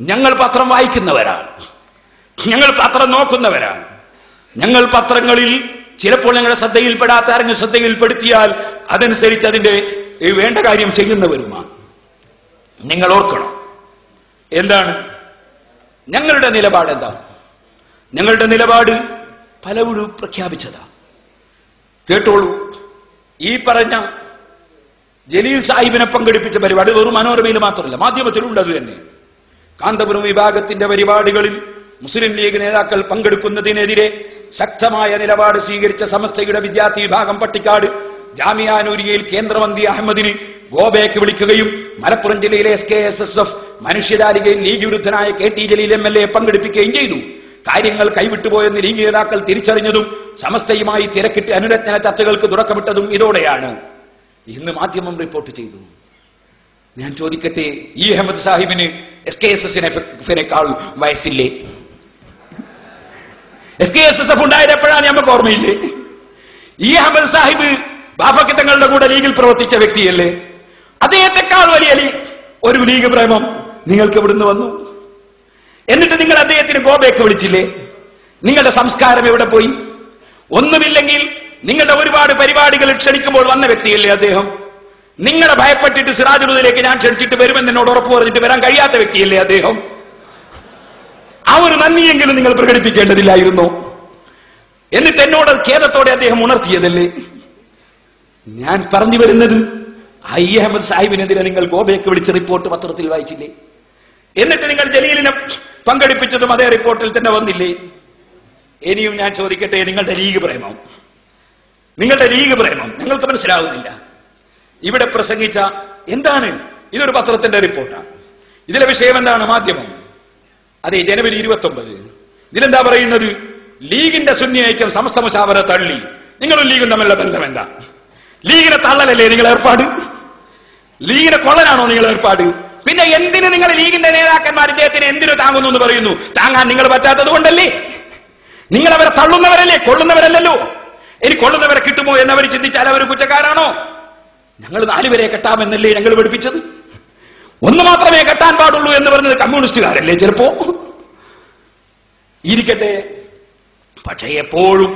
ഞങ്ങൾ പത്രം വായിക്കുന്നവരാണ്, ഞങ്ങൾ പത്രം നോക്കുന്നവരാണ്. ഞങ്ങൾ പത്രങ്ങളിൽ ചിലപ്പോൾ ഞങ്ങളുടെ ശ്രദ്ധയിൽപ്പെടാത്ത ആരെങ്കിലും ശ്രദ്ധയിൽപ്പെടുത്തിയാൽ അതനുസരിച്ച് അതിന്റെ വേണ്ട കാര്യം ചെയ്യുന്നവരുമാണ്. നിങ്ങൾ ഓർക്കണം, എന്താണ് ഞങ്ങളുടെ നിലപാട്? എന്താണ് ഞങ്ങളുടെ നിലപാട്? പലവരും പ്രഖ്യാപിച്ചതാ. കേട്ടോളൂ. ഈ പറഞ്ഞ ജലീൽ സാഹിബിനെ പങ്കെടുപ്പിച്ച പരിപാടി വെറും മനോരമയിൽ മാത്രമല്ല, മാധ്യമത്തിലുണ്ട്. അത് തന്നെ കാന്തപുരം വിഭാഗത്തിന്റെ പരിപാടികളിൽ മുസ്ലിം ലീഗ് നേതാക്കൾ പങ്കെടുക്കുന്നതിനെതിരെ ശക്തമായ നിലപാട് സ്വീകരിച്ച സമസ്തയുടെ വിദ്യാർത്ഥി വിഭാഗം പട്ടിക്കാട് ജാമിയ നൂരിയയിൽ കേന്ദ്രമന്ത്രി അഹമ്മദിന് ഗോബേക്ക് വിളിക്കുകയും മലപ്പുറം ജില്ലയിലെ SKSSF മനുഷ്യജാലികയിൽ ലീഗ് വിരുദ്ധനായ KT ജലീൽ MLA പങ്കെടുപ്പിക്കുകയും ചെയ്തു. കാര്യങ്ങൾ കൈവിട്ടുപോയെന്ന് ലീഗ് നേതാക്കൾ തിരിച്ചറിഞ്ഞതും സമസ്തയുമായി തിരക്കിട്ട് അനുരഞ്ജന ചർച്ചകൾക്ക് തുടക്കമിട്ടതും ഇതോടെയാണ്. ഇന്ന് മാധ്യമം റിപ്പോർട്ട് ചെയ്തു. ഞാൻ ചോദിക്കട്ടെ, ഈ അഹമ്മദ് സാഹിബിന് SKSSF-നേക്കാൾ വയസ്സില്ലേ? SKSSF ഉണ്ടായത് എപ്പോഴാണ് നമുക്ക് ഓർമ്മയില്ലേ? ഈ അഹമ്മദ് സാഹിബ് ബാഫക്കി തങ്ങളുടെ കൂടെ ലീഗിൽ പ്രവർത്തിച്ച വ്യക്തിയല്ലേ? അദ്ദേഹത്തെക്കാൾ വലിയ ഒരു ലീഗ് പ്രേമം നിങ്ങൾക്ക് എവിടുന്ന് വന്നു? എന്നിട്ട് നിങ്ങൾ അദ്ദേഹത്തിന് ഗോബേക്ക് വിളിച്ചില്ലേ? നിങ്ങളുടെ സംസ്കാരം എവിടെ പോയി? ഒന്നുമില്ലെങ്കിൽ നിങ്ങളുടെ ഒരുപാട് പരിപാടികളിൽ ക്ഷണിക്കുമ്പോൾ വന്ന വ്യക്തിയല്ലേ അദ്ദേഹം? നിങ്ങളെ ഭയപ്പെട്ടിട്ട് സിറാജുദ്ദീനിലേക്ക് ഞാൻ ക്ഷണിച്ചിട്ട് വരുമെന്ന് എന്നോട് ഉറപ്പ് പറഞ്ഞിട്ട് വരാൻ കഴിയാത്ത വ്യക്തിയല്ലേ അദ്ദേഹം? ആ ഒരു നന്ദിയെങ്കിലും നിങ്ങൾ പ്രകടിപ്പിക്കേണ്ടതില്ലായിരുന്നോ? എന്നിട്ട് എന്നോട് ഖേദത്തോടെ അദ്ദേഹം ഉണർത്തിയതല്ലേ? ഞാൻ പറഞ്ഞു വരുന്നത്, അഹമ്മദ് സാഹിബിനെതിരെ നിങ്ങൾ ഗോബേക്ക് വിളിച്ച റിപ്പോർട്ട് പത്രത്തിൽ വായിച്ചില്ലേ? എന്നിട്ട് നിങ്ങൾ ജലീലിനെ പങ്കെടുപ്പിച്ചതും അതേ റിപ്പോർട്ടിൽ തന്നെ വന്നില്ലേ? ഇനിയും ഞാൻ ചോദിക്കട്ടെ, നിങ്ങളുടെ ലീഗ് പ്രേമം ഞങ്ങൾക്ക് മനസ്സിലാവുന്നില്ല. ഇവിടെ പ്രസംഗിച്ച എന്താണ്? ഇതൊരു പത്രത്തിന്റെ റിപ്പോർട്ടാണ്. ഇതിലെ വിഷയം എന്താണ്? മാധ്യമം. അതെ, ജനുവരി 29. ഇതിലെന്താ പറയുന്നത്? ലീഗിന്റെ സുന്നി ഐക്യം സമസ്ത മുശാവറ തള്ളി. നിങ്ങളും ലീഗും തമ്മിലുള്ള ബന്ധം എന്താ? ലീഗിനെ തള്ളലല്ലേ നിങ്ങൾ ഏർപ്പാട്? ലീഗിനെ കൊള്ളനാണോ നിങ്ങൾ ഏർപ്പാട്? പിന്നെ എന്തിന് നിങ്ങൾ ലീഗിന്റെ നേതാക്കന്മാർ ഇദ്ദേഹത്തിന് എന്തിനു താങ്ങുന്നു എന്ന് പറയുന്നു? താങ്ങാൻ നിങ്ങൾ പറ്റാത്തത് കൊണ്ടല്ലേ? നിങ്ങൾ അവരെ തള്ളുന്നവരല്ലേ, കൊള്ളുന്നവരല്ലല്ലോ. ഇനി കൊള്ളുന്നവരെ കിട്ടുമോ എന്നവർ ചിന്തിച്ചാൽ അവർ കുറ്റക്കാരാണോ? ഞങ്ങൾ 4 പേരെ കെട്ടാമെന്നല്ലേ ഞങ്ങൾ പഠിപ്പിച്ചത്? ഒന്ന് മാത്രമേ കെട്ടാൻ പാടുള്ളൂ എന്ന് പറഞ്ഞത് കമ്മ്യൂണിസ്റ്റുകാരല്ലേ ചിലപ്പോ? ഇരിക്കട്ടെ. പക്ഷേ എപ്പോഴും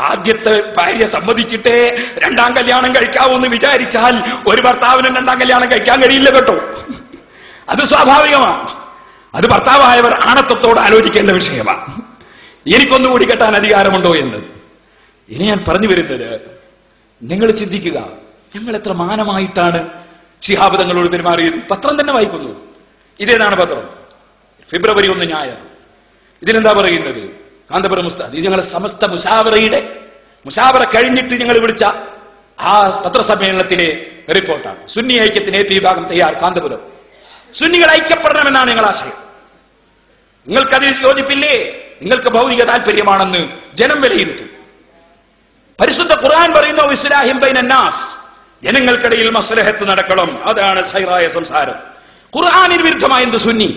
ആദ്യത്തെ ഭാര്യ സമ്മതിച്ചിട്ടേ 2ാം കല്യാണം കഴിക്കാവൂന്ന് വിചാരിച്ചാൽ ഒരു ഭർത്താവിനും 2ാം കല്യാണം കഴിക്കാൻ കഴിയില്ല കേട്ടോ. അത് സ്വാഭാവികമാണ്. അത് ഭർത്താവായവർ ആണത്വത്തോട് ആലോചിക്കേണ്ട വിഷയമാണ്. എനിക്കൊന്നുകൂടി കെട്ടാൻ അധികാരമുണ്ടോ എന്ന്. ഇനി ഞാൻ പറഞ്ഞു വരുന്നത്, നിങ്ങൾ ചിന്തിക്കുക, ഞങ്ങൾ എത്ര മാനമായിട്ടാണ് ശിഹാബ് തങ്ങളോട് പെരുമാറിയത്. പത്രം തന്നെ വായിക്കുന്നു. ഇതേതാണ് പത്രം? ഫെബ്രുവരി 1 ഞായർ. ഇതിലെന്താ പറയുന്നത്? കാന്തപുരം ഉസ്താദ്, ഇത് ഞങ്ങളുടെ സമസ്ത മുശാവറ കഴിഞ്ഞിട്ട് ഞങ്ങൾ വിളിച്ച ആ പത്രസമ്മേളനത്തിലെ റിപ്പോർട്ടാണ്. സുന്നി ഐക്യത്തിന് AP വിഭാഗം തയ്യാർ. കാന്തപുരം സുന്നികൾ ഐക്യപ്പെടണമെന്നാണ് ഞങ്ങൾ ആശയം. നിങ്ങൾക്കതിൽ യോജിപ്പില്ലേ? നിങ്ങൾക്ക് ഭൗതിക താല്പര്യമാണെന്ന് ജനം വിലയിരുത്തും. പരിശുദ്ധ ഖുർആൻ പറയുന്നു, ഇസ്ലാഹിം ബൈനന്നാസ്, ജനങ്ങൾക്കിടയിൽ മസ്ലഹത്ത് നടക്കണം. അതാണ് ഹൈറായ സംസാരം. ഖുർആനിന് വിരുദ്ധമായ എന്ത് സുന്നി?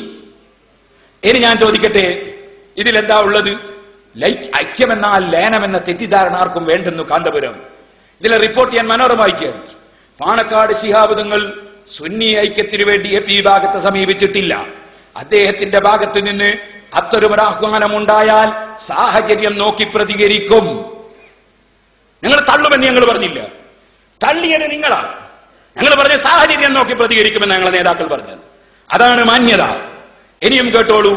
ഇനി ഞാൻ ചോദിക്കട്ടെ, ഇതിലെന്താ ഉള്ളത്? ഐക്യമെന്നാൽ ലയനമെന്ന തെറ്റിദ്ധാരണ ആർക്കും വേണ്ടെന്നു കാന്തപുരം. ഇതിലെ റിപ്പോർട്ട് ഞാൻ മനോരമ വായിക്കുകയാണ്. പാണക്കാട് ശിഹാബ് തങ്ങൾ സുന്നി ഐക്യത്തിനു വേണ്ടി AP വിഭാഗത്തെ സമീപിച്ചിട്ടില്ല. അദ്ദേഹത്തിന്റെ ഭാഗത്ത് നിന്ന് അത്തരമൊരു ആഹ്വാനമുണ്ടായാൽ സാഹചര്യം നോക്കി പ്രതികരിക്കും. ഞങ്ങൾ തള്ളുമെന്ന് ഞങ്ങൾ പറഞ്ഞില്ല. തള്ളിയത് നിങ്ങളാണ്. ഞങ്ങൾ പറഞ്ഞ സാഹചര്യം നോക്കി പ്രതികരിക്കുമെന്ന് ഞങ്ങളെ നേതാക്കൾ പറഞ്ഞത്. അതാണ് മാന്യത. ഇനിയും കേട്ടോളൂ.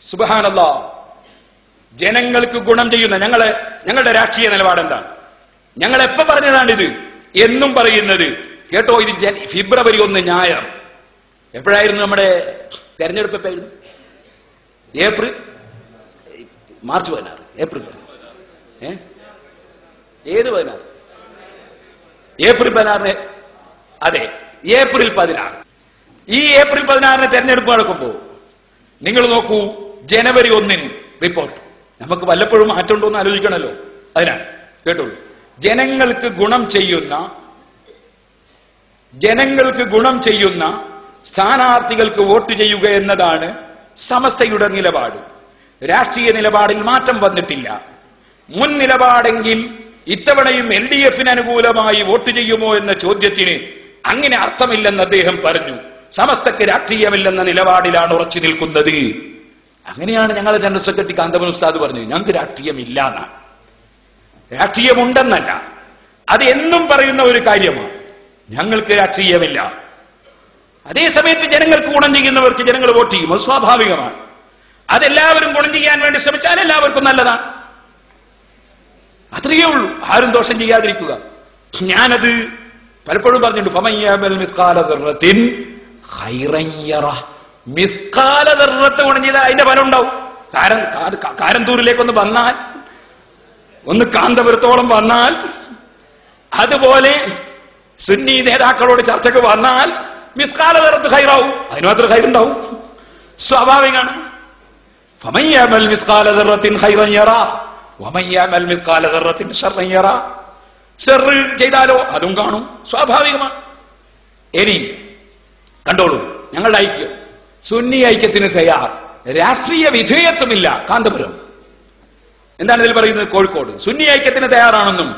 സുബ്ഹാനല്ലാഹ്, ജനങ്ങൾക്ക് ഗുണം ചെയ്യുന്ന ഞങ്ങളുടെ രാഷ്ട്രീയ നിലപാടെന്താണ്? ഞങ്ങൾ എപ്പോ പറഞ്ഞതാണിത് എന്നും പറയുന്നത് കേട്ടോ. ഇത് ഫെബ്രുവരി 1 ഞായർ. എപ്പോഴായിരുന്നു നമ്മുടെ തെരഞ്ഞെടുപ്പ്? എപ്പോഴായിരുന്നു? March 16, April 16. ഏത് 16? ഏപ്രിൽ 16. അതെ, ഏപ്രിൽ 16. ഈ ഏപ്രിൽ 16 തെരഞ്ഞെടുപ്പ് നടക്കുമ്പോൾ നിങ്ങൾ നോക്കൂ, ജനുവരി 1 റിപ്പോർട്ട്. നമുക്ക് വല്ലപ്പോഴും മാറ്റമുണ്ടോ എന്ന് ആലോചിക്കണമല്ലോ. അതിനാണ് കേട്ടോളൂ. ജനങ്ങൾക്ക് ഗുണം ചെയ്യുന്ന സ്ഥാനാർത്ഥികൾക്ക് വോട്ട് ചെയ്യുക എന്നതാണ് സമസ്തയുടെ നിലപാട്. രാഷ്ട്രീയ നിലപാടിൽ മാറ്റം വന്നിട്ടില്ല. മുൻ നിലപാടെങ്കിൽ ഇത്തവണയും LDF അനുകൂലമായി വോട്ട് ചെയ്യുമോ എന്ന ചോദ്യത്തിന് അങ്ങനെ അർത്ഥമില്ലെന്ന് അദ്ദേഹം പറഞ്ഞു. സമസ്തക്ക് രാഷ്ട്രീയമില്ലെന്ന നിലപാടിലാണ് ഉറച്ചു നിൽക്കുന്നത്. അങ്ങനെയാണ് ഞങ്ങളുടെ ജനറൽ സെക്രട്ടറി കാന്തപുരം ഉസ്താദ് പറഞ്ഞത്. ഞങ്ങൾക്ക് രാഷ്ട്രീയമില്ല എന്നാണ്. രാഷ്ട്രീയമുണ്ടെന്നല്ല, അത് എന്നും പറയുന്ന ഒരു കാര്യമാണ്. ഞങ്ങൾക്ക് രാഷ്ട്രീയമില്ല. അതേസമയത്ത് ജനങ്ങൾക്ക് ഗുണം ചെയ്യുന്നവർക്ക് ജനങ്ങൾ വോട്ട് ചെയ്യും. അത് സ്വാഭാവികമാണ്. അതെല്ലാവരും ഗുണം ചെയ്യാൻ വേണ്ടി ശ്രമിച്ചാൽ എല്ലാവർക്കും നല്ലതാണ്. അത്രയേ ഉള്ളൂ. ആരും ദോഷം ചെയ്യാതിരിക്കുക. ഞാനത് പലപ്പോഴും പറഞ്ഞിട്ടുണ്ട്. ഫമയ്യഅമൽ മിസ്ഖാല ദർറത്തിൻ ഖൈറൻ യറ. മിസ്ഖാല ദർറത്ത് ഗുണം ചെയ്താൽ അതിന്റെ ഫലം ഉണ്ടാവും. കാരന്തൂരിലേക്കൊന്ന് വന്നാൽ, ഒന്ന് കാന്തപുരത്തോളം വന്നാൽ, അതുപോലെ സുന്നി നേതാക്കളോട് ചർച്ചക്ക് വന്നാൽ മിസ്ഖാല ദർറത്ത് ഖൈറാവും. അതിന് മാത്രം ഖൈറുണ്ടാവും. സ്വാഭാവികമാണ്. ഫമയ്യഅമൽ മിസ്ഖാല ദർറത്തിൻ ഖൈറൻ യറ വമൻ യഅമൽ മിസ്ഖാല ദർറത്തിൻ ശർറൻ യറ. ഷർറ് ചെയ്താലോ അതും കാണും. സ്വാഭാവികമാണ്. ഇനി കണ്ടോളൂ, ഞങ്ങളുടെ ഐക്യം, സുന്നി ഐക്യത്തിന് തയ്യാർ. രാഷ്ട്രീയ വിധേയത്വമില്ല. കാന്തപുരം എന്താണ് ഇതിൽ പറയുന്നത്? കോഴിക്കോട് സുന്നി ഐക്യത്തിന് തയ്യാറാണെന്നും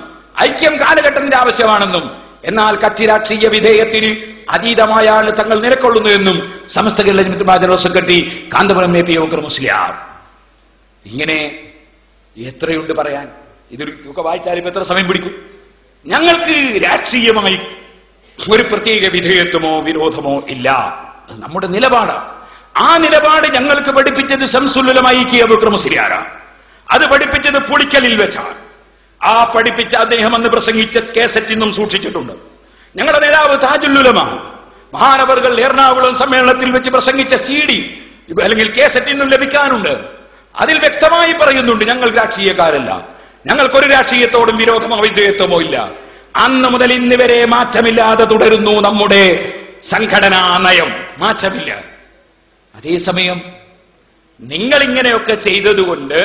ഐക്യം കാലഘട്ടത്തിന്റെ ആവശ്യമാണെന്നും എന്നാൽ കക്ഷി രാഷ്ട്രീയ വിധേയത്തിന് അതീതമായാണ് തങ്ങൾ നിലകൊള്ളുന്നതെന്നും Samastha Kerala Jamiathul Ulama general secretary Kanthapuram A P Aboobacker Musliyar. ഇങ്ങനെ എത്രയുണ്ട് പറയാൻ. ഇതൊക്കെ വായിച്ചാൽ ഇപ്പൊ എത്ര സമയം പിടിക്കും? ഞങ്ങൾക്ക് രാഷ്ട്രീയമായി ഒരു പ്രത്യേക വിധേയത്വമോ വിരോധമോ ഇല്ല. അത് നമ്മുടെ നിലപാടാണ്. ആ നിലപാട് ഞങ്ങൾക്ക് പഠിപ്പിച്ചത് ശംസുൽ ഉലമാ ഇ.കെ. അബൂബക്കർ മുസ്ലിയാരാണ്. അത് പഠിപ്പിച്ചത് പുളിക്കലിൽ വെച്ചാണ്. ആ പഠിപ്പിച്ച അദ്ദേഹം അന്ന് പ്രസംഗിച്ച കേസറ്റ് ഇന്നും സൂക്ഷിച്ചിട്ടുണ്ട്. ഞങ്ങളുടെ നേതാവ് താജുൽ ഉലമ മഹാനവറുകൾ എറണാകുളം സമ്മേളനത്തിൽ വെച്ച് പ്രസംഗിച്ച CD അല്ലെങ്കിൽ കേസറ്റ് ഇന്നും ലഭിക്കാനുണ്ട്. അതിൽ വ്യക്തമായി പറയുന്നുണ്ട്, ഞങ്ങൾ രാഷ്ട്രീയക്കാരല്ല, ഞങ്ങൾക്കൊരു രാഷ്ട്രീയത്തോടും വിരോധമോ വിധേയത്വമോ ഇല്ല. അന്ന് മുതൽ ഇന്ന് വരെ മാറ്റമില്ലാതെ തുടരുന്നു നമ്മുടെ സംഘടനാ നയം. മാറ്റമില്ല. അതേസമയം നിങ്ങളിങ്ങനെയൊക്കെ ചെയ്തതുകൊണ്ട്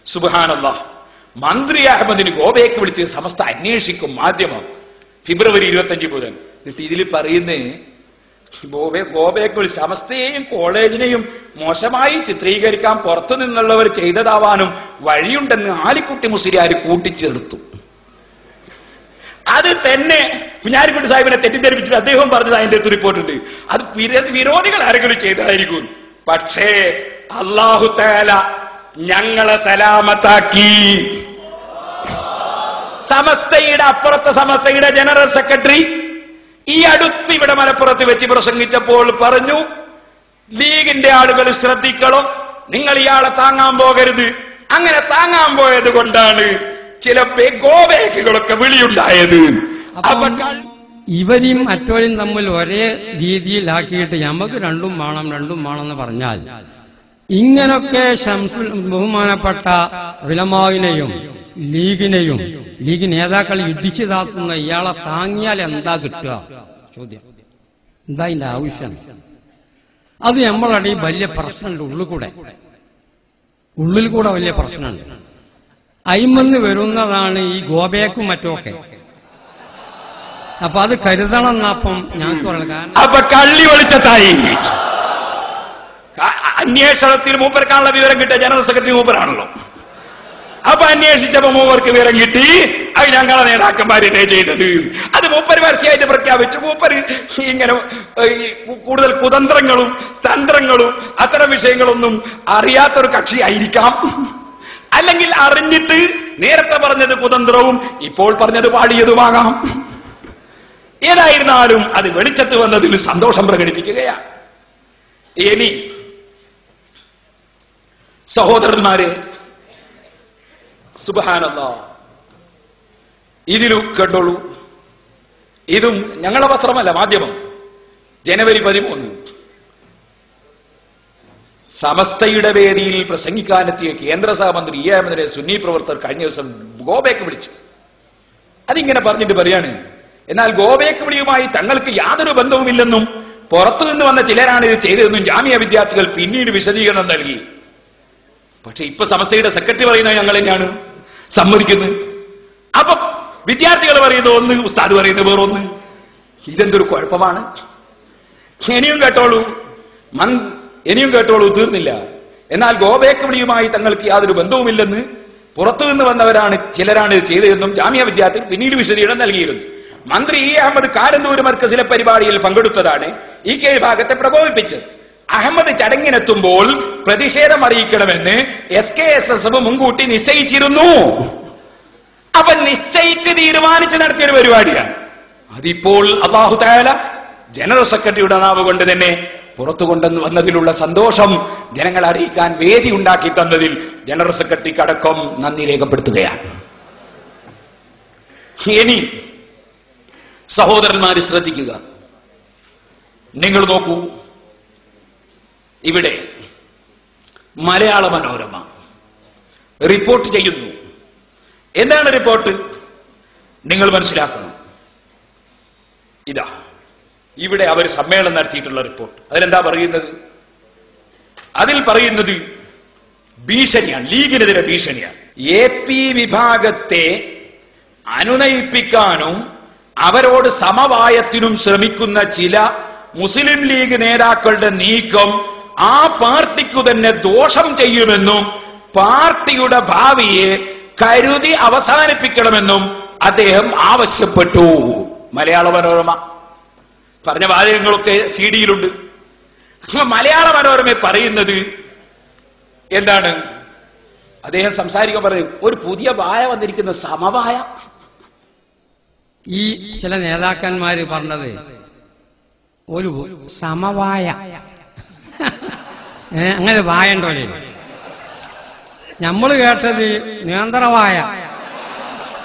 സുബ്ഹാനല്ലാഹ് മന്ത്രി അഹമ്മദിന് ഗോവയ്ക്ക് വിളിച്ച് സമസ്ത അന്വേഷിക്കും മാധ്യമം ഫെബ്രുവരി 25 മുതൽ. എന്നിട്ട് ഇതിൽ പറയുന്നേ ഗോവയ്ക്ക് വിളിച്ച് സമസ്തയെയും കോളേജിനെയും മോശമായി ചിത്രീകരിക്കാൻ പുറത്തു നിന്നുള്ളവർ ചെയ്തതാവാനും വഴിയുണ്ടെന്ന് ആലിക്കുട്ടി മുസ്ലിയാർ കൂട്ടിച്ചേർത്തു. അത് തന്നെ കുഞ്ഞാലിക്കുട്ടി സാഹിബിനെ തെറ്റിദ്ധരിപ്പിച്ചിട്ട് അദ്ദേഹം പറഞ്ഞത് അതിന്റെ അടുത്ത് റിപ്പോർട്ടുണ്ട്. അത് വിരോധികൾ ആരെങ്കിലും ചെയ്തതായിരിക്കും. പക്ഷേ അല്ലാഹു തആല ഞങ്ങളെ സലാമത്താക്കി. സമസ്തയുടെ അപ്പുറത്തെ സമസ്തയുടെ ജനറൽ സെക്രട്ടറി ഈ അടുത്ത് ഇവിടെ മലപ്പുറത്ത് വെച്ച് പ്രസംഗിച്ചപ്പോൾ പറഞ്ഞു, ലീഗിന്റെ ആളുകൾ ശ്രദ്ധിക്കണം, നിങ്ങൾ ഇയാളെ താങ്ങാൻ പോകരുത്. അങ്ങനെ താങ്ങാൻ പോയത് കൊണ്ടാണ് ചില ഗോവേക്കുകളൊക്കെ വിളിയുണ്ടായത്. ഇവരെയും മറ്റവരും തമ്മിൽ ഒരേ രീതിയിലാക്കിയിട്ട് നമുക്ക് രണ്ടും വേണം എന്ന് പറഞ്ഞാൽ ഇങ്ങനൊക്കെ ബഹുമാനപ്പെട്ട ഉലമാവിനെയും ലീഗിനെയും ലീഗ് നേതാക്കൾ യുദ്ധിച്ചിതാക്കുന്ന ഇയാളെ താങ്ങിയാൽ എന്താ കിട്ടുക? ചോദ്യം എന്താ ഇതിന്റെ ആവശ്യം? അത് നമ്മളടി വലിയ പ്രശ്നമുണ്ട്. ഉള്ളിൽ കൂടെ വലിയ പ്രശ്നമുണ്ട്. അയിമെന്ന് വരുന്നതാണ് ഈ ഗോബേക്കും മറ്റുമൊക്കെ. അപ്പൊ അത് കരുതണം എന്നപ്പം ഞങ്ങൾക്ക് പറയാം. അപ്പൊ കള്ളി വെളിച്ചത്തായി അന്വേഷണത്തിൽ മൂപ്പർക്കാനുള്ള വിവരം കിട്ടിയ ജനറൽ സെക്രട്ടറി മൂപ്പരാണല്ലോ. അപ്പൊ അന്വേഷിച്ചപ്പോ മൂപ്പർക്ക് വിവരം കിട്ടി, അത് ഞങ്ങളെ നേതാക്കന്മാരെ ചെയ്തത്. അത് മൂപ്പര് പരസ്യമായിട്ട് പ്രഖ്യാപിച്ചു. മൂപ്പര് ഇങ്ങനെ കൂടുതൽ കുതന്ത്രങ്ങളും തന്ത്രങ്ങളും അത്തരം വിഷയങ്ങളൊന്നും അറിയാത്തൊരു കക്ഷിയായിരിക്കാം. അല്ലെങ്കിൽ അറിഞ്ഞിട്ട് നേരത്തെ പറഞ്ഞത് കുതന്ത്രവും ഇപ്പോൾ പറഞ്ഞത് പാടിയതുമാകാം. ഏതായിരുന്നാലും അത് വെളിച്ചത്ത് വന്നതിൽ സന്തോഷം പ്രകടിപ്പിക്കുകയാണ്. ഇനി സഹോദരന്മാരെ, സുബ്ഹാനല്ലാഹ്, ഇതിലും കേട്ടോളൂ. ഇതും ഞങ്ങളുടെ പത്രമല്ല, മാധ്യമം. ജനുവരി 13 സമസ്തയുടെ വേദിയിൽ പ്രസംഗിക്കാനെത്തിയ കേന്ദ്ര സഹമന്ത്രി എ അഹമ്മദിനെ സുന്നി പ്രവർത്തകർ കഴിഞ്ഞ ദിവസം ഗോവയ്ക്ക് വിളിച്ചു. അതിങ്ങനെ പറഞ്ഞിട്ട് പറയാണ്, എന്നാൽ ഗോവയ്ക്ക് വിളിയുമായി തങ്ങൾക്ക് യാതൊരു ബന്ധവുമില്ലെന്നും പുറത്തുനിന്ന് വന്ന ചിലരാണ് ഇത് ചെയ്തതെന്നും ജാമിയ വിദ്യാർത്ഥികൾ പിന്നീട് വിശദീകരണം നൽകി. പക്ഷെ ഇപ്പൊ സമസ്തയുടെ സെക്രട്ടറി പറയുന്നത് ഞങ്ങൾ തന്നെയാണ് സമ്മതിക്കുന്നത്. അപ്പൊ വിദ്യാർത്ഥികൾ പറയുന്നത് ഒന്ന്, ഉസ്താദ് പറയുന്നത് വേറൊന്ന്. ഇതെന്തൊരു കുഴപ്പമാണ്. ഇനിയും കേട്ടോളൂ, തീർന്നില്ല. എന്നാൽ ഗോവയ്ക്ക് വിളിയുമായി തങ്ങൾക്ക് യാതൊരു ബന്ധവുമില്ലെന്ന് പുറത്തുനിന്ന് വന്നവരാണ് ചിലരാണ് ഇത് ചെയ്തതെന്നും ജാമിയ വിദ്യാർത്ഥികൾ പിന്നീട് വിശദീകരണം നൽകിയിരുന്നു. മന്ത്രി ഇ അഹമ്മദ് കാരന്തൂർ മർക്കസിലെ പരിപാടിയിൽ പങ്കെടുത്തതാണ് ഈ കീഴ്ഭാഗത്തെ പ്രകോപിപ്പിച്ചത്. അഹമ്മദ് ചടങ്ങിനെത്തുമ്പോൾ പ്രതിഷേധം അറിയിക്കണമെന്ന് SKSSF മുൻകൂട്ടി നിശ്ചയിച്ചിരുന്നു. അവൻ നിശ്ചയിച്ച് തീരുമാനിച്ച് നടത്തിയൊരു പരിപാടിയാണ്. അതിപ്പോൾ അല്ലാഹു തആല ജനറൽ സെക്രട്ടറിയുടെ നാവ് കൊണ്ട് തന്നെ പുറത്തു കൊണ്ടുവന്ന് വന്നതിലുള്ള സന്തോഷം ജനങ്ങളെ അറിയിക്കാൻ വേദി ഉണ്ടാക്കി തന്നതിൽ ജനറൽ സെക്രട്ടറിക്ക് അടക്കം നന്ദി രേഖപ്പെടുത്തുകയാണ്. ഇനി സഹോദരന്മാര് ശ്രദ്ധിക്കുക. നിങ്ങൾ നോക്കൂ, ഇവിടെ മലയാള മനോരമ റിപ്പോർട്ട് ചെയ്യുന്നു. എന്താണ് റിപ്പോർട്ട്? നിങ്ങൾ മനസ്സിലാക്കണം. ഇതാ ഇവിടെ അവർ സമ്മേളനം നടത്തിയിട്ടുള്ള റിപ്പോർട്ട്. അതിലെന്താ പറയുന്നത്? അതിൽ പറയുന്നത് ഭീഷണിയാണ്, ലീഗിനെതിരെ ഭീഷണിയാണ്. AP വിഭാഗത്തെ അനുനയിപ്പിക്കാനും അവരോട് സമവായത്തിനും ശ്രമിക്കുന്ന ചില മുസ്ലിം ലീഗ് നേതാക്കളുടെ നീക്കം ആ പാർട്ടിക്കു തന്നെ ദോഷം ചെയ്യുമെന്നും പാർട്ടിയുടെ ഭാവിയെ കരുതി അവസാനിപ്പിക്കണമെന്നും അദ്ദേഹം ആവശ്യപ്പെട്ടു. മലയാള മനോരമ പറഞ്ഞ വാചകങ്ങളൊക്കെ CD-യിലുണ്ട്. മലയാള മനോരമ പറയുന്നത് എന്താണ്? അദ്ദേഹം സംസാരിക്കാൻ പറയും, ഒരു പുതിയ വായ വന്നിരിക്കുന്ന സമവായ. ഈ ചില നേതാക്കന്മാര് പറഞ്ഞത് ഒരു സമവായ അങ്ങനെ വായണ്ടോ? നമ്മൾ കേട്ടത് നിയന്ത്രവായ,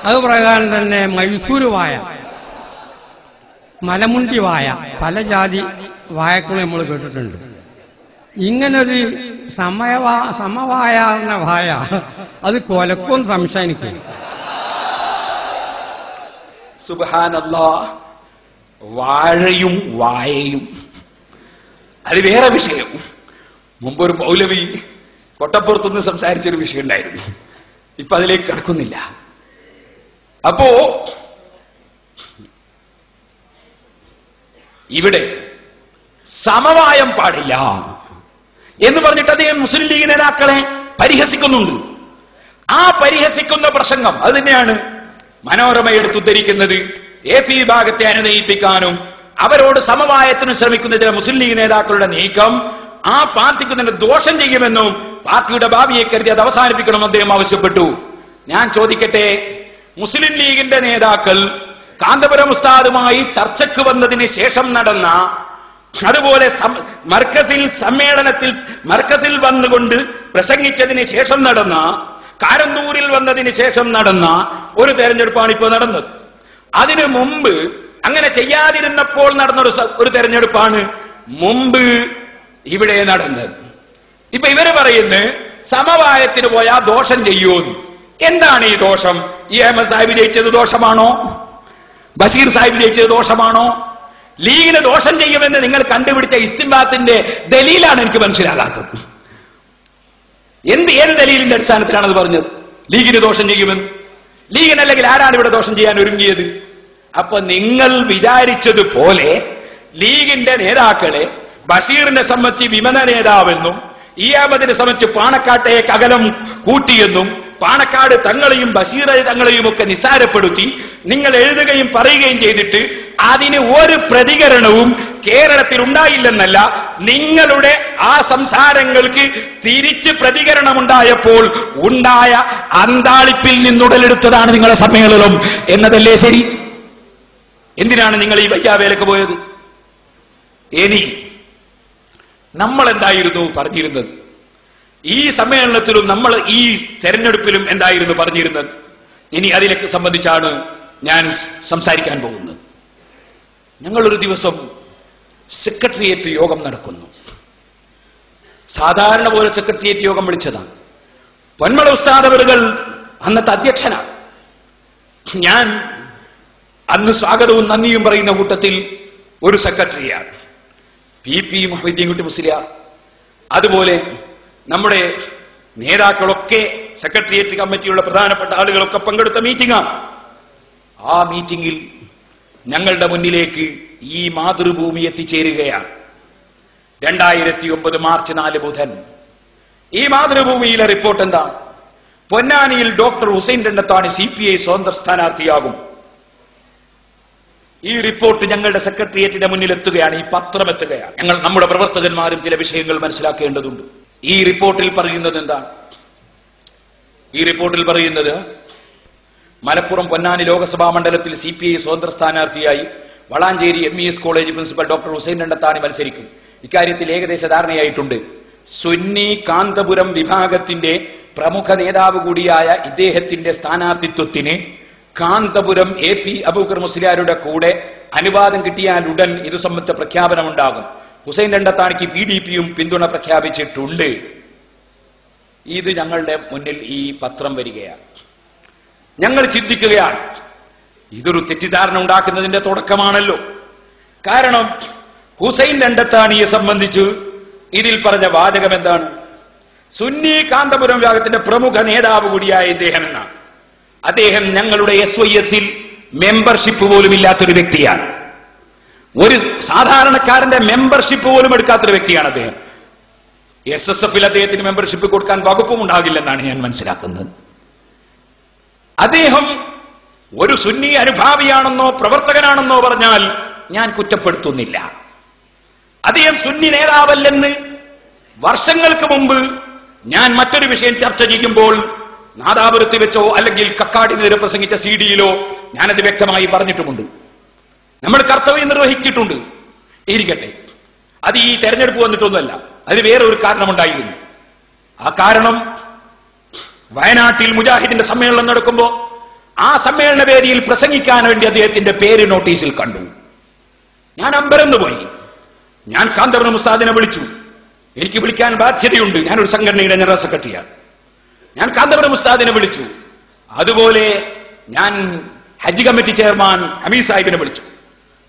അത് പ്രകാരം തന്നെ മൈസൂര് വായ, മലമുണ്ടി വായ, പല ജാതി വായക്കളും നമ്മൾ കേട്ടിട്ടുണ്ട്. ഇങ്ങനൊരു സമവായ എന്ന വായ അത് കൊലക്കും സംശയിക്കും. സുബ്ഹാനല്ലാഹ്, വാഴയും വായയും അത് വേറെ വിഷയം. മുമ്പൊരു മൗലവി കൊട്ടപ്പുറത്തുനിന്ന് സംസാരിച്ചൊരു വിഷയം ഉണ്ടായിരുന്നു. ഇപ്പൊ അതിലേക്ക് കടക്കുന്നില്ല. അപ്പോ ഇവിടെ സമവായം പാടില്ല എന്ന് പറഞ്ഞിട്ട് അദ്ദേഹം മുസ്ലിം ലീഗ് നേതാക്കളെ പരിഹസിക്കുന്നുണ്ട്. ആ പരിഹസിക്കുന്ന പ്രസംഗം അത് തന്നെയാണ് മനോരമ എടുത്തുദ്ധരിക്കുന്നത്. AP വിഭാഗത്തെ അനുനയിപ്പിക്കാനും അവരോട് സമവായത്തിന് ശ്രമിക്കുന്ന ചില മുസ്ലിം ലീഗ് നേതാക്കളുടെ നീക്കം ആ പാർട്ടിക്ക് തന്നെ ദോഷം ചെയ്യുമെന്നും പാർട്ടിയുടെ ഭാവിയെ കരുതി അത് അവസാനിപ്പിക്കണമെന്ന് അദ്ദേഹം ആവശ്യപ്പെട്ടു. ഞാൻ ചോദിക്കട്ടെ, മുസ്ലിം ലീഗിന്റെ നേതാക്കൾ കാന്തപുരം ഉസ്താദുമായി ചർച്ചയ്ക്ക് വന്നതിന് ശേഷം നടന്ന, അതുപോലെ മർക്കസിൽ വന്നുകൊണ്ട് പ്രസംഗിച്ചതിന് ശേഷം നടന്ന, കാരന്തൂരിൽ വന്നതിന് ശേഷം നടന്ന ഒരു തെരഞ്ഞെടുപ്പാണ് ഇപ്പോൾ നടന്നത്. അതിനു മുമ്പ് അങ്ങനെ ചെയ്യാതിരുന്നപ്പോൾ നടന്ന ഒരു തെരഞ്ഞെടുപ്പാണ് മുമ്പ് ഇവിടെ നടന്നത്. ഇപ്പൊ ഇവര് പറയുന്നത് സമവായത്തിന് പോയാൽ ദോഷം ചെയ്യൂന്ന്. എന്താണ് ഈ ദോഷം? ഈ അഹമ്മദ് സാഹിബ് ജയിച്ചത് ദോഷമാണോ? ബഷീർ സാഹിബ് ജയിച്ചത് ദോഷമാണോ? ലീഗിന് ദോഷം ചെയ്യുമെന്ന് നിങ്ങൾ കണ്ടുപിടിച്ച ഇസ്തിംബാത്തിന്റെ ദലീലാണ് എനിക്ക് മനസ്സിലാകാത്തത്. ഏത് ദലീലിന്റെ അടിസ്ഥാനത്തിലാണ് അത് പറഞ്ഞത്? ലീഗിന് ദോഷം ചെയ്യുമെന്ന്. ലീഗിനല്ലെങ്കിൽ ആരാണ് ഇവിടെ ദോഷം ചെയ്യാൻ ഒരുങ്ങിയത്? അപ്പൊ നിങ്ങൾ വിചാരിച്ചതുപോലെ ലീഗിന്റെ നേതാക്കളെ ബഷീറിനെ സംബന്ധിച്ച് വിമത നേതാവെന്നും ഇ അഹമ്മദിനെ സംബന്ധിച്ച് പാണക്കാട്ടേക്ക് അകലം കൂട്ടിയെന്നും പാണക്കാട് തങ്ങളെയും ബഷീർ തങ്ങളെയും ഒക്കെ നിസ്സാരപ്പെടുത്തി നിങ്ങൾ എഴുതുകയും പറയുകയും ചെയ്തിട്ട് അതിന് ഒരു പ്രതികരണവും കേരളത്തിൽ ഉണ്ടായില്ലെന്നല്ല, നിങ്ങളുടെ ആ സംസാരങ്ങൾക്ക് തിരിച്ച് പ്രതികരണമുണ്ടായപ്പോൾ ഉണ്ടായ അന്താളിപ്പിൽ നിന്നുടലെടുത്തതാണ് നിങ്ങളുടെ സമ്മേളനം എന്നതല്ലേ ശരി? എന്തിനാണ് നിങ്ങൾ ഈ വയ്യാവേലക്ക് പോയത്? ഇനി നമ്മൾ എന്തായിരുന്നു പറഞ്ഞിരുന്നത്? ഈ സമ്മേളനത്തിലും നമ്മൾ ഈ തെരഞ്ഞെടുപ്പിലും എന്തായിരുന്നു പറഞ്ഞിരുന്നത്? ഇനി അതിലേക്ക് സംബന്ധിച്ചാണ് ഞാൻ സംസാരിക്കാൻ പോകുന്നത്. ഞങ്ങളൊരു ദിവസം സെക്രട്ടേറിയറ്റ് യോഗം നടക്കുന്നു. സാധാരണ പോലെ സെക്രട്ടേറിയറ്റ് യോഗം വിളിച്ചതാണ്. പൊന്മള ഉസ്താദ് അവറുകൾ അന്നത്തെ അധ്യക്ഷനാണ്. ഞാൻ അന്ന് സ്വാഗതവും നന്ദിയും പറയുന്ന കൂട്ടത്തിൽ ഒരു സെക്രട്ടറിയാണ് PP മുഹമ്മദ് കുട്ടി മുസ്ലിയാർ. അതുപോലെ നമ്മുടെ നേതാക്കളൊക്കെ സെക്രട്ടേറിയറ്റ് കമ്മിറ്റിയുള്ള പ്രധാനപ്പെട്ട ആളുകളൊക്കെ പങ്കെടുത്ത മീറ്റിംഗാണ്. ആ മീറ്റിംഗിൽ ഞങ്ങളുടെ മുന്നിലേക്ക് ഈ മാതൃഭൂമി എത്തിച്ചേരുകയാണ്. 2009 മാർച്ച് 4 ബുധൻ. ഈ മാതൃഭൂമിയിലെ റിപ്പോർട്ട് എന്താ? പൊന്നാനിയിൽ ഡോക്ടർ ഹുസൈൻ രണ്ടത്താണി CPI സ്വതന്ത്ര സ്ഥാനാർത്ഥിയാകും. ഈ റിപ്പോർട്ട് ഞങ്ങളുടെ സെക്രട്ടേറിയറ്റിന്റെ മുന്നിൽ എത്തുകയാണ്, ഈ പത്രം എത്തുകയാണ്. ഞങ്ങൾ നമ്മുടെ പ്രവർത്തകന്മാരും ചില വിഷയങ്ങൾ മനസ്സിലാക്കേണ്ടതുണ്ട്. ഈ റിപ്പോർട്ടിൽ പറയുന്നത് എന്താണ്? ഈ റിപ്പോർട്ടിൽ പറയുന്നത് മലപ്പുറം പൊന്നാനി ലോക്സഭാ മണ്ഡലത്തിൽ CPI സ്വതന്ത്ര സ്ഥാനാർത്ഥിയായി Valanchery MES college principal doctor Hussain Randathani മത്സരിക്കും. ഇക്കാര്യത്തിൽ ഏകദേശ ധാരണയായിട്ടുണ്ട്. സുന്നി കാന്തപുരം വിഭാഗത്തിന്റെ പ്രമുഖ നേതാവ് കൂടിയായ ഇദ്ദേഹത്തിന്റെ സ്ഥാനാർത്ഥിത്വത്തിന് കാന്തപുരം AP അബൂബക്കർ മുസ്ലിയാരുടെ കൂടെ അനുവാദം കിട്ടിയാൽ ഉടൻ ഇതു സംബന്ധിച്ച പ്രഖ്യാപനമുണ്ടാകും. ഹുസൈൻ രണ്ടത്താണിക്ക് PDPയും പിന്തുണ പ്രഖ്യാപിച്ചിട്ടുണ്ട്. ഇത് ഞങ്ങളുടെ മുന്നിൽ ഈ പത്രം വരികയാണ്. ഞങ്ങൾ ചിന്തിക്കുകയാണ്, ഇതൊരു തെറ്റിദ്ധാരണ ഉണ്ടാക്കുന്നതിന്റെ തുടക്കമാണല്ലോ. കാരണം ഹുസൈൻ രണ്ടത്താണിയെ സംബന്ധിച്ച് ഇതിൽ പറഞ്ഞ വാചകം എന്താണ്? സുന്നി കാന്തപുരം വിഭാഗത്തിന്റെ പ്രമുഖ നേതാവ് കൂടിയായ ഇദ്ദേഹം എന്നാണ്. അദ്ദേഹം ഞങ്ങളുടെ SYSൽ മെമ്പർഷിപ്പ് പോലും ഇല്ലാത്തൊരു വ്യക്തിയാണ്. ഒരു സാധാരണക്കാരന്റെ മെമ്പർഷിപ്പ് പോലും എടുക്കാത്തൊരു വ്യക്തിയാണ് അദ്ദേഹം. SSFൽ അദ്ദേഹത്തിന് മെമ്പർഷിപ്പ് കൊടുക്കാൻ വകുപ്പും ഉണ്ടാകില്ലെന്നാണ് ഞാൻ മനസ്സിലാക്കുന്നത്. അദ്ദേഹം ഒരു സുന്നി അനുഭാവിയാണെന്നോ പ്രവർത്തകനാണെന്നോ പറഞ്ഞാൽ ഞാൻ കുറ്റപ്പെടുത്തുന്നില്ല. അദ്ദേഹം സുന്നി നേതാവല്ലെന്ന് വർഷങ്ങൾക്ക് മുമ്പ് ഞാൻ മറ്റൊരു വിഷയം ചർച്ച ചെയ്യുമ്പോൾ നാദാപുരത്ത് വെച്ചോ അല്ലെങ്കിൽ കക്കാടിനെതിരെ പ്രസംഗിച്ച CD-യിലോ ഞാനത് വ്യക്തമായി പറഞ്ഞിട്ടുമുണ്ട്. നമ്മൾ കർത്തവ്യം നിർവഹിച്ചിട്ടുണ്ട്. ഇരിക്കട്ടെ, അത് ഈ തെരഞ്ഞെടുപ്പ് വന്നിട്ടൊന്നുമല്ല, അതിന് വേറെ ഒരു കാരണമുണ്ടായിരുന്നു. ആ കാരണം വയനാട്ടിൽ മുജാഹിദിന്റെ സമ്മേളനം നടക്കുമ്പോൾ ആ സമ്മേളന വേദിയിൽ പ്രസംഗിക്കാൻ വേണ്ടി അദ്ദേഹത്തിന്റെ പേര് നോട്ടീസിൽ കണ്ടു. ഞാൻ അമ്പരന്ന് പോയി. ഞാൻ കാന്തപുരം ഉസ്താദിനെ വിളിച്ചു. എനിക്ക് വിളിക്കാൻ ബാധ്യതയുണ്ട്, ഞാനൊരു സംഘടനയുടെ ജനറൽ സെക്രട്ടറിയാണ്. ഞാൻ കാന്തപുരം ഉസ്താദിനെ വിളിച്ചു. അതുപോലെ ഞാൻ ഹജ്ജ് കമ്മിറ്റി ചെയർമാൻ ഹമീദ് സാഹിബിനെ വിളിച്ചു.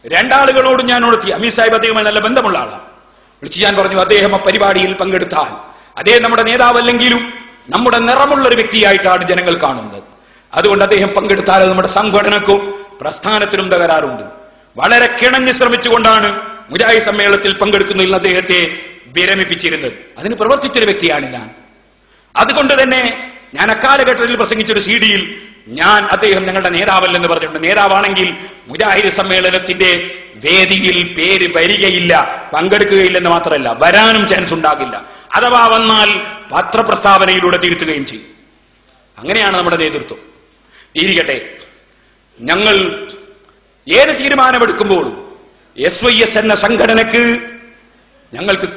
രണ്ടാളുകളോടും ഞാൻ ഉണർത്തി. ഹമീദ് സാഹിബ് അദ്ദേഹവുമായി നല്ല ബന്ധമുള്ള ആളാണ്. വിളിച്ച് ഞാൻ പറഞ്ഞു, അദ്ദേഹം ആ പരിപാടിയിൽ പങ്കെടുത്താൽ അദ്ദേഹം നമ്മുടെ നേതാവല്ലെങ്കിലും നമ്മുടെ നിറമുള്ളൊരു വ്യക്തിയായിട്ടാണ് ജനങ്ങൾ കാണുന്നത്. അതുകൊണ്ട് അദ്ദേഹം പങ്കെടുത്താൽ നമ്മുടെ സംഘടനക്കും പ്രസ്ഥാനത്തിനും തകരാറുണ്ട്. വളരെ കിണഞ്ഞ് ശ്രമിച്ചുകൊണ്ടാണ് മുജാഹിദ് സമ്മേളനത്തിൽ പങ്കെടുക്കുന്നതിൽ അദ്ദേഹത്തെ വിരമിപ്പിച്ചിരുന്നത്. അതിന് പ്രവർത്തിച്ചൊരു വ്യക്തിയാണ് ഞാൻ. അതുകൊണ്ട് തന്നെ ഞാൻ അക്കാലഘട്ടത്തിൽ പ്രസംഗിച്ചൊരു CD-യിൽ ഞാൻ അദ്ദേഹം ഞങ്ങളുടെ നേതാവല്ലെന്ന് പറഞ്ഞിട്ടുണ്ട്. നേതാവാണെങ്കിൽ മുജാഹിദ് സമ്മേളനത്തിന്റെ വേദിയിൽ പേര് വരികയില്ല, പങ്കെടുക്കുകയില്ലെന്ന് മാത്രമല്ല വരാനും ചാൻസ് ഉണ്ടാകില്ല. അഥവാ വന്നാൽ പത്രപ്രസ്താവനയിലൂടെ തിരുത്തുകയും ചെയ്യും. അങ്ങനെയാണ് നമ്മുടെ നേതൃത്വം. ഇരിക്കട്ടെ, ഞങ്ങൾ ഏത് തീരുമാനമെടുക്കുമ്പോഴും SYS എന്ന സംഘടനയ്ക്ക് ഞങ്ങൾക്ക്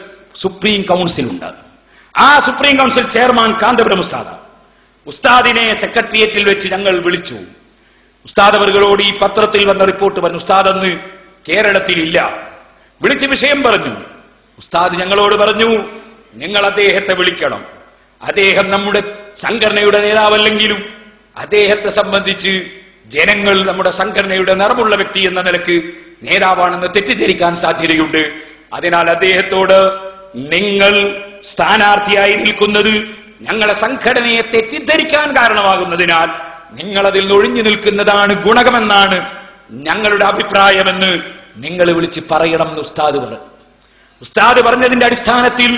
സുപ്രീം കൗൺസിലുണ്ട്. ആ സുപ്രീം കൗൺസിൽ ചെയർമാൻ കാന്തപുരം ഉസ്താദ്. ഉസ്താദിനെ സെക്രട്ടേറിയറ്റിൽ വെച്ച് ഞങ്ങൾ വിളിച്ചു. ഉസ്താദ് അവர்களോട് ഈ പത്രത്തിൽ വന്ന റിപ്പോർട്ട് പറഞ്ഞു. ഉസ്താദ് അന്ന് കേരളത്തിലില്ല. വിളിച്ച് വിഷയം പറഞ്ഞു. ഉസ്താദ് ഞങ്ങളോട് പറഞ്ഞു, നിങ്ങൾ അദ്ദേഹത്തെ വിളിക്കണം. അദ്ദേഹം നമ്മുടെ സംഘടനയുടെ നേതാവല്ലെങ്കിലും അദ്ദേഹത്തെ സംബന്ധിച്ച് ജനങ്ങൾ നമ്മുടെ സംഘടനയുടെ നിറമുള്ള വ്യക്തി എന്ന നിലക്ക് നേതാവാണെന്ന് തെറ്റിദ്ധരിക്കാൻ സാധ്യതയുണ്ട്. അതിനാൽ അദ്ദേഹത്തോട് നിങ്ങൾ സ്ഥാനാർത്ഥിയായി നിൽക്കുന്നത് ഞങ്ങളുടെ സംഘടനയെ തെറ്റിദ്ധരിക്കാൻ കാരണമാകുന്നതിനാൽ നിങ്ങളതിൽ ഒഴിഞ്ഞു നിൽക്കുന്നതാണ് ഗുണകമെന്നാണ് ഞങ്ങളുടെ അഭിപ്രായമെന്ന് നിങ്ങൾ വിളിച്ച് പറയണം എന്ന് ഉസ്താദ് പറഞ്ഞു. ഉസ്താദ് പറഞ്ഞതിന്റെ അടിസ്ഥാനത്തിൽ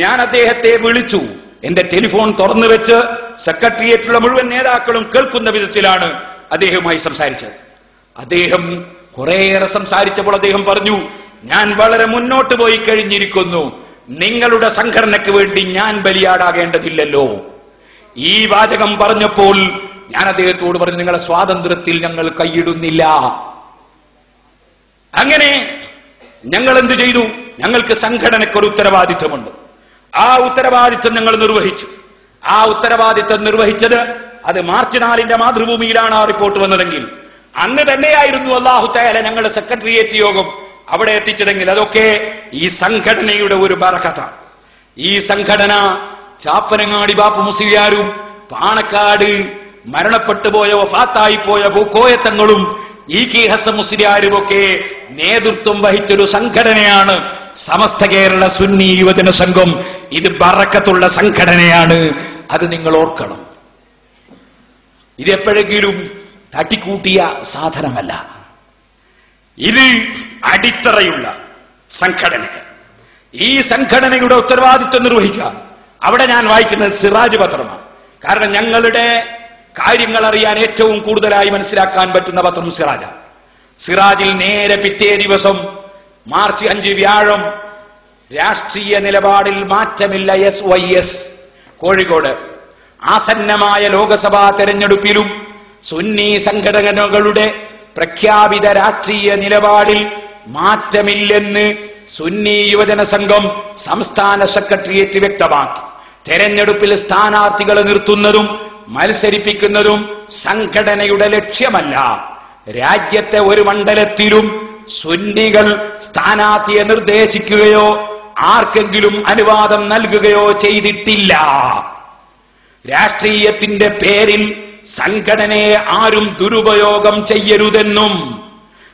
ഞാൻ അദ്ദേഹത്തെ വിളിച്ചു. എന്റെ ടെലിഫോൺ തുറന്നു വെച്ച് സെക്രട്ടേറിയറ്റിലുള്ള മുഴുവൻ നേതാക്കളും കേൾക്കുന്ന വിധത്തിലാണ് അദ്ദേഹവുമായി സംസാരിച്ചത്. അദ്ദേഹം കുറേയേറെ സംസാരിച്ചപ്പോൾ അദ്ദേഹം പറഞ്ഞു, ഞാൻ വളരെ മുന്നോട്ട് പോയി കഴിഞ്ഞിരിക്കുന്നു. നിങ്ങളുടെ സംഘടനയ്ക്ക് വേണ്ടി ഞാൻ ബലിയാടാകേണ്ടതില്ലല്ലോ. ഈ വാചകം പറഞ്ഞപ്പോൾ ഞാൻ അദ്ദേഹത്തോട് പറഞ്ഞു, നിങ്ങളുടെ സ്വാതന്ത്ര്യത്തിൽ ഞങ്ങൾ കൈയിടുന്നില്ല. അങ്ങനെ ഞങ്ങൾ എന്ത് ചെയ്തു? ഞങ്ങൾക്ക് സംഘടനയ്ക്കൊരു ഉത്തരവാദിത്വമുണ്ട്. ആ ഉത്തരവാദിത്വം ഞങ്ങൾ നിർവഹിച്ചു. ആ ഉത്തരവാദിത്വം നിർവഹിച്ചത് അത് മാർച്ച് 4 മാതൃഭൂമിയിലാണ് ആ റിപ്പോർട്ട് വന്നതെങ്കിൽ അന്ന് തന്നെയായിരുന്നു അല്ലാഹു തആല ഞങ്ങളുടെ സെക്രട്ടേറിയറ്റ് യോഗം അവിടെ എത്തിച്ചതെങ്കിൽ അതൊക്കെ ഈ സംഘടനയുടെ ഒരു ബറക്കത്താണ്. ഈ സംഘടന ചാപ്പനങ്ങാടി ബാപ്പു മുസ്ലിയാരും പാണക്കാട് മരണപ്പെട്ടു പോയ വഫാത്തായി പോയ കോയത്തങ്ങളും EK ഹസൻ മുസ്ലിയാരുമൊക്കെ നേതൃത്വം വഹിച്ചൊരു സംഘടനയാണ് സമസ്ത കേരള സുന്നി യുവജന സംഘം. ഇത് ബറക്കത്തുള്ള സംഘടനയാണ്. അത് നിങ്ങൾ ഓർക്കണം. ഇതെപ്പോഴെങ്കിലും തട്ടിക്കൂട്ടിയ സാധനമല്ല. ഇത് അടിത്തറയുള്ള സംഘടന. ഈ സംഘടനയുടെ ഉത്തരവാദിത്വം നിർവഹിക്കാൻ അവിടെ ഞാൻ വായിക്കുന്നത് സിറാജ് പത്രമാണ്. കാരണം ഞങ്ങളുടെ കാര്യങ്ങൾ അറിയാൻ ഏറ്റവും കൂടുതലായി മനസ്സിലാക്കാൻ പറ്റുന്ന പത്രം സിറാജാണ്. സിറാജിൽ നേരെ പിറ്റേ ദിവസം മാർച്ച് 5 വ്യാഴം, രാഷ്ട്രീയ നിലപാടിൽ മാറ്റമില്ല SYS കോഴിക്കോട്. ആസന്നമായ ലോകസഭാ തെരഞ്ഞെടുപ്പിലും സുന്നി സംഘടനകളുടെ പ്രഖ്യാപിത രാഷ്ട്രീയ നിലപാടിൽ മാറ്റമില്ലെന്ന് സുന്നി യുവജന സംഘം സംസ്ഥാന സെക്രട്ടേറിയറ്റ് വ്യക്തമാക്കി. തെരഞ്ഞെടുപ്പിൽ സ്ഥാനാർത്ഥികളെ നിർത്തുന്നതും മത്സരിപ്പിക്കുന്നതും സംഘടനയുടെ ലക്ഷ്യമല്ല. രാജ്യത്തെ ഒരു മണ്ഡലത്തിലും സുന്നികൾ സ്ഥാനാർത്ഥിയെ നിർദ്ദേശിക്കുകയോ ആർക്കെങ്കിലും അനുവാദം നൽകുകയോ ചെയ്തിട്ടില്ല. രാഷ്ട്രീയത്തിന്റെ പേരിൽ സംഘടനയെ ആരും ദുരുപയോഗം ചെയ്യരുതെന്നും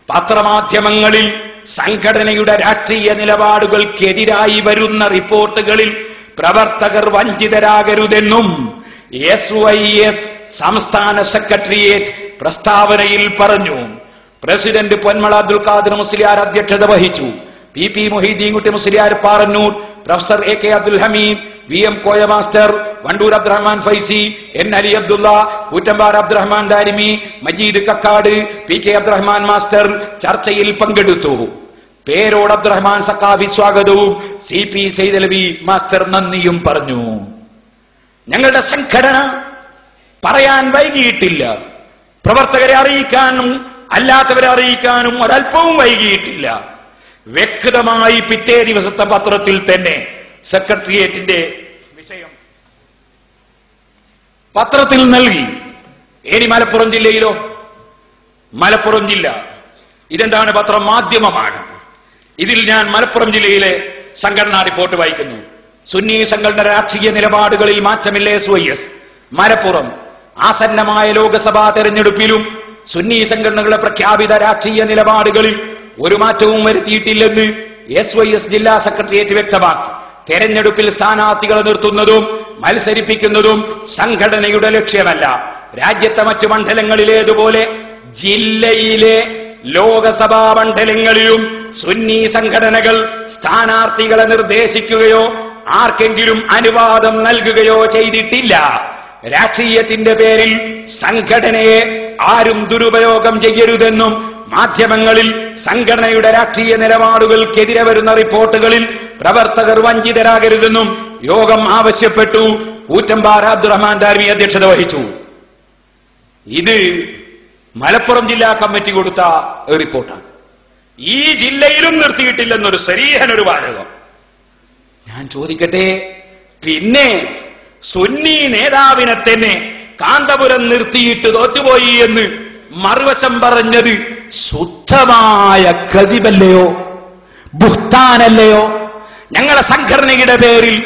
പത്രമാധ്യമങ്ങളിൽ സംഘടനയുടെ രാഷ്ട്രീയ നിലപാടുകൾക്കെതിരായി വരുന്ന റിപ്പോർട്ടുകളിൽ പ്രവർത്തകർ വഞ്ചിതരാകരുതെന്നും SYS സംസ്ഥാന സെക്രട്ടേറിയറ്റ് പ്രസ്താവനയിൽ പറഞ്ഞു. പ്രസിഡന്റ് പൊന്മള അബ്ദുൽ ഖാദർ മുസ്ലിയാർ അധ്യക്ഷത വഹിച്ചു. PP Moideenkutty Musliyar Parannur, professor AK Abdul Hameed, VM Koya master, Vandoor Abdurahman Faizy, N Ali Abdulla, Koottampara Abdurahman Darimi, Majeed Kakkad, PK Abdurahman master ചർച്ചയിൽ പങ്കെടുത്തു. പേരോട് അബ്ദുറഹ്മാൻ സഖാഫി സ്വാഗതവും CP സൈദലവി മാസ്റ്റർ നന്ദിയും പറഞ്ഞു. ഞങ്ങളുടെ സംഘടന പറയാൻ വൈകിയിട്ടില്ല. പ്രവർത്തകരെ അറിയിക്കാനും അല്ലാത്തവരെ അറിയിക്കാനും ഒരൽപ്പവും വൈകിയിട്ടില്ല. വ്യക്തമായി പിറ്റേ ദിവസത്തെ പത്രത്തിൽ തന്നെ സെക്രട്ടേറിയറ്റിന്റെ വിഷയം പത്രത്തിൽ നൽകി. ഇനി മലപ്പുറം ജില്ലയിലോ? മലപ്പുറം ജില്ല ഇതെന്താണ്? പത്രം മാധ്യമമാണ്. ഇതിൽ ഞാൻ മലപ്പുറം ജില്ലയിലെ സംഘടനാ റിപ്പോർട്ട് വായിക്കുന്നു. സുന്നി സംഘടന രാഷ്ട്രീയ നിലപാടുകളിൽ മാറ്റമില്ല SYS. മലപ്പുറം ആസന്നമായ ലോക്സഭാ തെരഞ്ഞെടുപ്പിലും സുന്നി സംഘടനകളുടെ പ്രഖ്യാപിത രാഷ്ട്രീയ നിലപാടുകളിൽ ഒരു മാറ്റവും വരുത്തിയിട്ടില്ലെന്ന് SYS ജില്ലാ സെക്രട്ടേറിയറ്റ് വ്യക്തമാക്കി. തെരഞ്ഞെടുപ്പിൽ സ്ഥാനാർത്ഥികളെ നിർത്തുന്നതും മത്സരിപ്പിക്കുന്നതും സംഘടനയുടെ ലക്ഷ്യമല്ല. രാജ്യത്തെ മറ്റു മണ്ഡലങ്ങളിലേതുപോലെ ജില്ലയിലെ ലോകസഭാ മണ്ഡലങ്ങളിലും സുന്നി സംഘടനകൾ സ്ഥാനാർത്ഥികളെ നിർദ്ദേശിക്കുകയോ ആർക്കെങ്കിലും അനുവാദം നൽകുകയോ ചെയ്തിട്ടില്ല. രാഷ്ട്രീയത്തിന്റെ പേരിൽ സംഘടനയെ ആരും ദുരുപയോഗം ചെയ്യരുതെന്നും മാധ്യമങ്ങളിൽ സംഘടനയുടെ രാഷ്ട്രീയ നിലപാടുകൾക്കെതിരെ വരുന്ന റിപ്പോർട്ടുകളിൽ പ്രവർത്തകർ വഞ്ചിതരാകരുതെന്നും യോഗം ആവശ്യപ്പെട്ടു. കൂറ്റമ്പാറ അബ്ദുറഹ്മാൻ ദാരിമി അധ്യക്ഷത വഹിച്ചു. ഇത് മലപ്പുറം ജില്ലാ കമ്മിറ്റി കൊടുത്ത റിപ്പോർട്ടാണ്. ഈ ജില്ലയിലും നിർത്തിയിട്ടില്ലെന്നൊരു ശരീഹനൊരു വാചകം. ഞാൻ ചോദിക്കട്ടെ, പിന്നെ സുന്നി നേതാവിനെ തന്നെ കാന്തപുരം നിർത്തിയിട്ട് തോറ്റുപോയി എന്ന് മറുവശം പറഞ്ഞത് ശുദ്ധമായ കദിബല്ലയോ, ബുഹ്താനല്ലയോ? ഞങ്ങളെ സംഘടനയുടെ പേരിൽ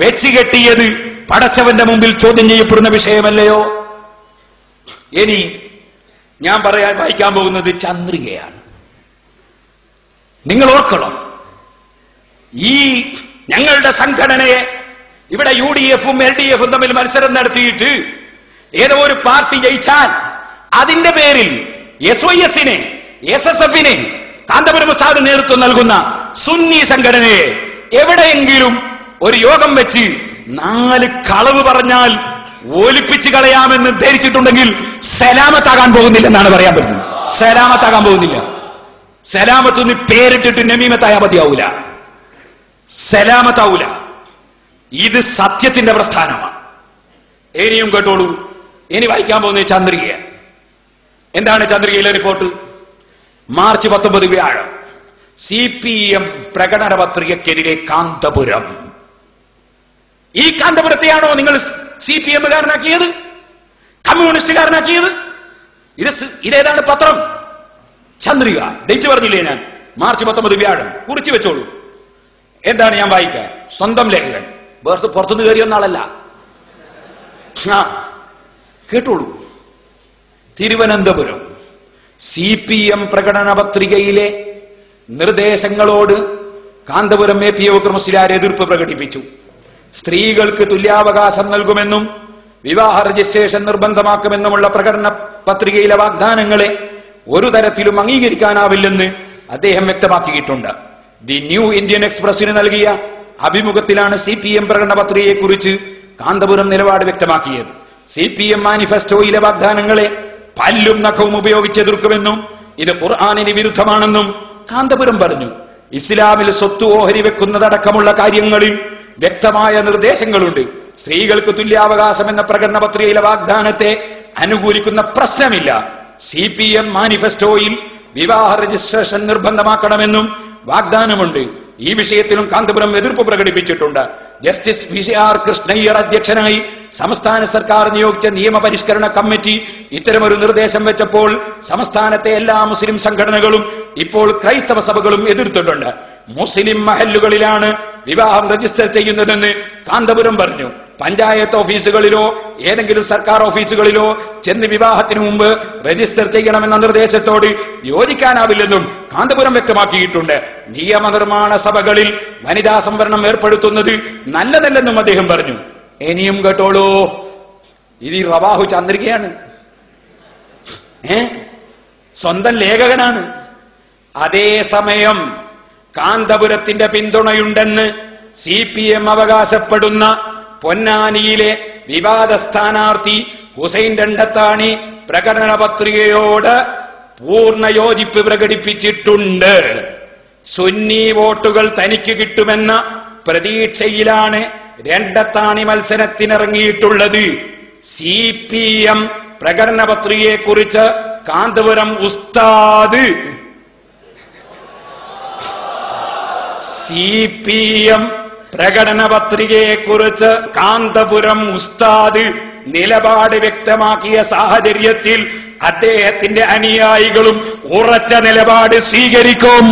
വെച്ചുകെട്ടിയത് പടച്ചവന്റെ മുമ്പിൽ ചോദ്യം ചെയ്യപ്പെടുന്ന വിഷയമല്ലയോ? ഇനി ഞാൻ വായിക്കാൻ പോകുന്നത് ചന്ദ്രികയാണ്. നിങ്ങൾ ഓർക്കണം, ഈ ഞങ്ങളുടെ സംഘടനയെ ഇവിടെ UDF-ഉം LDF-ഉം തമ്മിൽ മത്സരം നടത്തിയിട്ട് ഏതോ ഒരു പാർട്ടി ജയിച്ചാൽ അതിന്റെ പേരിൽ SYS-നെ SSF-നെ കാന്തപുരം ഉസ്താദ് നേതൃത്വം നൽകുന്ന സുന്നി സംഘടനയെ എവിടെയെങ്കിലും ഒരു യോഗം വെച്ച് 4 കളവ് പറഞ്ഞാൽ ഒലിപ്പിച്ച് കളയാമെന്ന് ധരിച്ചിട്ടുണ്ടെങ്കിൽ സലാമത്താകാൻ പോകുന്നില്ലെന്നാണ് പറയാൻ പറ്റുന്നത്. സലാമത്താകാൻ പോകുന്നില്ല. സലാമത്തൊന്ന് പേരിട്ടിട്ട് നമീമത്തായാ മതിയാവൂല. സലാമത്താവൂല. ഇത് സത്യത്തിന്റെ പ്രസ്ഥാനമാണ്. ഇനിയും കേട്ടോളൂ. ഇനി വായിക്കാൻ പോകുന്നത് ചന്ദ്രിക. എന്താണ് ചന്ദ്രികയിലെ റിപ്പോർട്ട്? മാർച്ച് 19 വ്യാഴം CPM പ്രകടന പത്രികയ്ക്കെതിരെ കാന്തപുരം. ഈ കാന്തപുരത്തെയാണോ നിങ്ങൾ CPM-കാരനാക്കിയത്, കമ്മ്യൂണിസ്റ്റുകാരനാക്കിയത്? ഇതേതാണ് പത്രം? ചന്ദ്രിക. ഡേറ്റ് പറഞ്ഞില്ലേ ഞാൻ? മാർച്ച് 19 വ്യാഴം. കുറിച്ചു വെച്ചോളൂ. എന്താണ് ഞാൻ വായിക്കുക? സ്വന്തം ലേഖകൻ, പുറത്തുനിന്ന് കയറിയൊന്ന ആളല്ല. കേട്ടോളൂ. തിരുവനന്തപുരം CPM പ്രകടന പത്രികയിലെ നിർദ്ദേശങ്ങളോട് കാന്തപുരം AP അബൂബക്കർ മുസ്ലിയാർ എതിർപ്പ് പ്രകടിപ്പിച്ചു. സ്ത്രീകൾക്ക് തുല്യാവകാശം നൽകുമെന്നും വിവാഹ രജിസ്ട്രേഷൻ നിർബന്ധമാക്കുമെന്നുമുള്ള പ്രകടന പത്രികയിലെ വാഗ്ദാനങ്ങളെ ഒരു തരത്തിലും അംഗീകരിക്കാനാവില്ലെന്ന് അദ്ദേഹം വ്യക്തമാക്കിയിട്ടുണ്ട്. ദി ന്യൂ ഇന്ത്യൻ എക്സ്പ്രസിന് നൽകിയ അഭിമുഖത്തിലാണ് CPM പ്രകടന പത്രികയെക്കുറിച്ച് കാന്തപുരം നിലപാട് വ്യക്തമാക്കിയത്. CPM മാനിഫെസ്റ്റോയിലെ വാഗ്ദാനങ്ങളെ പല്ലും നഖവും ഉപയോഗിച്ച് എതിർക്കുമെന്നും ഇത് ഖുർആനിന് വിരുദ്ധമാണെന്നും കാന്തപുരം പറഞ്ഞു. ഇസ്ലാമിൽ സ്വത്ത് ഓഹരി വെക്കുന്നതടക്കമുള്ള കാര്യങ്ങളിൽ വ്യക്തമായ നിർദ്ദേശങ്ങളുണ്ട്. സ്ത്രീകൾക്ക് തുല്യാവകാശം എന്ന പ്രകടന പത്രികയിലെ വാഗ്ദാനത്തെ അനുകൂലിക്കുന്ന പ്രശ്നമില്ല. CPM മാനിഫെസ്റ്റോയിൽ വിവാഹ രജിസ്ട്രേഷൻ നിർബന്ധമാക്കണമെന്നും വാഗ്ദാനമുണ്ട്. ഈ വിഷയത്തിലും കാന്തപുരം എതിർപ്പ് പ്രകടിപ്പിച്ചിട്ടുണ്ട്. ജസ്റ്റിസ് VR കൃഷ്ണയ്യർ അധ്യക്ഷനായി സംസ്ഥാന സർക്കാർ നിയോഗിച്ച നിയമപരിഷ്കരണ കമ്മിറ്റി ഇത്തരമൊരു നിർദ്ദേശം വെച്ചപ്പോൾ സംസ്ഥാനത്തെ എല്ലാ മുസ്ലിം സംഘടനകളും ഇപ്പോൾ ക്രൈസ്തവ സഭകളും എതിർത്തിട്ടുണ്ട്. മുസ്ലിം മഹല്ലുകളിലാണ് വിവാഹം രജിസ്റ്റർ ചെയ്യുന്നതെന്ന് കാന്തപുരം പറഞ്ഞു. പഞ്ചായത്ത് ഓഫീസുകളിലോ ഏതെങ്കിലും സർക്കാർ ഓഫീസുകളിലോ ചെന്ന് വിവാഹത്തിനു മുമ്പ് രജിസ്റ്റർ ചെയ്യണമെന്ന നിർദ്ദേശത്തോട് യോജിക്കാനാവില്ലെന്നും കാന്തപുരം വ്യക്തമാക്കിയിട്ടുണ്ട്. നിയമനിർമ്മാണ സഭകളിൽ വനിതാ സംവരണം ഏർപ്പെടുത്തുന്നത് നല്ലതല്ലെന്നും അദ്ദേഹം പറഞ്ഞു. ഇനിയും കേട്ടോളൂ, ഇത് റവാഹു ചന്ദ്രികയാണ്, സ്വന്തം ലേഖകനാണ്. അതേസമയം കാന്തപുരത്തിന്റെ പിന്തുണയുണ്ടെന്ന് CPM അവകാശപ്പെടുന്ന പൊന്നാനിയിലെ വിവാദ സ്ഥാനാർത്ഥി ഹുസൈൻ രണ്ടത്താണി പ്രകടന പത്രികയോട് പൂർണ്ണ യോജിപ്പ് പ്രകടിപ്പിച്ചിട്ടുണ്ട്. സുന്നി വോട്ടുകൾ തനിക്ക് കിട്ടുമെന്ന പ്രതീക്ഷയിലാണ് രണ്ടത്താണി മത്സരത്തിനിറങ്ങിയിട്ടുള്ളത്. CPM പ്രകടന പത്രികയെക്കുറിച്ച് കാന്തപുരം ഉസ്താദ് CPM പ്രകടന പത്രികയെക്കുറിച്ച് കാന്തപുരം ഉസ്താദ് നിലപാട് വ്യക്തമാക്കിയ സാഹചര്യത്തിൽ അദ്ദേഹത്തിന്റെ അനുയായികളും ഉറച്ച നിലപാട് സ്വീകരിക്കും.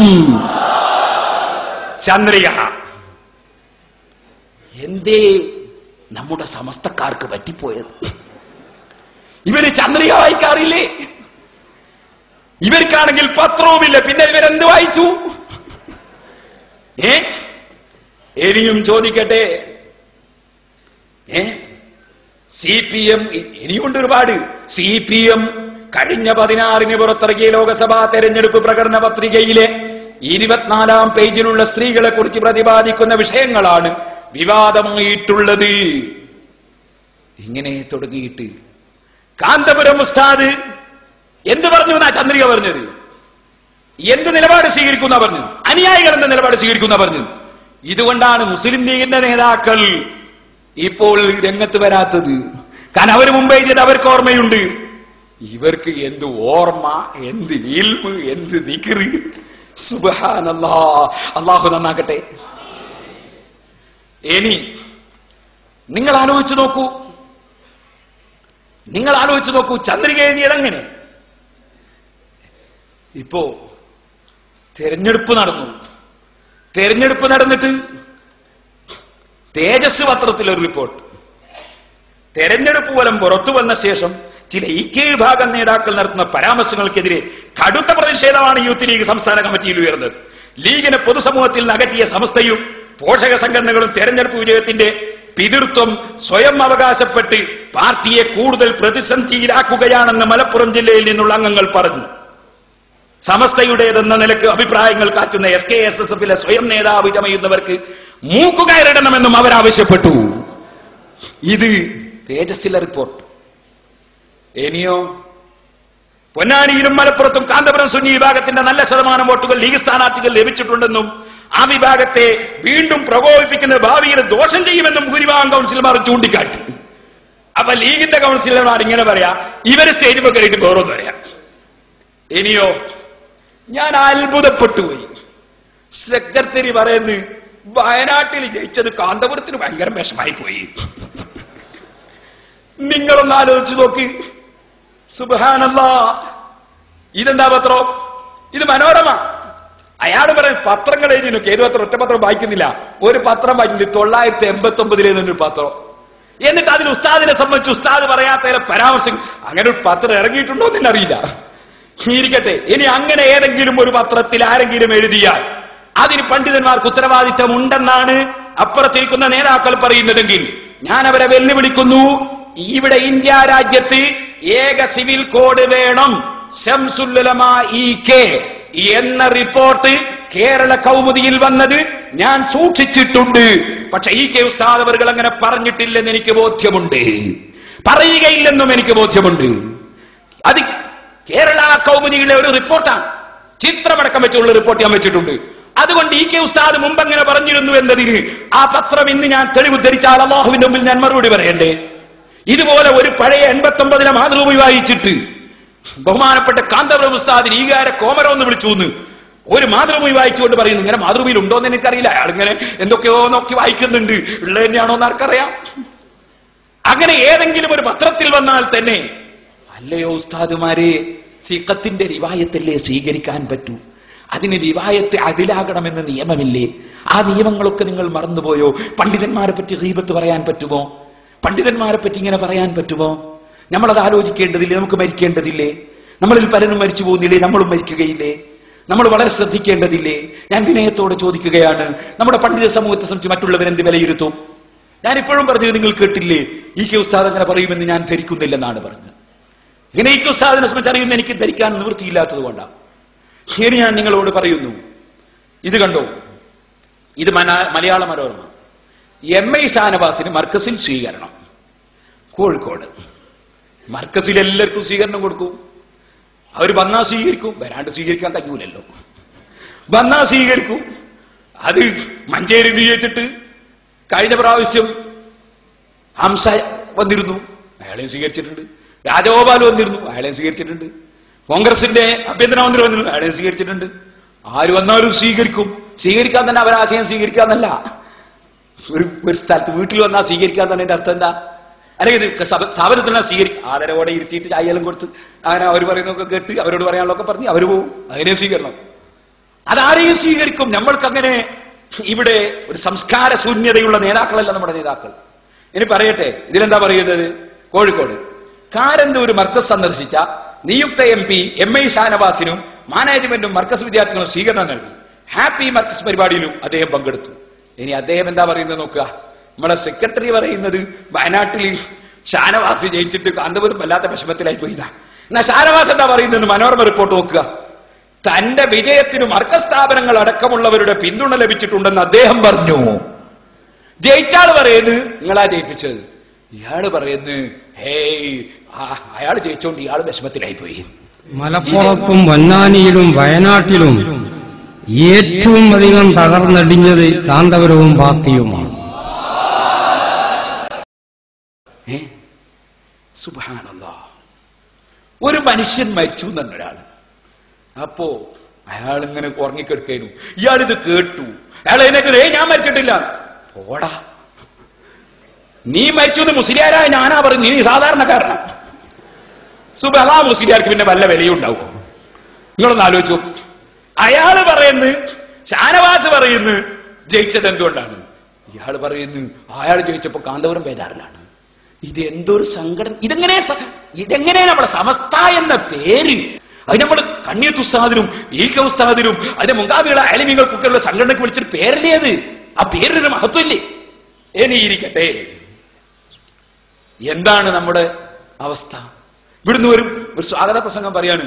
ചന്ദ്രിക എന്തേ നമ്മുടെ സമസ്തക്കാർക്ക് പറ്റിപ്പോയത്? ഇവര് ചന്ദ്രിക വായിക്കാറില്ലേ? ഇവർക്കാണെങ്കിൽ പത്രവുമില്ല, പിന്നെ ഇവരെന്ത് വായിച്ചു? ഇനിയും ചോദിക്കട്ടെ, CPM ഇനിയുണ്ട് ഒരുപാട്. CPM കഴിഞ്ഞ 16-ന് പുറത്തിറങ്ങിയ ലോക്സഭാ തെരഞ്ഞെടുപ്പ് പ്രകടന പത്രികയിലെ 24-ാം പേജിലുള്ള സ്ത്രീകളെ കുറിച്ച് പ്രതിപാദിക്കുന്ന വിഷയങ്ങളാണ് വിവാദമായിട്ടുള്ളത്. ഇങ്ങനെ തുടങ്ങിയിട്ട് കാന്തപുരം ഉസ്താദ് എന്ത് പറഞ്ഞു എന്നാ ചന്ദ്രിക പറഞ്ഞത്? എന്ത് നിലപാട് സ്വീകരിക്കുന്ന പറഞ്ഞു? അനുയായികൾ എന്ത് നിലപാട് സ്വീകരിക്കുന്ന പറഞ്ഞു? ഇതുകൊണ്ടാണ് മുസ്ലിം ലീഗിന്റെ നേതാക്കൾ ഇപ്പോൾ രംഗത്ത് വരാത്തത്. കാരണം അവർ മുമ്പേ ചെയ്ത് അവർക്ക് ഓർമ്മയുണ്ട്. ഇവർക്ക് എന്ത് ഓർമ്മ, എന്ത് ഇൽമ്, എന്ത് ദിക്ർ! സുബ്ഹാനല്ലാഹ്, അല്ലാഹു നന്നാക്കട്ടെ. ഇനി നിങ്ങൾ ആലോചിച്ചു നോക്കൂ, ചന്ദ്രിക എഴുതിയതെങ്ങനെ? ഇപ്പോ തെരഞ്ഞെടുപ്പ് നടന്നിട്ട് തേജസ് പത്രത്തിലൊരു റിപ്പോർട്ട്, തെരഞ്ഞെടുപ്പ് ഫലം പുറത്തു വന്ന ശേഷം ചില വിഭാഗം നേതാക്കൾ നടത്തുന്ന പരാമർശങ്ങൾക്കെതിരെ കടുത്ത പ്രതിഷേധമാണ് യൂത്ത് ലീഗ് സംസ്ഥാന കമ്മിറ്റിയിൽ ഉയർന്നത്. ലീഗിനെ പൊതുസമൂഹത്തിൽ അകറ്റിയ സമസ്തയും പോഷക സംഘടനകളും തെരഞ്ഞെടുപ്പ് വിജയത്തിന്റെ പിതൃത്വം സ്വയം അവകാശപ്പെട്ട് പാർട്ടിയെ കൂടുതൽ പ്രതിസന്ധിയിലാക്കുകയാണെന്ന് മലപ്പുറം ജില്ലയിൽ നിന്നുള്ള അംഗങ്ങൾ പറഞ്ഞു. സമസ്തയുടേതെന്ന നിലക്ക് അഭിപ്രായങ്ങൾ കാറ്റുന്ന SKSSF-ലെ സ്വയം നേതാവ് ചമയുന്നവർക്ക് മൂക്കുകയറിടണമെന്നും അവരാവശ്യപ്പെട്ടു. ഇത് തേജസ്സിലെ റിപ്പോർട്ട്. ഇനിയോ പൊന്നാനിയിലും മലപ്പുറത്തും കാന്തപുരം സുന്നി വിഭാഗത്തിന്റെ നല്ല ശതമാനം വോട്ടുകൾ ലീഗ് സ്ഥാനാർത്ഥികൾ ലഭിച്ചിട്ടുണ്ടെന്നും ആ വിഭാഗത്തെ വീണ്ടും പ്രകോപിപ്പിക്കുന്ന ഭാവിയിൽ ദോഷം ചെയ്യുമെന്നും ഭൂരിഭാഗം കൗൺസിലർമാർ ചൂണ്ടിക്കാട്ടി. അപ്പൊ ലീഗിന്റെ കൗൺസിലർമാർ ഇങ്ങനെ പറയാ, ഇവര് സ്റ്റേജ് കയറിയിട്ട് വേറൊന്നും പറയാം. ഇനിയോ ഞാൻ അത്ഭുതപ്പെട്ടുപോയി. സെക്രട്ടറി പറയുന്നത് വയനാട്ടിൽ ജയിച്ചത് കാന്തപുരത്തിന് ഭയങ്കര വിഷമായി പോയി. നിങ്ങളൊന്ന് ആലോചിച്ചു നോക്ക്. സുബ്ഹാനല്ലാഹ്, ഇതെന്താ പത്രം? ഇത് മനോരമ. അയാൾ പറയും പത്രങ്ങൾ എഴുതി നോക്കി. ഏത് പത്രം? ഒറ്റ പത്രം വായിക്കുന്നില്ല. ഒരു പത്രം വായിക്കുന്നില്ല. 989 പത്രം. എന്നിട്ട് അതിൽ ഉസ്താദിനെ സംബന്ധിച്ച് ഉസ്താദ് പറയാത്ത പരാമർശം. അങ്ങനെ ഒരു പത്രം ഇറങ്ങിയിട്ടുണ്ടോ എന്ന് അറിയില്ല. ഇരിക്കട്ടെ. ഇനി അങ്ങനെ ഏതെങ്കിലും ഒരു പത്രത്തിൽ ആരെങ്കിലും എഴുതിയാൽ അതിന് പണ്ഡിതന്മാർക്ക് ഉത്തരവാദിത്തം ഉണ്ടെന്നാണ് അപ്പുറത്തിരിക്കുന്ന നേതാക്കൾ പറയുന്നതെങ്കിൽ ഞാൻ അവരെ വെല്ലുവിളിക്കുന്നു. ഇവിടെ ഇന്ത്യ രാജ്യത്ത് ഏക സിവിൽ കോഡ് വേണം. ശംസുൽ ഉലമാ EK എന്ന റിപ്പോർട്ട് കേരള കൗമുദിയിൽ വന്നത് ഞാൻ സൂക്ഷിച്ചിട്ടുണ്ട്. പക്ഷെ EK ഉസ്താദ് അവർ അങ്ങനെ പറഞ്ഞിട്ടില്ലെന്ന് എനിക്ക് ബോധ്യമുണ്ട്, പറയുകയില്ലെന്നും എനിക്ക് ബോധ്യമുണ്ട്. അത് കേരള കൗമുദിയിലെ ഒരു റിപ്പോർട്ടാണ്, ചിത്രമടക്കം വെച്ചുള്ള റിപ്പോർട്ട് ഞാൻ വെച്ചിട്ടുണ്ട്. അതുകൊണ്ട് ഇ കെ ഉസ്താദ് മുമ്പ് എങ്ങനെ പറഞ്ഞിരുന്നു എന്നതിന് ആ പത്രം ഇന്ന് ഞാൻ തെളിവുദ്ധരിച്ചാൽ അല്ലാഹുവിന്റെ മുമ്പിൽ ഞാൻ മറുപടി പറയണ്ടേ? ഇതുപോലെ ഒരു പഴയ 89 മാതൃഭൂമി വായിച്ചിട്ട് ബഹുമാനപ്പെട്ട കാന്തപുരം ഉസ്താദിന് ഈകാര കോമരോ എന്ന് വിളിച്ചു എന്ന് ഒരു മാതൃഭൂമി വായിച്ചുകൊണ്ട് പറയുന്നു. ഇങ്ങനെ മാതൃഭൂമിയിൽ ഉണ്ടോ എന്ന് എനിക്കറിയില്ല, അയാൾ ഇങ്ങനെ എന്തൊക്കെയോ നോക്കി വായിക്കുന്നുണ്ട്, ഉള്ളത് തന്നെയാണോ എന്ന് ആർക്കറിയാം. അങ്ങനെ ഏതെങ്കിലും ഒരു പത്രത്തിൽ വന്നാൽ തന്നെ അല്ലയോ ഉസ്താദുമാരെ, ഫിഖത്തിന്റെ റിവായത്തല്ലേ സ്വീകരിക്കാൻ പറ്റൂ? അതിന് റിവായത്ത് അതിലാകണമെന്ന് നിയമമില്ലേ? ആ നിയമങ്ങളൊക്കെ നിങ്ങൾ മറന്നുപോയോ? പണ്ഡിതന്മാരെ പറ്റി ഗീബത്ത് പറയാൻ പറ്റുമോ? പണ്ഡിതന്മാരെ പറ്റി ഇങ്ങനെ പറയാൻ പറ്റുമോ? നമ്മളത് ആലോചിക്കേണ്ടതില്ലേ? നമുക്ക് മരിക്കേണ്ടതില്ലേ? നമ്മളിൽ പലരും മരിച്ചു പോകുന്നില്ലേ? നമ്മളും മരിക്കുകയില്ലേ? നമ്മൾ വളരെ ശ്രദ്ധിക്കേണ്ടതില്ലേ? ഞാൻ വിനയത്തോടെ ചോദിക്കുകയാണ്, നമ്മുടെ പണ്ഡിത സമൂഹത്തെ സംബന്ധിച്ച് മറ്റുള്ളവരെന്ത് വിലയിരുത്തും? ഞാൻ ഇപ്പോഴും പറഞ്ഞത് നിങ്ങൾ കേട്ടില്ലേ? ഇ കെ ഉസ്താദ് അങ്ങനെ പറയുമെന്ന് ഞാൻ ധരിക്കുന്നില്ലെന്നാണ് പറഞ്ഞത്. ഇങ്ങനെ ഇ കെ ഉസ്താദിനെ സംബന്ധിച്ച് അറിയുന്ന എനിക്ക് ധരിക്കാൻ നിവൃത്തിയില്ലാത്തത് കൊണ്ടാണ്. ശരി, ഞാൻ നിങ്ങളോട് പറയുന്നു, ഇത് കണ്ടോ, ഇത് മലയാള മനോരമ. MI ഷാനവാസിന് മർക്കസിൽ സ്വീകരണം. കോഴിക്കോട് മർക്കസിൽ എല്ലാവർക്കും സ്വീകരണം കൊടുക്കും. അവർ വന്നാൽ സ്വീകരിക്കും, വരാണ്ട് സ്വീകരിക്കാൻ കഴിയൂലല്ലോ. വന്നാൽ സ്വീകരിക്കും. അത് മഞ്ചേരി നിയോഗിച്ചിട്ട് കഴിഞ്ഞ പ്രാവശ്യം ഹംസ വന്നിരുന്നു, അയാളെയും സ്വീകരിച്ചിട്ടുണ്ട്. രാജഗോപാൽ വന്നിരുന്നു, അയാളെയും സ്വീകരിച്ചിട്ടുണ്ട്. കോൺഗ്രസിന്റെ ആഭ്യന്തരമന്ത്രി വന്നിരുന്നു, അയാളെയും സ്വീകരിച്ചിട്ടുണ്ട്. ആര് വന്നാലും സ്വീകരിക്കും. സ്വീകരിക്കാൻ തന്നെ അവരാശയം സ്വീകരിക്കാന്നല്ല, ഒരു സ്ഥലത്ത് വീട്ടിൽ വന്നാൽ സ്വീകരിക്കാൻ തന്നെ എന്റെ അർത്ഥം എന്താ? അല്ലെങ്കിൽ സ്ഥാപനത്തിൽ സ്വീകരിക്കും, ആദരവോടെ ഇരുത്തിയിട്ട് ചായലും കൊടുത്ത് അങ്ങനെ അവർ പറയുന്നതൊക്കെ കേട്ട് അവരോട് പറയാനുള്ളതൊക്കെ പറഞ്ഞ് അവർ പോവും. അതിനെ സ്വീകരണം, അതാരെയും സ്വീകരിക്കും. നമ്മൾക്കങ്ങനെ ഇവിടെ ഒരു സംസ്കാര ശൂന്യതയുള്ള നേതാക്കളല്ല നമ്മുടെ നേതാക്കൾ. ഇനി പറയട്ടെ, ഇതിലെന്താ പറയുന്നത്? കോഴിക്കോട് കാരന്തൂർ മർക്കസ് സന്ദർശിച്ച നിയുക്ത MP MI ഷാനവാസിനും മാനേജ്മെന്റും മർക്കസ് വിദ്യാർത്ഥികളും സ്വീകരണം നൽകി. ഹാപ്പി മർക്കസ് പരിപാടിയിലും അദ്ദേഹം പങ്കെടുത്തു. ഇനി അദ്ദേഹം എന്താ പറയുന്നത് നോക്കുക. നമ്മളെ സെക്രട്ടറി പറയുന്നത് വയനാട്ടിൽ ഷാനവാസ് ജയിച്ചിട്ട് കാന്തപുരം വല്ലാത്ത വിഷമത്തിലായി പോയില്ല. എന്നാ ഷാനവാസ് എന്താ പറയുന്നത്? മനോരമ റിപ്പോർട്ട് നോക്കുക. തന്റെ വിജയത്തിന് മർക്കസ് സ്ഥാപനങ്ങൾ അടക്കമുള്ളവരുടെ പിന്തുണ ലഭിച്ചിട്ടുണ്ടെന്ന് അദ്ദേഹം പറഞ്ഞു. ജയിച്ചാള് പറയുന്നത് നിങ്ങളാ ജയിപ്പിച്ചത്. ഇയാള് പറയുന്നത് ഹേയ് അയാൾ ജയിച്ചോണ്ട് ഇയാൾ വിഷമത്തിലായി പോയി. മലപ്പുറത്തും പൊന്നാനിയിലും വയനാട്ടിലും ഏറ്റവും അധികം തകർന്നടിഞ്ഞത് കാന്തപുരവും പാർട്ടിയുമാണ്. സുബ്ഹാനല്ലാഹ്. ഒരു മനുഷ്യൻ മരിച്ചു എന്നൊരാൾ, അപ്പോ അയാൾ ഇങ്ങനെ ഉറങ്ങിക്കെടുക്കായിരുന്നു. ഇയാളിത് കേട്ടു. അയാൾ എഴുന്നേറ്റ് ഞാൻ മരിച്ചിട്ടില്ല. പോടാ, നീ മരിച്ചു എന്ന് മുസ്ലിയാരായ ഞാനാ പറഞ്ഞു, നീ സാധാരണക്കാരനാ. സുബ്ഹാ, മുസ്ലിയാർക്ക് പിന്നെ വല്ല വിലയുണ്ടാവും? നിങ്ങളൊന്ന് ആലോചിച്ചു. അയാള് പറയുന്നു, ഷാനവാസ് പറയുന്നു ജയിച്ചത് എന്തുകൊണ്ടാണ്. ഇയാൾ പറയുന്നു അയാൾ ജയിച്ചപ്പോ കാന്തപുരം ബേജാറിലാണ്. ഇതെന്തൊരു സങ്കടം! ഇതെങ്ങനെ നമ്മുടെ സമസ്ത എന്ന പേര് അത് നമ്മൾ കണ്ണിയത്ത് ഉസ്താദിനും ഈ കെ ഉസ്താദിനും അതിന്റെ മുങ്കാബികളെ അയലിമീങ്ങൾക്കൊക്കെയുള്ള സംഘടനയ്ക്ക് വിളിച്ചൊരു പേരല്ലേ അത്? ആ പേരിനൊരു മഹത്വമില്ലേ? ഇരിക്കട്ടെ, എന്താണ് നമ്മുടെ അവസ്ഥ? ഇവിടുന്ന് ഒരു സ്വാഗത പ്രസംഗം പറയാണ്.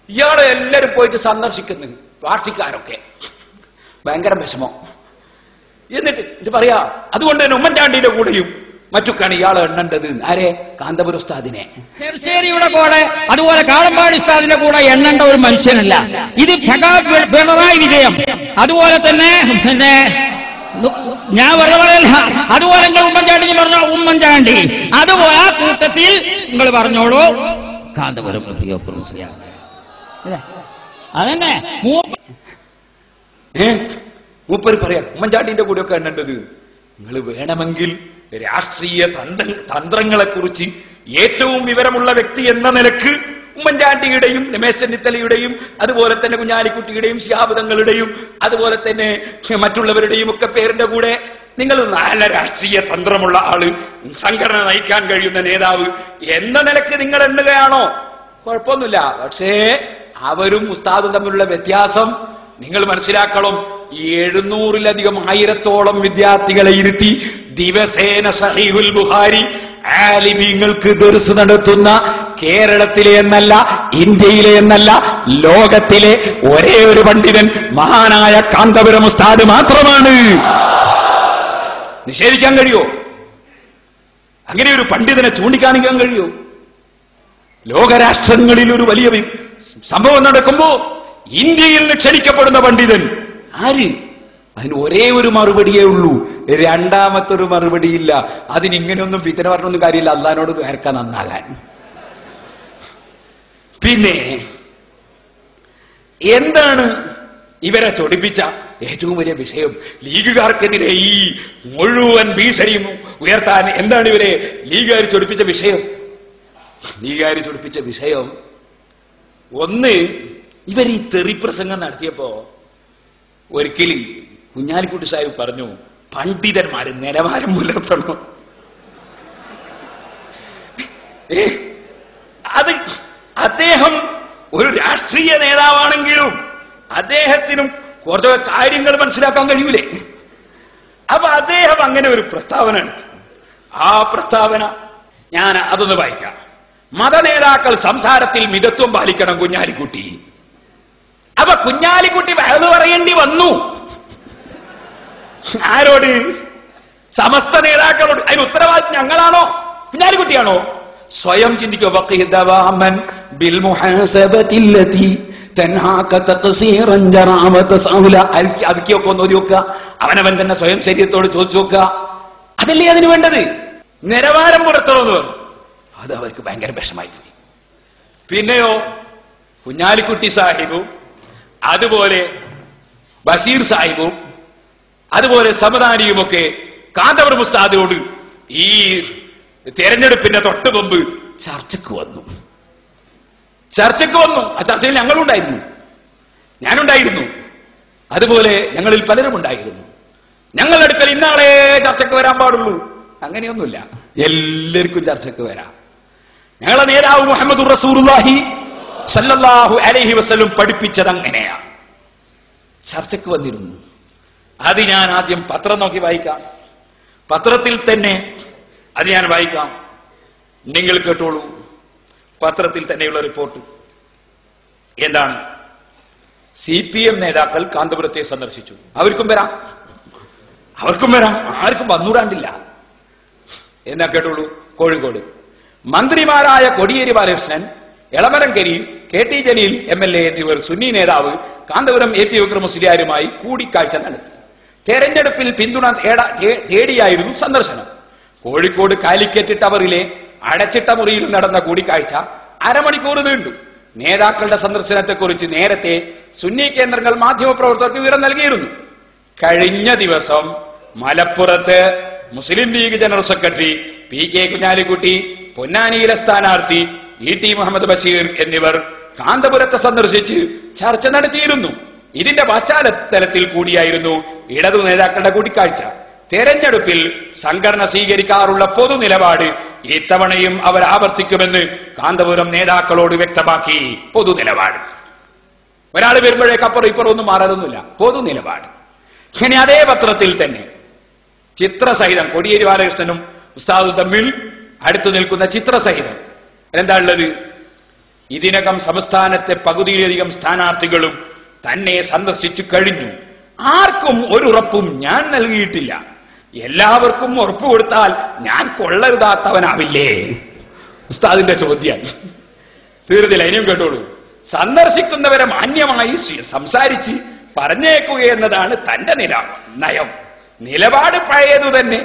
ഇയാളെ എല്ലാവരും പോയിട്ട് സന്ദർശിക്കുന്നു, പാർട്ടിക്കാരൊക്കെ ഭയങ്കര വിഷമം. എന്നിട്ട് ഇത് പറയാ, അതുകൊണ്ട് തന്നെ ഉമ്മൻചാണ്ടിയുടെ കൂടെയും മറ്റൊക്കെയാണ് ഇയാളെ എണ്ണേണ്ടത്. ആരെ? കാന്തപുരം ഉസ്താദിനെ. ചെറുശ്ശേരിയുടെ കൂടെ അതുപോലെ കാളമ്പാടി ഉസ്താദിന്റെ കൂടെ എണ്ണേണ്ട ഒരു മനുഷ്യനല്ല ഇത്. പിണറായി വിജയം അതുപോലെ തന്നെ ഞാൻ വെറുതെ പറയല്ല. അതുപോലെ നിങ്ങൾ ഉമ്മൻചാണ്ടി പറഞ്ഞ ഉമ്മൻചാണ്ടി, അതുപോലെ ആ കൂട്ടത്തിൽ നിങ്ങൾ പറഞ്ഞോളൂ കാന്തപുരം അതന്നെ മൂപ്പര് പറയാ ഉമ്മൻചാണ്ടിന്റെ കൂടെയൊക്കെ എണ്ണേണ്ടത്. നിങ്ങൾ വേണമെങ്കിൽ രാഷ്ട്രീയ തന്ത്രങ്ങളെക്കുറിച്ച് ഏറ്റവും വിവരമുള്ള വ്യക്തി എന്ന നിലക്ക് ഉമ്മൻചാണ്ടിയുടെയും രമേശ് ചെന്നിത്തലയുടെയും അതുപോലെ തന്നെ കുഞ്ഞാലിക്കുട്ടിയുടെയും ശിഹാബുദങ്ങളുടെയും അതുപോലെ തന്നെ മറ്റുള്ളവരുടെയും ഒക്കെ പേരിന്റെ കൂടെ നിങ്ങൾ നല്ല രാഷ്ട്രീയ തന്ത്രമുള്ള ആള്, സംഘടന നയിക്കാൻ കഴിയുന്ന നേതാവ് എന്ന നിലക്ക് നിങ്ങൾ എണ്ണുകയാണോ? കുഴപ്പമൊന്നുമില്ല. പക്ഷേ അവരും ഉസ്താദും തമ്മിലുള്ള വ്യത്യാസം നിങ്ങൾ മനസ്സിലാക്കണം. 700-ലധികം 1000-ഓളം വിദ്യാർത്ഥികളെ ഇരുത്തി ദിവസേന സഹീഹുൽ ബുഖാരി ആലിമീങ്ങൾക്ക് ദർസ് നടത്തുന്ന കേരളത്തിലെ എന്നല്ല, ഇന്ത്യയിലെ എന്നല്ല, ലോകത്തിലെ ഒരേ ഒരു പണ്ഡിതൻ മഹാനായ കാന്തപുരം ഉസ്താദ് മാത്രമാണ്. നിഷേധിക്കാൻ കഴിയോ? അങ്ങനെ ഒരു പണ്ഡിതനെ ചൂണ്ടിക്കാണിക്കാൻ കഴിയോ? ലോകരാഷ്ട്രങ്ങളിൽ ഒരു വലിയ സംഭവം നടക്കുമ്പോ ഇന്ത്യയിൽ നിന്ന് ക്ഷണിക്കപ്പെടുന്ന പണ്ഡിതൻ ആര്? അതിന് ഒരേ ഒരു മറുപടിയേ ഉള്ളൂ, രണ്ടാമത്തൊരു മറുപടിയില്ല. അതിനിങ്ങനെയൊന്നും ഫിത്തന പറഞ്ഞൊന്നും കാര്യമില്ല, അള്ളാഹിനോട് നേർക്കാൻ നന്നാകാൻ. പിന്നെ എന്താണ് ഇവരെ ചൊടിപ്പിച്ച ഏറ്റവും വലിയ വിഷയം? ലീഗുകാർക്കെതിരെ ഈ മുഴുവൻ ഭീഷണിയും ഉയർത്താൻ എന്താണ് ഇവരെ ലീഗുകാർ ചൊടിപ്പിച്ച വിഷയം? ലീഗുകാർ ചൊടിപ്പിച്ച വിഷയം ഒന്ന്, ഇവർ ഈ തെറിപ്രസംഗം നടത്തിയപ്പോ ഒരിക്കലും കുഞ്ഞാലിക്കുട്ടി സാഹിബ് പറഞ്ഞു, പണ്ഡിതന്മാര് നിലവാരം പുലർത്തണം. അത് അദ്ദേഹം ഒരു രാഷ്ട്രീയ നേതാവാണെങ്കിലും അദ്ദേഹത്തിനും കുറച്ചൊക്കെ കാര്യങ്ങൾ മനസ്സിലാക്കാൻ കഴിയൂലേ? അപ്പൊ അദ്ദേഹം അങ്ങനെ ഒരു പ്രസ്താവന എടുത്തു. ആ പ്രസ്താവന ഞാൻ അതൊന്ന് വായിക്കാം. മതനേതാക്കൾ സംസാരത്തിൽ മിതത്വം പാലിക്കണം കുഞ്ഞാലിക്കുട്ടി. അപ്പൊ കുഞ്ഞാലിക്കുട്ടി വയത് പറയേണ്ടി വന്നു. ആരോട്? സമസ്ത നേതാക്കളോട്. അതിന് ഉത്തരവാദിത്വം ഞങ്ങളാണോ കുഞ്ഞാലിക്കുട്ടിയാണോ? സ്വയം ചിന്തിക്കുക. അതൊക്കെയൊക്കെ ഒന്ന് ഓതി നോക്കുക. അവനവൻ തന്നെ സ്വയം ശരീരത്തോട് ചോദിച്ചു നോക്കുക. അതല്ലേ അതിന് വേണ്ടത്? നിലവാരം പുലർത്തണമെന്ന് പറഞ്ഞു. അത് അവർക്ക് ഭയങ്കര വിഷമായി. പിന്നെയോ കുഞ്ഞാലിക്കുട്ടി സാഹിബും അതുപോലെ ബഷീർ സാഹിബും അതുപോലെ സമദാനിയുമൊക്കെ കാന്തപുരം ഉസ്താദിനോട് ഈ തെരഞ്ഞെടുപ്പിന്റെ തൊട്ട് മുമ്പ് ചർച്ചയ്ക്ക് വന്നു. ആ ചർച്ചയിൽ ഞങ്ങളുണ്ടായിരുന്നു, ഞാനുണ്ടായിരുന്നു, അതുപോലെ ഞങ്ങളിൽ പലരും ഉണ്ടായിരുന്നു. ഞങ്ങളുടെ അടുക്കൽ ഇന്നാളെ ചർച്ചയ്ക്ക് വരാൻ പാടുള്ളൂ, അങ്ങനെയൊന്നുമില്ല. എല്ലാവർക്കും ചർച്ചയ്ക്ക് വരാം. ഞങ്ങളുടെ നേതാവ് മുഹമ്മദ് റസൂലുള്ളാഹി സല്ലല്ലാഹു അലൈഹി വസല്ലം പഠിപ്പിച്ചത് അങ്ങനെയാ. ചർച്ചയ്ക്ക് വന്നിരുന്നു. അത് ഞാൻ ആദ്യം പത്രം നോക്കി വായിക്കാം. പത്രത്തിൽ തന്നെ അത് ഞാൻ വായിക്കാം, നിങ്ങൾ കേട്ടോളൂ. പത്രത്തിൽ തന്നെയുള്ള റിപ്പോർട്ട് എന്താണ്? CPM നേതാക്കൾ കാന്തപുരത്തെ സന്ദർശിച്ചു. അവർക്കും വരാം, ആർക്കും വന്നൂടാണ്ടില്ല. എന്നാ കേട്ടോളൂ. കോഴിക്കോട് മന്ത്രിമാരായ കോടിയേരി ബാലകൃഷ്ണൻ, എളമരം കരീം, KT ജലീൽ MLA എന്നിവർ സുന്നി നേതാവ് കാന്തപുരം AP വിക്രം മുസ്ലിയാരുമായി കൂടിക്കാഴ്ച നടത്തി. തെരഞ്ഞെടുപ്പിൽ പിന്തുണ തേടിയായിരുന്നു സന്ദർശനം. കോഴിക്കോട് കാലിക്കറ്റ് ടവറിലെ അടച്ചിട്ട മുറിയിൽ നടന്ന കൂടിക്കാഴ്ച അരമണിക്കൂർ നീണ്ടു. നേതാക്കളുടെ സന്ദർശനത്തെക്കുറിച്ച് നേരത്തെ സുന്നി കേന്ദ്രങ്ങൾ മാധ്യമപ്രവർത്തകർക്ക് വിവരം നൽകിയിരുന്നു. കഴിഞ്ഞ ദിവസം മലപ്പുറത്ത് Muslim League general secretary PK Kunhalikutty, പൊന്നാനിയിലെ സ്ഥാനാർത്ഥി ET മുഹമ്മദ് ബഷീർ എന്നിവർ കാന്തപുരത്തെ സന്ദർശിച്ച് ചർച്ച നടത്തിയിരുന്നു. ഇതിന്റെ പശ്ചാത്തലത്തിൽ കൂടിയായിരുന്നു ഇടതു നേതാക്കളുടെ കൂടിക്കാഴ്ച. തെരഞ്ഞെടുപ്പിൽ സംഘടന സ്വീകരിക്കാറുള്ള പൊതു നിലപാട് ഇത്തവണയും അവർ ആവർത്തിക്കുമെന്ന് കാന്തപുരം നേതാക്കളോട് വ്യക്തമാക്കി. പൊതു നിലപാട്. ഒരാൾ വരുമ്പോഴേക്കപ്പുറം ഇപ്പുറം ഒന്നും മാറാതൊന്നുമില്ല, പൊതു നിലപാട്. ഇനി അതേ പത്രത്തിൽ തന്നെ ചിത്രസഹിതം കോടിയേരി ബാലകൃഷ്ണനും ഉസ്താദും തമ്മിൽ അടുത്തു നിൽക്കുന്ന ചിത്രസഹിതം എന്താ ഉള്ളത്? ഇതിനകം സംസ്ഥാനത്തെ പകുതിയിലധികം സ്ഥാനാർത്ഥികളും തന്നെ സന്ദർശിച്ചു കഴിഞ്ഞു. ആർക്കും ഒരു ഉറപ്പും ഞാൻ നൽകിയിട്ടില്ല. എല്ലാവർക്കും ഉറപ്പ് കൊടുത്താൽ ഞാൻ കൊള്ളരുതാത്തവനാവില്ലേ? ഉസ്താദിന്റെ ചോദ്യം തീർന്നില്ല. ഇനിയും കേട്ടോളൂ. സന്ദർശിക്കുന്നവരെ മാന്യമായി സംസാരിച്ച് പറഞ്ഞേക്കുകയെന്നതാണ് തന്റെ നയം. നിലപാട് പഴയതു തന്നെ.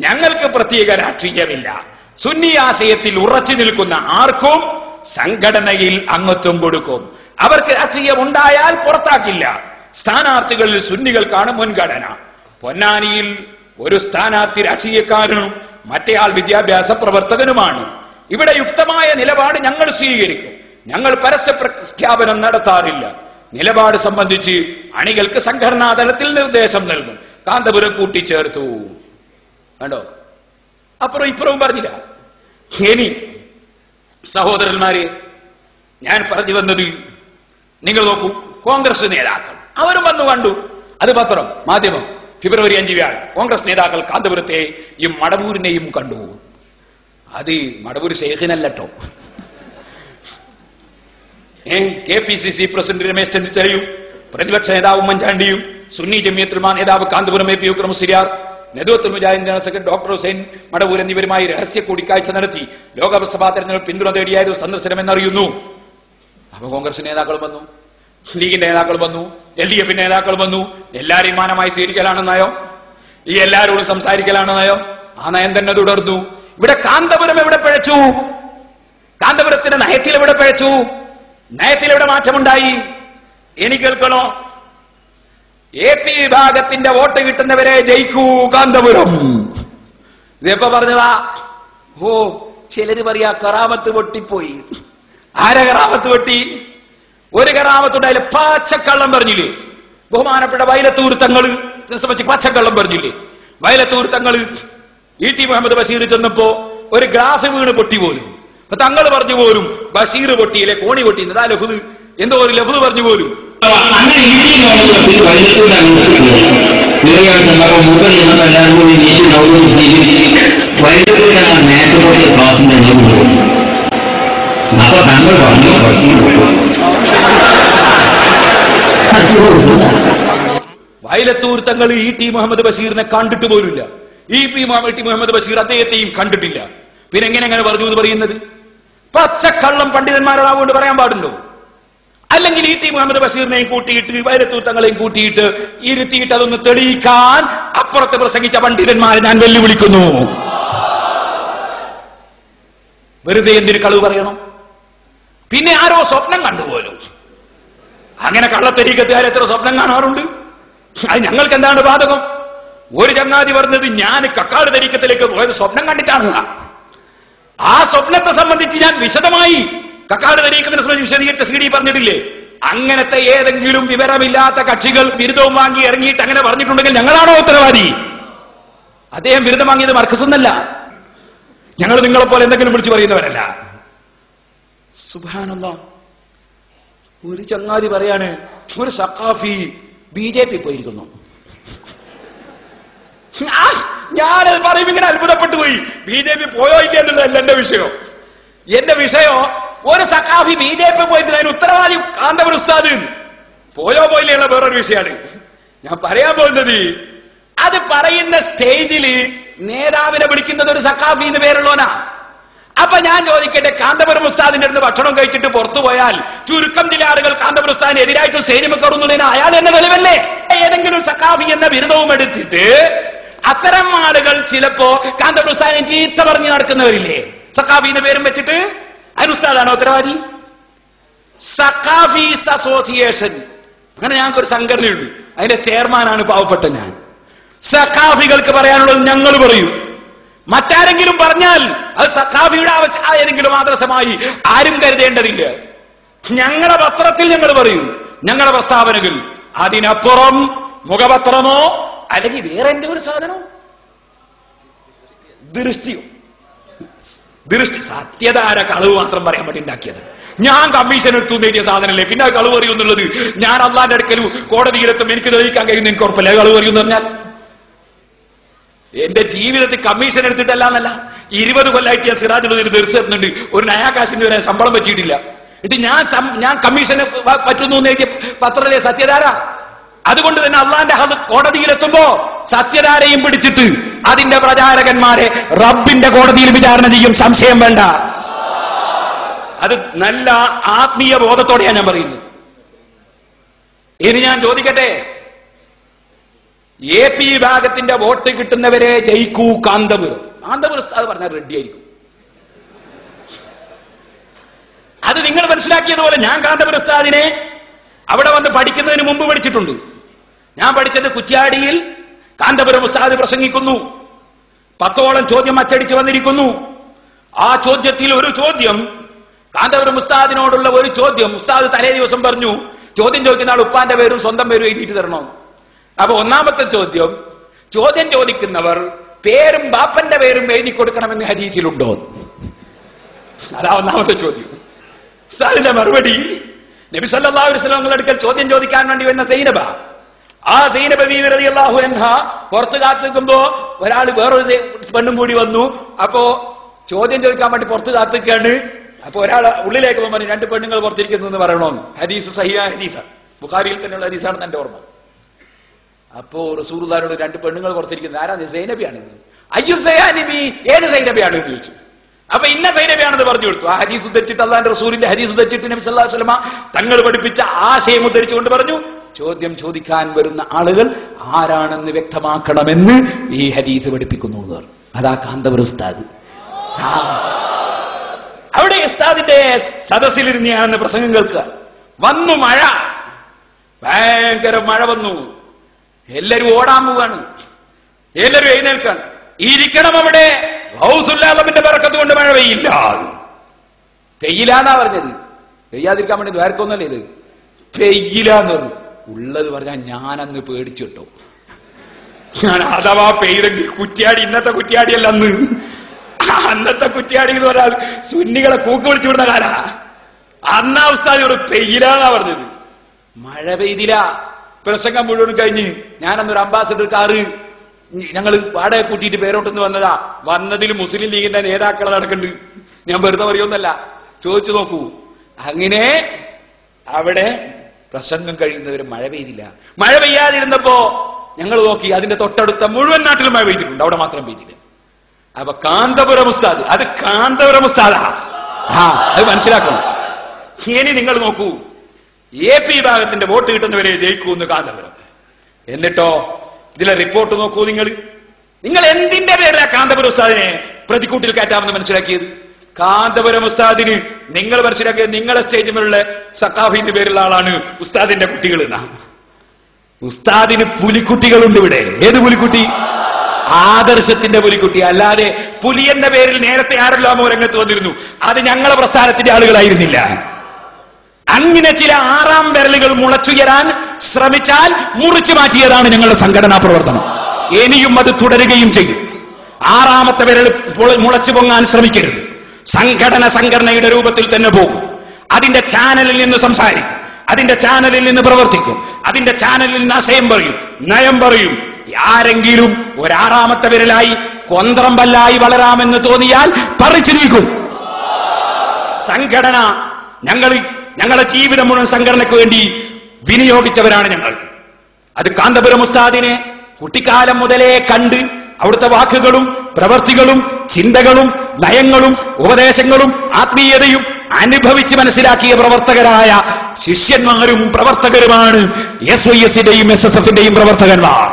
ഞങ്ങൾക്ക് പ്രത്യേക രാഷ്ട്രീയമില്ല. സുന്നി ആശയത്തിൽ ഉറച്ചു നിൽക്കുന്ന ആർക്കും സംഘടനയിൽ അംഗത്വം കൊടുക്കും. അവർക്ക് രാഷ്ട്രീയം ഉണ്ടായാൽ പുറത്താക്കില്ല. സ്ഥാനാർത്ഥികളിൽ സുന്നികൾക്കാണ് മുൻഗണന. പൊന്നാനിയിൽ ഒരു സ്ഥാനാർത്ഥി രാഷ്ട്രീയക്കാരനും മറ്റേയാൾ വിദ്യാഭ്യാസ പ്രവർത്തകനുമാണ്. ഇവിടെ യുക്തമായ നിലപാട് ഞങ്ങൾ സ്വീകരിക്കും. ഞങ്ങൾ പരസ്യ പ്രഖ്യാപനം നടത്താറില്ല. നിലപാട് സംബന്ധിച്ച് അണികൾക്ക് സംഘടനാ തലത്തിൽ നിർദ്ദേശം നൽകും. കാന്തപുരം കൂട്ടിച്ചേർത്തു. കണ്ടോ? അപ്പുറം ഇപ്പുറവും പറഞ്ഞില്ല. ഇനി സഹോദരന്മാരെ, ഞാൻ പറഞ്ഞു വന്നത് നിങ്ങൾ നോക്കൂ. കോൺഗ്രസ് നേതാക്കൾ അവരും വന്നു കണ്ടു. അത് പത്രം മാധ്യമം ഫെബ്രുവരി 5 വ്യാഴം. കോൺഗ്രസ് നേതാക്കൾ കാന്തപുരത്തെയും മടവൂരിനെയും കണ്ടു. അത് മടവൂർ ശേഖിനല്ലോ. KPCC പ്രസിഡന്റ് രമേശ് ചെന്നിത്തലയും പ്രതിപക്ഷ നേതാവ് ഉമ്മൻചാണ്ടിയും സുന്നി ജമിയത്തുൽ ഉലമാ നേതാവ് Kanthapuram AP Vikram Musliyar, Nadvathul Mujahid general secretary doctor Hussain Madavoor എന്നിവരുമായി രഹസ്യ കൂടിക്കാഴ്ച നടത്തി ലോകസഭാ തെരഞ്ഞെടുപ്പ് പിന്തുണ തേടിയായിരുന്നു സന്ദർശനമെന്നറിയുന്നു. അപ്പൊ കോൺഗ്രസ് നേതാക്കൾ വന്നു, ലീഗിന്റെ നേതാക്കൾ വന്നു, LDF നേതാക്കൾ വന്നു. എല്ലാവരെയും മാനമായി സ്വീകരിക്കലാണ് നയം, ഈ എല്ലാവരോടും സംസാരിക്കലാണ് നയം. ആ നയം തന്നെ തുടർന്നു. ഇവിടെ കാന്തപുരം എവിടെ പിഴച്ചു? കാന്തപുരത്തിന്റെ നയത്തിൽ എവിടെ പിഴച്ചു? നയത്തിൽ എവിടെ മാറ്റമുണ്ടായി? എനിക്ക് കേൾക്കണോ? AP വിഭാഗത്തിന്റെ വോട്ട് കിട്ടുന്നവരെ ജയിക്കൂ കാന്തപുരം. ഇതെപ്പോ പറഞ്ഞതാ? ഓ, ചിലര് പറയാ കറാമത്ത് പൊട്ടിപ്പോയി. ആരെ കറാമത്ത് പൊട്ടി? ഒരു കറാമത്തുണ്ടായില്ല, പച്ചക്കള്ളം പറഞ്ഞില്ലേ? ബഹുമാനപ്പെട്ട വൈലത്തൂർ തങ്ങള് സംബന്ധിച്ച് പച്ചക്കള്ളം പറഞ്ഞില്ലേ? വൈലത്തൂർ തങ്ങള് ET മുഹമ്മദ് ബഷീർ ചെന്നപ്പോ ഒരു ഗ്ലാസ് വീണ് പൊട്ടി പോലും. അപ്പൊ തങ്ങൾ പറഞ്ഞു പോലും ബഷീർ പൊട്ടിയില്ലേ, കോണി പൊട്ടി. അതാ ലഫ്ദ്, എന്തോ ഒരു ലഫ്ദ് പറഞ്ഞു പോലും. അപ്പൊ താങ്കൾ പറഞ്ഞു വൈലത്തൂർ തങ്ങൾ ET മുഹമ്മദ് ബഷീറിനെ കണ്ടിട്ട് പോലുമില്ല. ET മുഹമ്മദ് ബഷീർ അദ്ദേഹത്തെയും കണ്ടിട്ടില്ല. പിന്നെ എങ്ങനെ പറഞ്ഞു എന്ന് പറയുന്നത്? പച്ചക്കള്ളം പണ്ഡിതന്മാരാവുകൊണ്ട് പറയാൻ പാടുണ്ടോ? അല്ലെങ്കിൽ ET മുഹമ്മദ് ബഷീറിനെയും കൂട്ടിയിട്ട് വൈലത്തൂർ തങ്ങളെയും കൂട്ടിയിട്ട് ഇരുത്തിയിട്ട് അതൊന്ന് തെളിയിക്കാൻ അപ്പുറത്ത് പ്രസംഗിച്ച പണ്ഡിതന്മാരെ ഞാൻ വെല്ലുവിളിക്കുന്നു. വെറുതെ എന്തിന് കളവ് പറയണം? പിന്നെ ആരോ സ്വപ്നം കണ്ടുപോലും. അങ്ങനെ കള്ളത്തരീക്കത്തുകാർ എത്ര സ്വപ്നം കാണാറുണ്ട്? അത് ഞങ്ങൾക്ക് എന്താണ് ബാധകം? ഒരു ചങ്ങാതി പറഞ്ഞത് ഞാൻ കക്കാട് തരീക്കത്തിലേക്ക് പോയത് സ്വപ്നം കണ്ടിട്ടാണ്. ആ സ്വപ്നത്തെ സംബന്ധിച്ച് ഞാൻ വിശദമായി കക്കാട് തരീക്കത്തിനെ സംബന്ധിച്ച് വിശദീകരിച്ച CD പറഞ്ഞിട്ടില്ലേ? അങ്ങനത്തെ ഏതെങ്കിലും വിവരമില്ലാത്ത കക്ഷികൾ ബിരുദവും വാങ്ങി ഇറങ്ങിയിട്ട് അങ്ങനെ പറഞ്ഞിട്ടുണ്ടെങ്കിൽ ഞങ്ങളാണോ ഉത്തരവാദി? അദ്ദേഹം ബിരുദം വാങ്ങിയത് മർക്കസെന്നല്ല. ഞങ്ങൾ നിങ്ങളെപ്പോലെ എന്തെങ്കിലും വിളിച്ചു പറയുന്നവരല്ല. സുബ്ഹാനല്ലാഹ്. ഒരു ചങ്ങാതി പറയാണ്, ഒരു സഖാഫി BJP പോയിരിക്കുന്നു. ഞാനത് പറയും ഇങ്ങനെ അത്ഭുതപ്പെട്ടു പോയി. BJP പോയോ ഇല്ല എന്നുള്ളതല്ല എന്റെ വിഷയം. എന്റെ വിഷയം ഒരു സഖാഫി BJP പോയിട്ട് അതിന് ഉത്തരവാദി കാന്തപുരം ഉസ്താദ്. പോയോ പോയില്ലുള്ള വേറൊരു വിഷയമാണ് ഞാൻ പറയാൻ പോകുന്നത്. അത് പറയുന്ന സ്റ്റേജിൽ നേതാവിനെ വിളിക്കുന്നത് ഒരു സഖാഫി എന്ന് പേരുള്ളവനാ. അപ്പൊ ഞാൻ ചോദിക്കട്ടെ, കാന്തപുരം ഉസ്താദിന്റെ അടുത്ത് ഭക്ഷണം കഴിച്ചിട്ട് പുറത്തു പോയാൽ ചുരുക്കം ചില ആളുകൾ കാന്തപുരം ഉസ്താദിന് എതിരായിട്ട് സ്റ്റേജിൽ കയറുന്നതിന് അയാൾ എന്നെ തെളിവല്ലേ? ഏതെങ്കിലും സഖാഫി എന്ന ബിരുദവും എടുത്തിട്ട് അത്തരം ആളുകൾ ചിലപ്പോ കാന്തപുരം ഉസ്താദിനെ ചീത്ത പറഞ്ഞു നടക്കുന്നവരില്ലേ? സഖാഫിന്റെ പേരും വെച്ചിട്ട് അതിന് ഉസ്താദാണോ ഉത്തരവാദി? സഖാഫീസ് അസോസിയേഷൻ, അങ്ങനെ ഞങ്ങൾക്കൊരു സംഘടനയുണ്ട്, അതിന്റെ ചെയർമാനാണ് പാവപ്പെട്ട ഞാൻ. സഖാഫികൾക്ക് പറയാനുള്ളത് ഞങ്ങൾ പറയും. മറ്റാരെങ്കിലും പറഞ്ഞാൽ അത് സഖാഫിയുടെ ഏതെങ്കിലും ആദർശമായി ആരും കരുതേണ്ടതില്ല. ഞങ്ങളുടെ പത്രത്തിൽ ഞങ്ങൾ പറയും, ഞങ്ങളുടെ പ്രസ്താവനകൾ. അതിനപ്പുറം മുഖപത്രമോ അല്ലെങ്കിൽ വേറെ എന്തെങ്കിലും സാധനമോ ദൃഷ്ടി സത്യധാര കളവ് മാത്രം പറയാൻ വേണ്ടി ഉണ്ടാക്കിയത്. ഞാൻ കമ്മീഷൻ എടുത്തു നേടിയ സാധനമല്ലേ, പിന്നെ കളവ് പറയുന്നുള്ളത്. ഞാൻ അള്ളാന്റെ അടുക്കലും കോടതിയിലെത്തും എനിക്ക് തെളിയിക്കാൻ കഴിയുന്ന എനിക്ക് ഉറപ്പില്ല കളവ് പറയുമെന്ന് പറഞ്ഞാൽ. എന്റെ ജീവിതത്തിൽ കമ്മീഷൻ എടുത്തിട്ടല്ല എന്നല്ല, 20 കൊല്ലമായിട്ട് ഞാൻ സിറാജുൽ തീർച്ചയായിട്ടുന്നുണ്ട്. ഒരു നയാകാശിന് വരെ ശമ്പളം വെച്ചിട്ടില്ല. ഇത് ഞാൻ കമ്മീഷന് പറ്റുന്നു നേടിയ പത്രത്തിലെ സത്യധാര. അതുകൊണ്ട് തന്നെ അള്ളാന്റെ കോടതിയിലെത്തുമ്പോ സത്യധാരയും പിടിച്ചിട്ട് അതിന്റെ പ്രചാരകന്മാരെ റബ്ബിന്റെ കോടതിയിൽ വിചാരണ ചെയ്യും, സംശയം വേണ്ട. അത് നല്ല ആത്മീയ ബോധത്തോടെയാണ് ഞാൻ പറയുന്നത്. ഇനി ഞാൻ ചോദിക്കട്ടെ, AP വിഭാഗത്തിന്റെ വോട്ട് കിട്ടുന്നവരെ ജയിക്കൂ കാന്തപുരം. കാന്തപുരം അത് പറഞ്ഞാൽ റെഡിയായിരിക്കും. അത് നിങ്ങൾ മനസ്സിലാക്കിയതുപോലെ ഞാൻ കാന്തപുരം ഉസ്താദിനെ അവിടെ വന്ന് പഠിക്കുന്നതിന് മുമ്പ് പഠിച്ചിട്ടുണ്ട്. ഞാൻ പഠിച്ചത് കുറ്റ്യാടിയിൽ. കാന്തപുരം ഉസ്താദ് പ്രസംഗിക്കുന്നു. 10ഓളം ചോദ്യം അച്ചടിച്ച് വന്നിരിക്കുന്നു. ആ ചോദ്യത്തിൽ ഒരു ചോദ്യം, കാന്തപുരം ഉസ്താദിനോടുള്ള ഒരു ചോദ്യം, ഉസ്താദ് തലേ ദിവസം പറഞ്ഞു ചോദ്യം ചോദിക്കുന്ന ആൾ ഉപ്പാന്റെ പേരും സ്വന്തം പേരും എഴുതിയിട്ട് തരണം. അപ്പൊ ഒന്നാമത്തെ ചോദ്യം ചോദിക്കുന്നവർ പേരും ബാപ്പന്റെ പേരും എഴുതി കൊടുക്കണമെന്ന് ഹദീസിലുണ്ടോ? അതാ ഒന്നാമത്തെ ചോദ്യം. ഉസ്താദിന്റെ മറുപടി, നബി സല്ലല്ലാഹു അലൈഹി വസല്ലം അടുക്കൽ ചോദ്യം ചോദിക്കാൻ വേണ്ടി വന്ന സൈനബ. ആ സൈനബ ബീവി റളിയല്ലാഹു അൻഹ പുറത്ത് കാത്തിക്കുമ്പോ ഒരാൾ വേറൊരു പെണ്ണും കൂടി വന്നു. അപ്പോ ചോദ്യം ചോദിക്കാൻ വേണ്ടി പുറത്ത് കാത്തിക്കാണ്. അപ്പൊ ഒരാൾ ഉള്ളിലേക്ക് പോകുമ്പോൾ 2 പെണ്ണുങ്ങൾ പുറത്തിരിക്കുന്നു എന്ന് പറയണമെന്ന്. ഹദീസ് സഹിഹായ ഹദീസാണ്, ബുഖാരിയിൽ തന്നെയുള്ള ഹദീസാണ് എന്റെ ഓർമ്മ. അപ്പോ റസൂലുള്ളാഹിയോട് രണ്ട് പെണ്ണുങ്ങൾ പുറത്തിരിക്കുന്നത് ആരാ? സൈനബിയാണ്. അയ്യു സൈനബി, ഏത് സൈനബിയാണ് എന്ന് ചോദിച്ചു. അപ്പൊ ഇന്ന സൈനബിയാണെന്ന് പറഞ്ഞു കൊടുത്തു. ആ ഹദീസ് ഉദ്ധരിച്ചിട്ട്, അല്ലാഹുവിന്റെ റസൂലിന്റെ ഹദീസ് ഉദ്ധരിച്ചിട്ട് നബി സല്ലല്ലാഹു അലൈഹി വസല്ലമ തങ്ങൾ പഠിപ്പിച്ച ആശയം ഉദ്ധരിച്ചുകൊണ്ട് പറഞ്ഞു, ചോദ്യം ചോദിക്കാൻ വരുന്ന ആളുകൾ ആരാണെന്ന് വ്യക്തമാക്കണമെന്ന് ഈ ഹദീസ് പഠിപ്പിക്കുന്നു എന്ന് പറഞ്ഞു. അതാ കാന്തപുര ഉസ്താദ്. അവിടെ ഉസ്താദിന്റെ സദസ്സിലിരുന്നാണെന്ന് പ്രസംഗം കേൾക്കുക. വന്നു മഴ, ഭയങ്കര മഴ വന്നു. എല്ലാരും ഓടാൻ പോവാണ്, എല്ലാരും എഴുന്നേൽക്കാണ്. ഇരിക്കണം അവിടെ. ഹൗസുല്ലാഹമിന്റെ ബറക്കത്ത് കൊണ്ട് മഴ പെയ്യില്ല. പെയ്യില്ലാന്നാ പറഞ്ഞത്. പെയ്യാതിരിക്കാൻ വേണ്ടി ദ്വാരക്കൊന്നല്ലേ ഇത്. പെയ്യില്ലാന്ന് പറഞ്ഞു. ഉള്ളത് പറഞ്ഞാൽ ഞാനന്ന് പേടിച്ചു കേട്ടോ. ഞാൻ അഥവാ പെയ്തെങ്കിൽ കുറ്റ്യാടി, ഇന്നത്തെ കുറ്റ്യാടിയല്ല അന്ന്. അന്നത്തെ കുറ്റ്യാടി എന്ന് പറഞ്ഞാൽ സുന്നികളെ കൂക്ക് വിളിച്ചു വിടുന്ന കാലാ. അന്നാ ഉസ്താദിനോട് പെയ്യില്ലാന്നാ പറഞ്ഞത്. മഴ പെയ്തില്ല. പ്രസംഗം മുഴുവൻ കഴിഞ്ഞ് ഞാനന്നൊരു അംബാസഡർ കാറ് ഞങ്ങൾ വാടക കൂട്ടിയിട്ട് പേരോട്ടെന്ന് വന്നതാ. വന്നതിൽ മുസ്ലിം ലീഗിന്റെ നേതാക്കളെ നടക്കുന്നുണ്ട്. ഞാൻ വെറുതെ പറയുമെന്നല്ല, ചോദിച്ചു നോക്കൂ. അങ്ങനെ അവിടെ പ്രസംഗം കഴിയുന്നവര് മഴ പെയ്തില്ല. മഴ പെയ്യാതിരുന്നപ്പോ ഞങ്ങൾ നോക്കി, അതിന്റെ തൊട്ടടുത്ത മുഴുവൻ നാട്ടിലും മഴ പെയ്തിട്ടുണ്ട്, അവിടെ മാത്രം പെയ്തില്ല. അപ്പൊ കാന്തപുരം ഉസ്താദ്, അത് കാന്തപുരം ഉസ്താദാ. അത് മനസ്സിലാക്കണം. ഇനി നിങ്ങൾ നോക്കൂ, AP വിഭാഗത്തിന്റെ വോട്ട് കിട്ടുന്നവരെ ജയിക്കൂന്ന് കാന്തപുരം. എന്നിട്ടോ ഇതിലെ റിപ്പോർട്ട് നോക്കൂ. നിങ്ങൾ എന്തിന്റെ പേരിലാ കാന്തപുരം ഉസ്താദിനെ പ്രതിക്കൂട്ടിൽ കയറ്റാമെന്ന് മനസ്സിലാക്കിയത്? കാന്തപുരം ഉസ്താദിന് നിങ്ങൾ മനസ്സിലാക്കിയത് നിങ്ങളെ സ്റ്റേജിലുള്ള സഖാഫിന്റെ പേരുള്ള ആളാണ് ഉസ്താദിന്റെ കുട്ടികൾ എന്നാ. ഉസ്താദിന് പുലിക്കുട്ടികളുണ്ട് ഇവിടെ. ഏത് പുലിക്കുട്ടി? ആദർശത്തിന്റെ പുലിക്കുട്ടി. അല്ലാതെ പുലിയെന്ന പേരിൽ നേരത്തെ ആരെല്ലാമോ രംഗത്ത് വന്നിരുന്നു. അത് ഞങ്ങളെ പ്രസ്ഥാനത്തിന്റെ ആളുകളായിരുന്നില്ല. അങ്ങനെ ചില ആറാം വിരലുകൾ മുളച്ചുയരാൻ ശ്രമിച്ചാൽ മുറിച്ചു മാറ്റിയതാണ് ഞങ്ങളുടെ സംഘടനാ പ്രവർത്തനം. ഇനിയും അത് തുടരുകയും ചെയ്യും. ആറാമത്തെ വിരൽ മുളച്ചു പൊങ്ങാൻ ശ്രമിക്കരുത്. സംഘടനയുടെ രൂപത്തിൽ തന്നെ പോകും. അതിന്റെ ചാനലിൽ നിന്ന് സംസാരിക്കും, അതിന്റെ ചാനലിൽ നിന്ന് പ്രവർത്തിക്കും, അതിന്റെ ചാനലിൽ നിന്ന് ആശയം പറയും, നയം പറയും. ആരെങ്കിലും ഒരാറാമത്തെ വിരലായി കൊന്ത്രമ്പല്ലായി വളരാമെന്ന് തോന്നിയാൽ പറിച്ചു നീക്കും. സംഘടന ഞങ്ങളുടെ ജീവിതം മുഴുവൻ സംഘടനയ്ക്ക് വേണ്ടി വിനിയോഗിച്ചവരാണ് ഞങ്ങൾ. അത് കാന്തപുരം ഉസ്താദിനെ കുട്ടിക്കാലം മുതലേ കണ്ട് അവിടുത്തെ വാക്കുകളും പ്രവർത്തികളും ചിന്തകളും നയങ്ങളും ഉപദേശങ്ങളും ആത്മീയതയും അനുഭവിച്ച് മനസ്സിലാക്കിയ പ്രവർത്തകരായ ശിഷ്യന്മാരും പ്രവർത്തകരുമാണ് SYSന്റെയും SSFന്റെയും പ്രവർത്തകന്മാർ.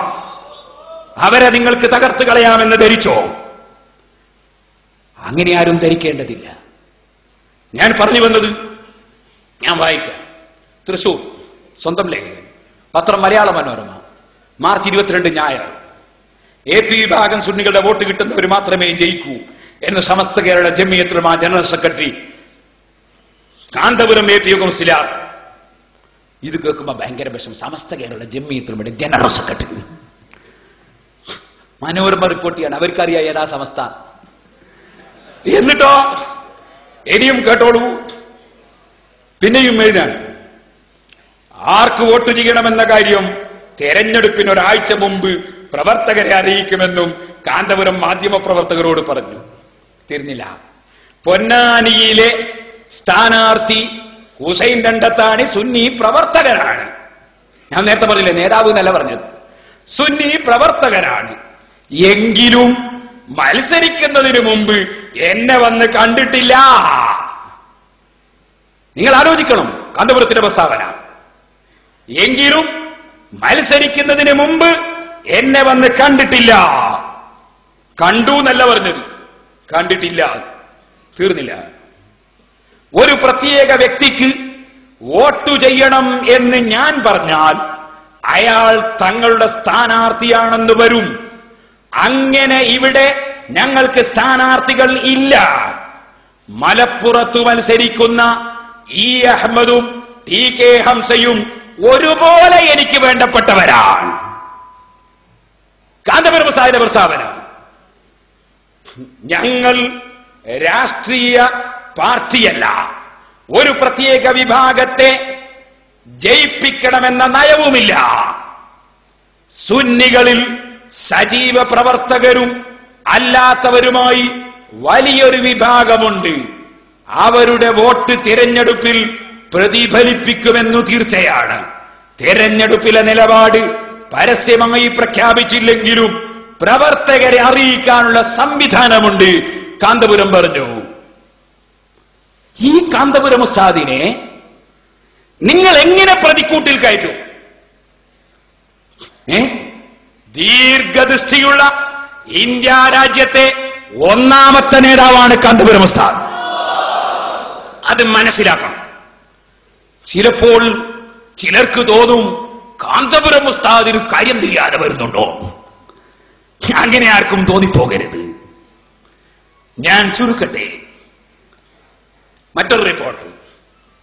അവരെ നിങ്ങൾക്ക് തകർത്ത് കളയാമെന്ന് ധരിച്ചോ? അങ്ങനെ ആരും ധരിക്കേണ്ടതില്ല. ഞാൻ പറഞ്ഞു വന്നത്, ഞാൻ വായിക്കാം. തൃശൂർ സ്വന്തം ലേഖകൻ, പത്രം മലയാള മനോരമ, മാർച്ച് 22 ഞായർ. AP വിഭാഗം സുന്നികളുടെ വോട്ട് കിട്ടുന്നവർ മാത്രമേ ജയിക്കൂ എന്ന് സമസ്ത കേരള ജമിയത്തുൽ ഉലമാ ജനറൽ സെക്രട്ടറി കാന്തപുരം AP യോഗം സിലാർ. ഇത് കേൾക്കുമ്പോ ഭയങ്കര വിഷമം. സമസ്ത കേരള ജമിയത്തുൽ ഉലമാ ജനറൽ സെക്രട്ടറി മനോരമ റിപ്പോർട്ട് ചെയ്യാണ്. അവർക്കറിയാം ഏതാ സമസ്ത. എന്നിട്ടോ ഇനിയും കേട്ടോളൂ. പിന്നെയും എഴുതാണ്, ആർക്ക് വോട്ട് ചെയ്യണമെന്ന കാര്യം തെരഞ്ഞെടുപ്പിന് ഒരാഴ്ച മുമ്പ് പ്രവർത്തകരെ അറിയിക്കുമെന്നും കാന്തപുരം മാധ്യമപ്രവർത്തകരോട് പറഞ്ഞു. തീർന്നില്ല. പൊന്നാനിയിലെ സ്ഥാനാർത്ഥി ഹുസൈൻ രണ്ടത്താണി സുന്നി പ്രവർത്തകരാണ്. ഞാൻ നേരത്തെ പറഞ്ഞില്ലേ, നേതാവ് എന്നല്ല പറഞ്ഞത്, സുന്നി പ്രവർത്തകരാണ്. എങ്കിലും മത്സരിക്കുന്നതിന് മുമ്പ് എന്നെ വന്ന് കണ്ടിട്ടില്ല. നിങ്ങൾ ആലോചിക്കണം കാന്തപുരത്തിന്റെ പ്രസ്താവന. എങ്കിലും മത്സരിക്കുന്നതിന് മുമ്പ് എന്നെ വന്ന് കണ്ടിട്ടില്ല. കണ്ടു എന്നല്ല പറഞ്ഞത്, കണ്ടിട്ടില്ല. തീർന്നില്ല. ഒരു പ്രത്യേക വ്യക്തിക്ക് വോട്ടു ചെയ്യണം എന്ന് ഞാൻ പറഞ്ഞാൽ അയാൾ തങ്ങളുടെ സ്ഥാനാർത്ഥിയാണെന്ന് വരും. അങ്ങനെ ഇവിടെ ഞങ്ങൾക്ക് സ്ഥാനാർത്ഥികൾ ഇല്ല. മലപ്പുറത്ത് മത്സരിക്കുന്ന E. അഹമ്മദും TK ഹംസയും ഒരുപോലെ എനിക്ക് വേണ്ടപ്പെട്ടവരാണ്. കാന്തപുരം ഉസ്താദിന്റെ പ്രസ്താവന. ഞങ്ങൾ രാഷ്ട്രീയ പാർട്ടിയല്ല. ഒരു പ്രത്യേക വിഭാഗത്തെ ജയിപ്പിക്കണമെന്ന നയവുമില്ല. സുന്നികളിൽ സജീവ പ്രവർത്തകരും അല്ലാത്തവരുമായി വലിയൊരു വിഭാഗമുണ്ട്. അവരുടെ വോട്ട് തിരഞ്ഞെടുപ്പിൽ പ്രതിഫലിപ്പിക്കുമെന്നു തീർച്ചയാണ്. തിരഞ്ഞെടുപ്പിലെ നിലപാട് പരസ്യമായി പ്രഖ്യാപിച്ചില്ലെങ്കിലും പ്രവർത്തകരെ അറിയിക്കാനുള്ള സംവിധാനമുണ്ട്. കാന്തപുരം പറഞ്ഞു. ഈ കാന്തപുരം ഉസ്താദിനെ നിങ്ങൾ എങ്ങനെ പ്രതിക്കൂട്ടിൽ കയറ്റും? ദീർഘദൃഷ്ടിയുള്ള ഇന്ത്യ രാജ്യത്തെ ഒന്നാമത്തെ നേതാവാണ് കാന്തപുരം ഉസ്താദ്. അത് മനസ്സിലാക്കണം. ചിലപ്പോൾ ചിലർക്ക് തോന്നും കാന്തപുരം ഉസ്താദിന് കാര്യം ചെയ്യാതെ വരുന്നുണ്ടോ. അങ്ങനെ ആർക്കും തോന്നിപ്പോകരുത്. ഞാൻ ചുരുക്കട്ടെ. മറ്റൊരു റിപ്പോർട്ട്.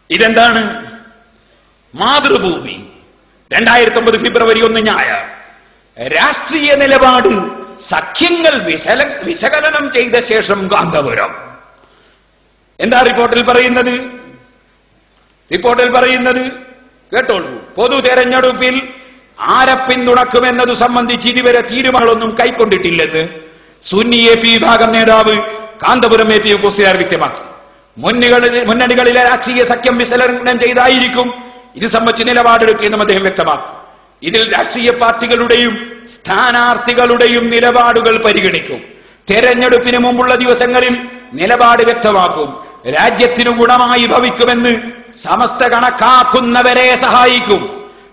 ഇതെന്താണ്? മാതൃഭൂമി 2009 ഫെബ്രുവരി 1 ഞായർ. രാഷ്ട്രീയ നിലപാട് സഖ്യങ്ങൾ വിശകലനം ചെയ്ത ശേഷം കാന്തപുരം. എന്താ റിപ്പോർട്ടിൽ പറയുന്നത്? റിപ്പോർട്ടിൽ പറയുന്നത് കേട്ടോളൂ. പൊതു തെരഞ്ഞെടുപ്പിൽ ആരെ പിന്തുണക്കുമെന്നത് സംബന്ധിച്ച് ഇതുവരെ തീരുമാനങ്ങളൊന്നും കൈക്കൊണ്ടിട്ടില്ലെന്ന് സുന്നി AP വിഭാഗം നേതാവ് കാന്തപുരം AP കോസിയാർ വ്യക്തമാക്കി. മുന്നണികളിലെ രാഷ്ട്രീയ സഖ്യം വിശകലനം ചെയ്തായിരിക്കും ഇത് സംബന്ധിച്ച് നിലപാടെടുക്കുമെന്നും അദ്ദേഹം വ്യക്തമാക്കി. ഇതിൽ രാഷ്ട്രീയ പാർട്ടികളുടെയും സ്ഥാനാർത്ഥികളുടെയും നിലപാടുകൾ പരിഗണിക്കും. തെരഞ്ഞെടുപ്പിന് മുമ്പുള്ള ദിവസങ്ങളിൽ നിലപാട് വ്യക്തമാക്കും. രാജ്യത്തിനു ഗുണമായി ഭവിക്കുമെന്ന് സമസ്ത കണക്കാക്കുന്നവരെ സഹായിക്കും.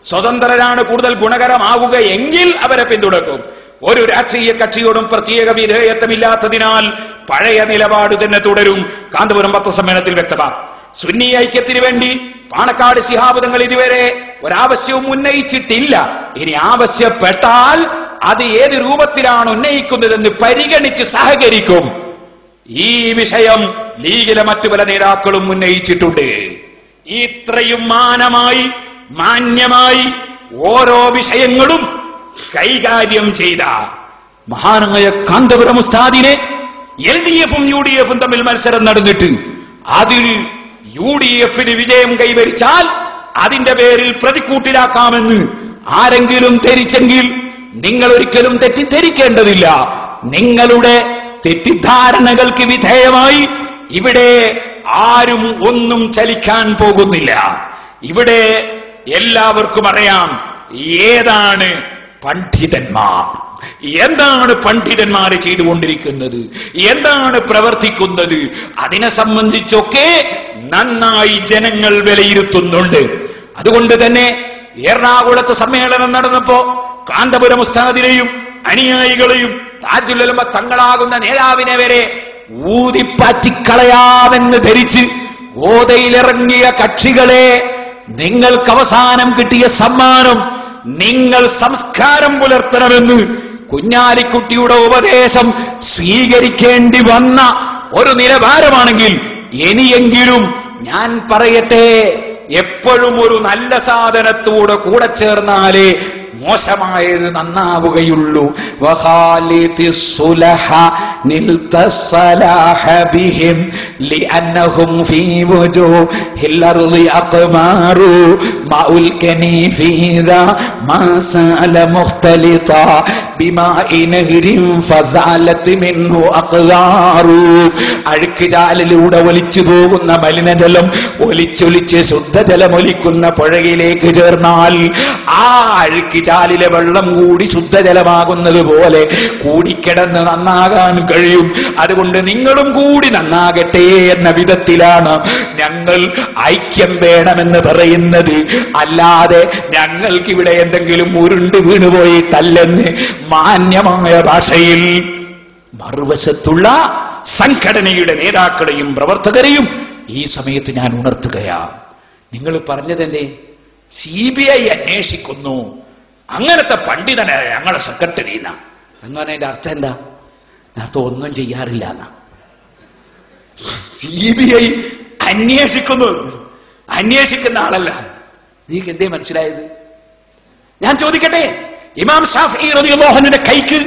സ്വതന്ത്രരാണ് കൂടുതൽ ഗുണകരമാവുക എങ്കിൽ അവരെ പിന്തുണക്കും. ഒരു രാഷ്ട്രീയ കക്ഷിയോടും പ്രത്യേക വിധേയത്വമില്ലാത്തതിനാൽ പഴയ നിലപാട് തന്നെ തുടരും. കാന്തപുരം പത്രസമ്മേളനത്തിൽ വ്യക്തമാക്കും. സുന്നി ഐക്യത്തിന് വേണ്ടി പാണക്കാട് ശിഹാബ് തങ്ങൾ ഇതുവരെ ഒരാവശ്യവും ഉന്നയിച്ചിട്ടില്ല. ഇനി ആവശ്യപ്പെട്ടാൽ അത് ഏത് രൂപത്തിലാണ് ഉന്നയിക്കുന്നതെന്ന് പരിഗണിച്ച് സഹകരിക്കും. ഈ വിഷയം ലീഗിലെ മറ്റു പല നേതാക്കളും ഉന്നയിച്ചിട്ടുണ്ട്. ഇത്രയും മാന്യമായി ഓരോ വിഷയങ്ങളും കൈകാര്യം ചെയ്ത മഹാനായ കാന്തപുരം ഉസ്താദിനെ LDF-ഉം UDF-ഉം തമ്മിൽ മത്സരം നടന്നിട്ട് അതിൽ UDF-ന് വിജയം കൈവരിച്ചാൽ അതിന്റെ പേരിൽ പ്രതിക്കൂട്ടിലാക്കാമെന്ന് ആരെങ്കിലും ധരിച്ചെങ്കിൽ നിങ്ങൾ ഒരിക്കലും തെറ്റിദ്ധരിക്കേണ്ടതില്ല. നിങ്ങളുടെ തെറ്റിദ്ധാരണകൾക്ക് വിധേയമായി ഇവിടെ ആരും ഒന്നും ചലിക്കാൻ പോകുന്നില്ല. ഇവിടെ എല്ലാവർക്കും അറിയാം ഏതാണ് പണ്ഡിതന്മാർ, എന്താണ് പണ്ഡിതന്മാർ ചെയ്തുകൊണ്ടിരിക്കുന്നത്, എന്താണ് പ്രവർത്തിക്കുന്നത്. അതിനെ സംബന്ധിച്ചൊക്കെ നന്നായി ജനങ്ങൾ വിലയിരുത്തുന്നുണ്ട്. അതുകൊണ്ട് തന്നെ എറണാകുളത്ത് സമ്മേളനം നടന്നപ്പോ കാന്തപുരം ഉസ്താദിനെയും അനുയായികളെയും താജുൽ ഉലമ തങ്ങളാകുന്ന നേതാവിനെ വരെ ഊതിപ്പാറ്റിക്കളയാമെന്ന് ധരിച്ച് ഗോതയിലിറങ്ങിയ കക്ഷികളെ, നിങ്ങൾക്ക് അവസാനം കിട്ടിയ സമ്മാനം നിങ്ങൾ സംസ്കാരം പുലർത്തണമെന്ന് കുഞ്ഞാലിക്കുട്ടിയുടെ ഉപദേശം സ്വീകരിക്കേണ്ടി വന്ന ഒരു നിലവാരമാണെങ്കിൽ ഇനിയെങ്കിലും ഞാൻ പറയട്ടെ, എപ്പോഴും ഒരു നല്ല സാധനത്തോടെ കൂടെ ചേർന്നാലേ മോശമായത് നന്നാവുകയുള്ളൂ. അഴുക്കുചാലിലൂടെ ഒലിച്ചു പോകുന്ന മലിനജലം ഒലിച്ചൊലിച്ച് ശുദ്ധജലമൊലിക്കുന്ന പുഴയിലേക്ക് ചേർന്നാൽ ആ അഴുക്കുചാലിലെ വെള്ളം കൂടി ശുദ്ധജലമാകുന്നത് പോലെ കൂടിക്കിടന്ന് നന്നാകാൻ കഴിയും. അതുകൊണ്ട് നിങ്ങളും കൂടി നന്നാകട്ടെ എന്ന വിധത്തിലാണ് ഞങ്ങൾ ഐക്യം വേണമെന്ന് പറയുന്നത്. അല്ലാതെ ഞങ്ങൾക്കിവിടെ എന്തെങ്കിലും ഉരുണ്ട് വീണുപോയിട്ടല്ലെന്ന് മാന്യമായ ഭാഷയിൽ മറുവശത്തുള്ള സംഘടനയുടെ നേതാക്കളെയും പ്രവർത്തകരെയും ഈ സമയത്ത് ഞാൻ ഉണർത്തുകയാണ്. നിങ്ങൾ പറഞ്ഞതെന്തേ? CBI അന്വേഷിക്കുന്നു, അങ്ങനത്തെ പണ്ഡിതനായ ഞങ്ങളെ സെക്രട്ടറി എന്ന് പറഞ്ഞതിന്റെ അർത്ഥം എന്താ? അർത്ഥം ഒന്നും ചെയ്യാറില്ല എന്നാ. CBI അന്വേഷിക്കുന്ന ആളല്ല. നീക്ക് എന്തേ മനസ്സിലായത്? ഞാൻ ചോദിക്കട്ടെ, ഇമാം ഷാഫിഈ റളിയല്ലാഹു അൻഹുവിന്റെ കൈക്ക്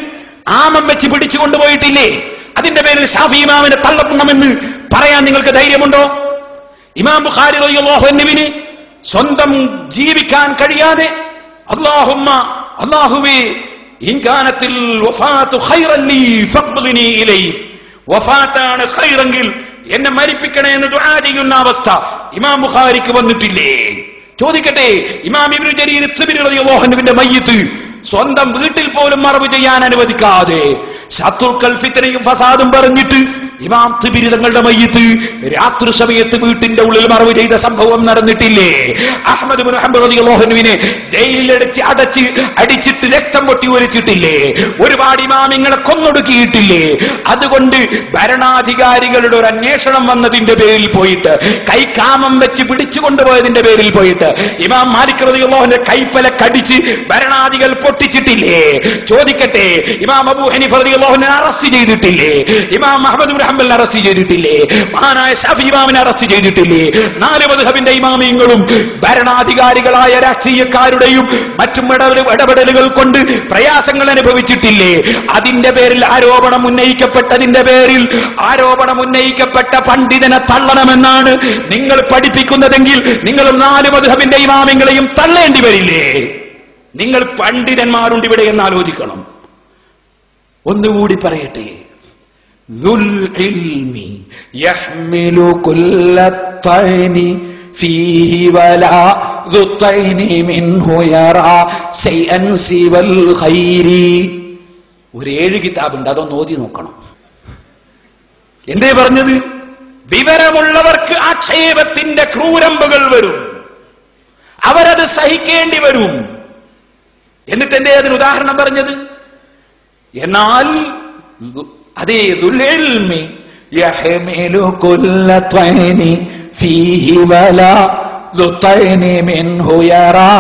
ആമം വെച്ച് പിടിച്ചു കൊണ്ടുപോയിട്ടില്ലേ? അതിന്റെ പേരിൽ ഷാഫി ഇമാമിനെ തള്ളപ്പെടണമെന്ന് പറയാൻ നിങ്ങൾക്ക് ധൈര്യമുണ്ടോ? ഇമാം ബുഖാരി റളിയല്ലാഹു അൻഹുവിന് സ്വന്തം ജീവിക്കാൻ കഴിയാതെ അല്ലാഹുവേ ഇൻകാനത്തിൽ വഫാത്തു ഖൈറൻ ലീ ഫഖ്ബിൽനി ഇലൈ, വഫാത്താണ് ഖൈറെങ്കിൽ എന്നെ മരിപ്പിക്കണേ എന്ന് ദുആ ചെയ്യുന്ന അവസ്ഥ ഇമാം ബുഖാരിക്ക് വന്നിട്ടില്ലേ? ചോദിക്കട്ടെ, ഇമാം ഇബ്നു ജരീർ തബ്രി റളിയല്ലാഹു അൻഹുവിന്റെ മയ്യിത്ത് സ്വന്തം വീട്ടിൽ പോലും മറവ് ചെയ്യാൻ അനുവദിക്കാതെ ശത്രുക്കൾ ഫിത്നയും ഫസാദും പറഞ്ഞിട്ട് ഇമാം തിബിരി തങ്ങളുടെ മയ്യിത്ത് രാത്രി സമയത്ത് വീട്ടിന്റെ ഉള്ളിൽ മറവ് ചെയ്ത സംഭവം നടന്നിട്ടില്ലേ? അഹ്മദ് ഇബ്നു ഹംബൽ റളിയല്ലാഹു അൻഹുവിനെ ജയിലിലടച്ച് അടിച്ചിട്ട് രക്തം പൊട്ടി ഒലിച്ചിട്ടില്ലേ? ഒരുപാട് ഇമാമിങ്ങളെ കൊന്നൊടുക്കിയിട്ടില്ലേ? അതുകൊണ്ട് ഭരണാധികാരികളുടെ ഒരു അന്വേഷണം വന്നതിന്റെ പേരിൽ പോയിട്ട്, കൈക്കാമം വെച്ച് പിടിച്ചുകൊണ്ടുപോയതിന്റെ പേരിൽ പോയിട്ട് ഇമാം മാലിക് റളിയല്ലാഹു അൻഹുവിന്റെ കൈപ്പല കടിച്ച് ഭരണാധികൾ പൊട്ടിച്ചിട്ടില്ലേ? ചോദിക്കട്ടെ, ഇമാം അബൂ ഹനീഫ റളിയല്ലാഹു അൻഹു അറസ്റ്റ് ചെയ്തിട്ടില്ലേ? ഇമാം അഹ്മദ് ഇബ്നു ഹംബൽ അറസ്റ്റ് ചെയ്തിട്ടില്ലേ? മഹാനായ ശാഫി ഇമാമിനെ അറസ്റ്റ് ചെയ്തിട്ടില്ലേ? 4 മദ്ഹബിന്റെ ഇമാമിങ്ങളും ഭരണാധികാരികളായ രാഷ്ട്രീയക്കാരുടെയും മറ്റും ഇടപെടലുകൾ കൊണ്ട് പ്രയാസങ്ങൾ അനുഭവിച്ചിട്ടില്ലേ? അതിന്റെ പേരിൽ ആരോപണം ഉന്നയിക്കപ്പെട്ട പണ്ഡിതനെ തള്ളണമെന്നാണ് നിങ്ങൾ പഠിപ്പിക്കുന്നതെങ്കിൽ നിങ്ങളും 4 മദ്ഹബിന്റെ ഇമാമിങ്ങളെയും തള്ളേണ്ടി വരില്ലേ? നിങ്ങൾ പണ്ഡിതന്മാരുണ്ട് ഇവിടെ എന്ന് ആലോചിക്കണം. ഒന്നുകൂടി പറയട്ടെ, ذُو الْعِلْمِ يَحْمِلُ كُلَّ الطَّيْنِ فِيهِ وَلَا ذُو الطَّيْنِ مِنْهُ يَرَى شَيْئًا سِوَى الْخَيْرِ. ഒരു 7 കിതാബുണ്ട്, അതൊന്ന് ഓതി നോക്കണം. എന്തേ പറഞ്ഞത്? വിവരമുള്ളവർക്ക് ആക്ഷേപത്തിന്റെ ക്രൂരമ്പുകൾ വരും, അവരത് സഹിക്കേണ്ടി വരും. എന്നിട്ട് എന്തേ അതിന് ഉദാഹരണം പറഞ്ഞത്? എന്നാൽ അതേ ദുൽ ഇൽമി യഹ്മിലു കുല്ല ത്വൈനി ഫീഹി വലാ ദു ത്വൈനി മിൻഹു യറാ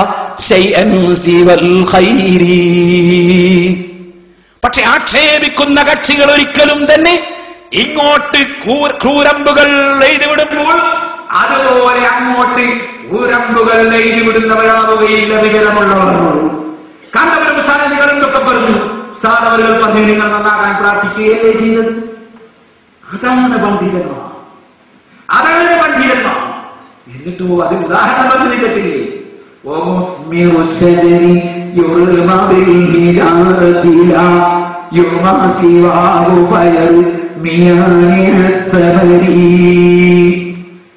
ശൈഅൻ സിവൽ ഖൈരി. പക്ഷെ ആക്ഷേപിക്കുന്ന കക്ഷികൾ ഒരിക്കലും തന്നെ ഇങ്ങോട്ട് ക്രൂരമ്പുകൾ എഴുതിവിടുമ്പോൾ അതുപോലെ അങ്ങോട്ട് ക്രൂരമ്പുകൾ എഴുതിവിടുന്നവരാവുകയില്ല വിവരമുള്ളവർ. കണ്ടവരും സാധനങ്ങൾ എന്തൊക്കെ പറഞ്ഞു? സ്ഥാനവരുകൾ പറഞ്ഞു നിങ്ങൾ നന്നാകാൻ പ്രാർത്ഥിക്കുകയല്ലേ ചെയ്തത്? അതാണ് പണ്ഡിതന്മാർ. എന്നിട്ടോ അതിന് ഉദാഹരണം പറഞ്ഞു കേട്ടില്ലേ?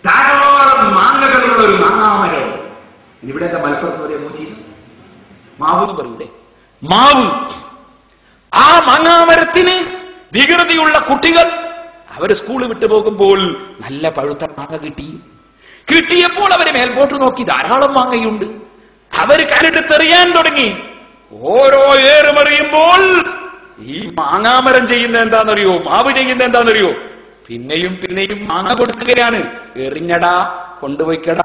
ധാരാളം മാങ്ങകളുള്ള ഒരു മാങ്ങാമരം. ഇവിടെ എന്താ മലപ്പുറത്ത് വരെ മൂറ്റി മാവ് പറയൂടെ? മാവ്. ആ മാങ്ങാമരത്തിന് വികൃതിയുള്ള കുട്ടികൾ അവർ സ്കൂൾ വിട്ടു പോകുമ്പോൾ നല്ല പഴുത്ത മാങ്ങ കിട്ടിയപ്പോൾ അവര് മേൽപോട്ട് നോക്കി, ധാരാളം മാങ്ങയുണ്ട്. അവര് കരടുത്തെറിയാൻ തുടങ്ങി. ഓരോ ഏറുമെറിയുമ്പോൾ ഈ മാങ്ങാമരം ചെയ്യുന്ന എന്താണെന്നറിയോ? മാവ് ചെയ്യുന്ന എന്താണെന്നറിയോ? പിന്നെയും മാങ്ങ കൊടുക്കുകയാണ്. എറിഞ്ഞടാ, കൊണ്ടുപോയിക്കടാ.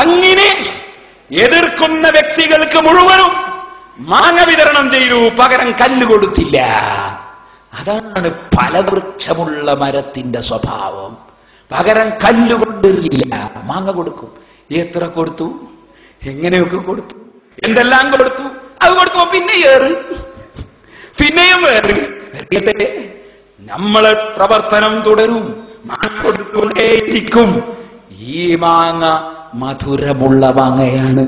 അങ്ങനെ എതിർക്കുന്ന വ്യക്തികൾക്ക് മുഴുവനും മാങ്ങ വിതരണം ചെയ്തു, പകരം കല്ല് കൊടുത്തില്ല. അതാണ് ഫലവൃക്ഷമുള്ള മരത്തിന്റെ സ്വഭാവം. പകരം കല്ലുകൊണ്ടില്ല, മാങ്ങ കൊടുക്കും. എത്ര കൊടുത്തു? എങ്ങനെയൊക്കെ കൊടുത്തു? എന്തെല്ലാം കൊടുത്തു? അത് കൊടുക്കുമ്പോ പിന്നെയും വേറ്. നമ്മളെ പ്രവർത്തനം തുടരും, മാങ്ങ കൊടുത്തുകൊണ്ടേയിരിക്കും. ഈ മാങ്ങ മധുരമുള്ള മാങ്ങയാണ്.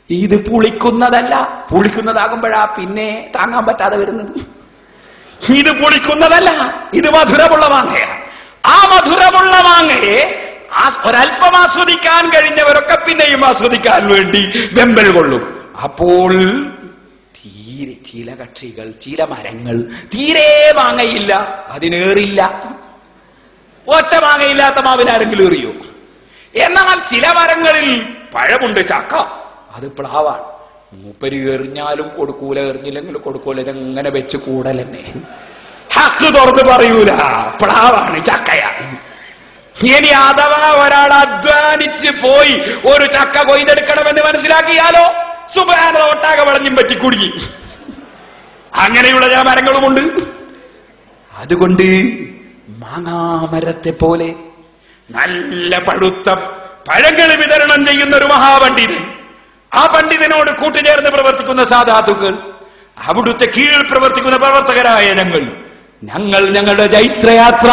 ഇത് പുളിക്കുന്നതല്ല. പുളിക്കുന്നതാകുമ്പോഴാ പിന്നെ താങ്ങാൻ പറ്റാതെ വരുന്നത്. ഇത് പുളിക്കുന്നതല്ല, ഇത് മധുരമുള്ള മാങ്ങയാണ്. ആ മധുരമുള്ള മാങ്ങയെ ഒരല്പം ആസ്വദിക്കാൻ കഴിഞ്ഞവരൊക്കെ പിന്നെയും ആസ്വദിക്കാൻ വേണ്ടി വെമ്പൽ കൊള്ളും. അപ്പോൾ ചില കക്ഷികൾ, ചില മരങ്ങൾ തീരെ മാങ്ങയില്ല, അതിനേറില്ല. ഒറ്റ മാങ്ങയില്ലാത്ത മാവിനാരെങ്കിലും എറിയോ? എന്നാൽ ചില മരങ്ങളിൽ പഴമുണ്ട്, ചക്ക, അത് പ്ലാവാണ്. മൂപ്പര് എറിഞ്ഞാലും കൊടുക്കൂല, എറിഞ്ഞില്ലെങ്കിലും കൊടുക്കൂല, ഇതെങ്ങനെ വെച്ച് കൂടലെന്നെ. ഹക്ക് തുറന്ന് പറയൂല, പ്ലാവാണ്, ചക്കയാണ്. ഇനി അഥവാ ഒരാൾ അധ്വാനിച്ച് പോയി ഒരു ചക്ക കൊയ്തെടുക്കണമെന്ന് മനസ്സിലാക്കിയാലോ സുബ്ഹാനല്ലാഹ്, ഒട്ടാകെ വളഞ്ഞും പറ്റി കുടുങ്ങി. അങ്ങനെയുള്ള ചില മരങ്ങളുമുണ്ട്. അതുകൊണ്ട് മാങ്ങാമരത്തെ പോലെ നല്ല പഴുത്ത പഴങ്ങൾ വിതരണം ചെയ്യുന്ന ഒരു മഹാപണ്ഡിതൻ, ആ പണ്ഡിതനോട് കൂട്ടുചേർന്ന് പ്രവർത്തിക്കുന്ന സാധാത്തുക്കൾ, അവിടുത്തെ കീഴിൽ പ്രവർത്തിക്കുന്ന പ്രവർത്തകരായ ഞങ്ങൾ ഞങ്ങളുടെ ജൈത്രയാത്ര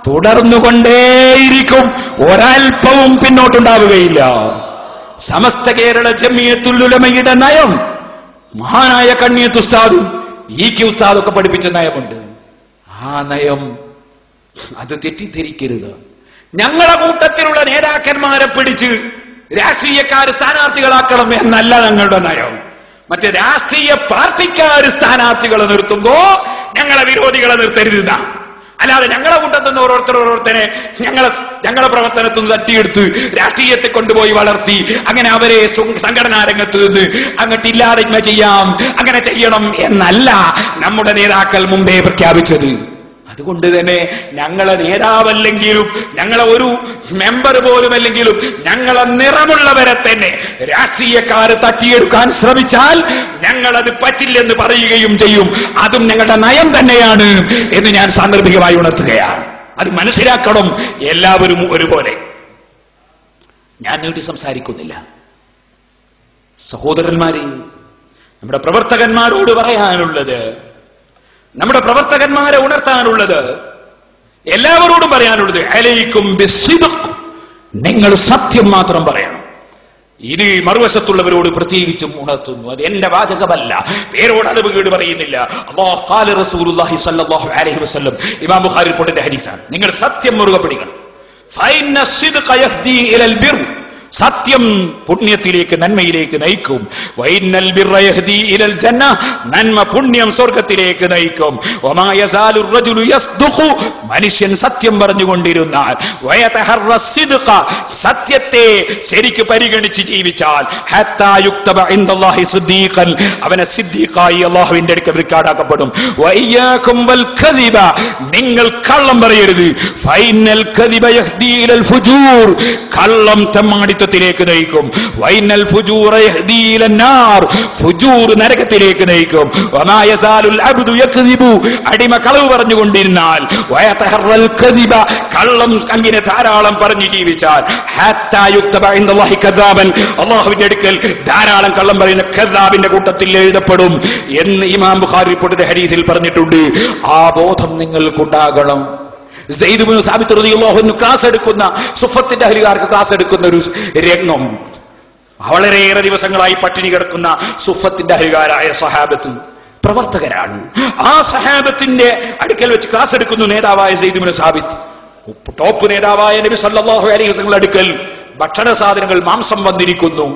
തുടർന്നുകൊണ്ടേയിരിക്കും. ഒരൽപ്പവും പിന്നോട്ടുണ്ടാവുകയില്ല. സമസ്ത കേരള ജമിയത്തുൽ ഉലമയുടെ നയം മഹാനായ കണ്ണിയത്ത് ഉസ്താദും EK ഉസ്താദൊക്കെ പഠിപ്പിച്ച നയമുണ്ട്. ആ നയം അത് തെറ്റിദ്ധരിക്കരുത്. ഞങ്ങളുടെ കൂട്ടത്തിലുള്ള നേതാക്കന്മാരെ പിടിച്ച് രാഷ്ട്രീയക്കാർ സ്ഥാനാർത്ഥികളാക്കണം എന്നല്ല ഞങ്ങളുടെ നയം. മറ്റ് രാഷ്ട്രീയ പാർട്ടിക്കാർ സ്ഥാനാർത്ഥികളെ നിർത്തുമ്പോ ഞങ്ങളെ വിരോധികളെ നിർത്തരുതെന്ന. അല്ലാതെ ഞങ്ങളെ കൂട്ടത്തുനിന്ന് ഓരോരുത്തരെ ഞങ്ങളെ പ്രവർത്തനത്തിൽ നിന്ന് തട്ടിയെടുത്ത് രാഷ്ട്രീയത്തെ കൊണ്ടുപോയി വളർത്തി അങ്ങനെ അവരെ സംഘടനാ രംഗത്ത് നിന്ന് അങ്ങോട്ട് ഇല്ലാതിന്മ ചെയ്യാം, അങ്ങനെ ചെയ്യണം എന്നല്ല നമ്മുടെ നേതാക്കൾ മുമ്പേ പ്രഖ്യാപിച്ചത്. അതുകൊണ്ട് തന്നെ ഞങ്ങളെ നേതാവല്ലെങ്കിലും ഞങ്ങളെ ഒരു മെമ്പർ പോലുമല്ലെങ്കിലും ഞങ്ങളെ നിറമുള്ളവരെ തന്നെ രാഷ്ട്രീയക്കാർ തട്ടിയെടുക്കാൻ ശ്രമിച്ചാൽ ഞങ്ങളത് പറ്റില്ലെന്ന് പറയുകയും ചെയ്യും. അതും ഞങ്ങളുടെ നയം തന്നെയാണ് എന്ന് ഞാൻ സാന്ദർഭികമായി ഉണർത്തുകയാണ്. അത് മനസ്സിലാക്കണം എല്ലാവരും ഒരുപോലെ. ഞാൻ നീട്ടി സംസാരിക്കുന്നില്ല. സഹോദരന്മാരെ, നമ്മുടെ പ്രവർത്തകന്മാരോട് പറയാനുള്ളത്, നമ്മുടെ പ്രവർത്തകന്മാരെ ഉണർത്താനുള്ളത്, എല്ലാവരോടും പറയാനുള്ളത്, അലൈക്കും ബിസ്സിദ്ഖ്, നിങ്ങൾ സത്യം മാത്രം പറയണം. ഇത് മറുവശത്തുള്ളവരോട് പ്രത്യേകിച്ചും ഉണർത്തുന്നു. അത് എന്റെ വാചകമല്ല, പേരോട് അളവ് കേട് പറയുന്നില്ല. അല്ലാഹു ഖാല റസൂലുള്ളാഹി സ്വല്ലല്ലാഹു അലൈഹി വസല്ലം, ഇമാം ബുഖാരി റിപ്പോർട്ടിന്റെ ഹദീസാണ്. നിങ്ങൾ സത്യം മുറുകെ പിടിക്കണം. ഫൈന സിദ്ഖ യഹ്ദി ഇലൽ ബിർ, സത്യം പുണ്യത്തിലേക്ക് നന്മയിലേക്ക് നയിക്കും. വൈന്നൽ ബിർറ യഹ്ദി ഇലൽ ജന്ന, നന്മ പുണ്യം സ്വർഗ്ഗത്തിലേക്ക് നയിക്കും. വമാ യസാലു റജുലു യസ്ദുഖു, മനുഷ്യൻ സത്യം പറഞ്ഞുകൊണ്ടിരുന്നാൽ, വയതഹറ സിദ്ഖ, സത്യത്തെ ശരിക്ക് പരിഗണിച്ച് ജീവിച്ചാൽ, ഹത്താ യുക്തബ ഇൻദല്ലാഹി സിദ്ദീഖൻ, അവനെ സിദ്ദീഖായി അല്ലാഹുവിന്റെ അടുക്കൽ റിക്കാർഡാക്കപ്പെടും. വഇയ്യാകും വൽ കദിബ, നിങ്ങൾ കള്ളം പറയരുത്. ഫൈനൽ കദിബ യഹ്ദി ഇലൽ ഫുജൂർ, കള്ളം തെമ്മാടിത്തത്തിലേക്ക് നയിക്കും. വൈനൽ ഫുജൂറ യഹ്ദി ഇലൻ നാർ, ഫുജൂർ നരകത്തിലേക്ക് നയിക്കും. വമാ യസാലുൽ അബ്ദു യക്ദിബു, അടിമ കളവ് പറഞ്ഞുകൊണ്ടിരുന്നാൽ, വയതഹറൽ കദിബ, കള്ളം അങ്ങനെ ധാരാളം പറഞ്ഞു ജീവിച്ചാൽ, ഹത്താ യുക്തബ ഇൻദല്ലാഹി കദാബൻ, അല്ലാഹുവിന്റെ അടുക്കൽ ധാരാളം കള്ളം പറയുന്ന കദാബിന്റെ കൂട്ടത്തിൽ എഴുതപ്പെടും എന്ന് ഇമാം ബുഖാരി റിപ്പോർട്ടിന്റെ ഹദീസിൽ പറഞ്ഞിട്ടുണ്ട്. ആ ബോധം നിങ്ങൾക്കുണ്ടാകണം. സെയ്ദ് ഇബ്നു സാബിത്ത് റളിയല്ലാഹു അൻഹു ക്ലാസ് എടുക്കുന്ന, സുഫത്തിന്റെ അഹ്ലുകാർക്ക് ക്ലാസ് എടുക്കുന്ന ഒരു രംഗം, വളരെയേറെ ദിവസങ്ങളായി പട്ടിണി കിടക്കുന്ന സുഫത്തിന്റെ അഹ്ലുകാരായ സഹാബത്ത് പ്രവർത്തകരാണ്. ആ സഹാബത്തിന്റെ അടുക്കൽ വെച്ച് ക്ലാസ് എടുക്കുന്നു നേതാവായ സെയ്ദ് ഇബ്നു സാബിത്ത്. ടോപ്പ് നേതാവായ നബി സല്ലല്ലാഹു അലൈഹി വസല്ലം അടുക്കൽ ഭക്ഷണ സാധനങ്ങൾ, മാംസം വന്നിരിക്കുന്നു.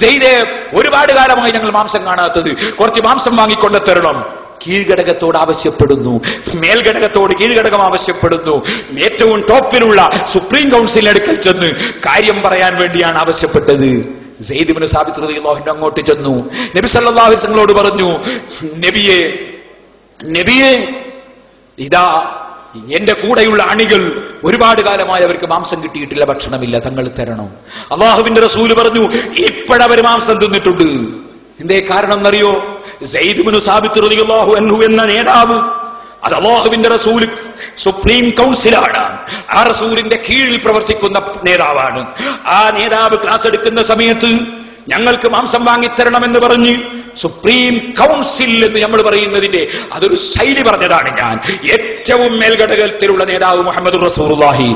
സെയ്ദേ, ഒരുപാട് കാലമായി ഞങ്ങൾ മാംസം കാണാത്തത്, കുറച്ച് മാംസം വാങ്ങിക്കൊണ്ട് തരണം. കീഴ്ഘടകത്തോട് ആവശ്യപ്പെടുന്നു, മേൽഘടകത്തോട് കീഴ്ഘടകം ആവശ്യപ്പെടുന്നു. ഏറ്റവും ടോപ്പിലുള്ള സുപ്രീം കൗൺസിലിനടുക്കൽ ചെന്ന് കാര്യം പറയാൻ വേണ്ടിയാണ് ആവശ്യപ്പെട്ടത്. സെയ്ദ് ഇബ്നു സാബിത്ത് റളിയല്ലാഹു അൻഹു അങ്ങോട്ട് ചെന്നു. നബി സല്ലല്ലാഹു അലൈഹി വസല്ലമയോട് പറഞ്ഞു, നബിയെ, ഇതാ എന്റെ കൂടെയുള്ള അണികൾ ഒരുപാട് കാലമായി അവർക്ക് മാംസം കിട്ടിയിട്ടില്ല, ഭക്ഷണമില്ല, തങ്ങൾ തരണം. അല്ലാഹുവിന്റെ റസൂല് പറഞ്ഞു, ഇപ്പോഴവർ മാംസം തിന്നിട്ടുണ്ട്. എന്തേ കാരണം എന്നറിയോ? സെയ്ദ് ഇബ്നു സാബിത്ത് റളിയല്ലാഹു അൻഹു എന്ന നേതാവ്, അത് അല്ലാഹുവിന്റെ റസൂൽ സുപ്രീം കൗൺസിലാണ്. ആ റസൂലിന്റെ കീഴിൽ പ്രവർത്തിക്കുന്ന നേതാവാണ്. ആ നേതാവ് ക്ലാസ് എടുക്കുന്ന സമയത്ത് ഞങ്ങൾക്ക് മാംസം വാങ്ങിത്തരണമെന്ന് പറഞ്ഞ് സുപ്രീം കൗൺസിൽ എന്ന് നമ്മൾ പറയുന്നതിന്റെ അതൊരു ശൈലി പറഞ്ഞതാണ് ഞാൻ. ഏറ്റവും മേൽഘടകത്തിലുള്ള നേതാവ് മുഹമ്മദ് റസൂലുള്ളാഹി.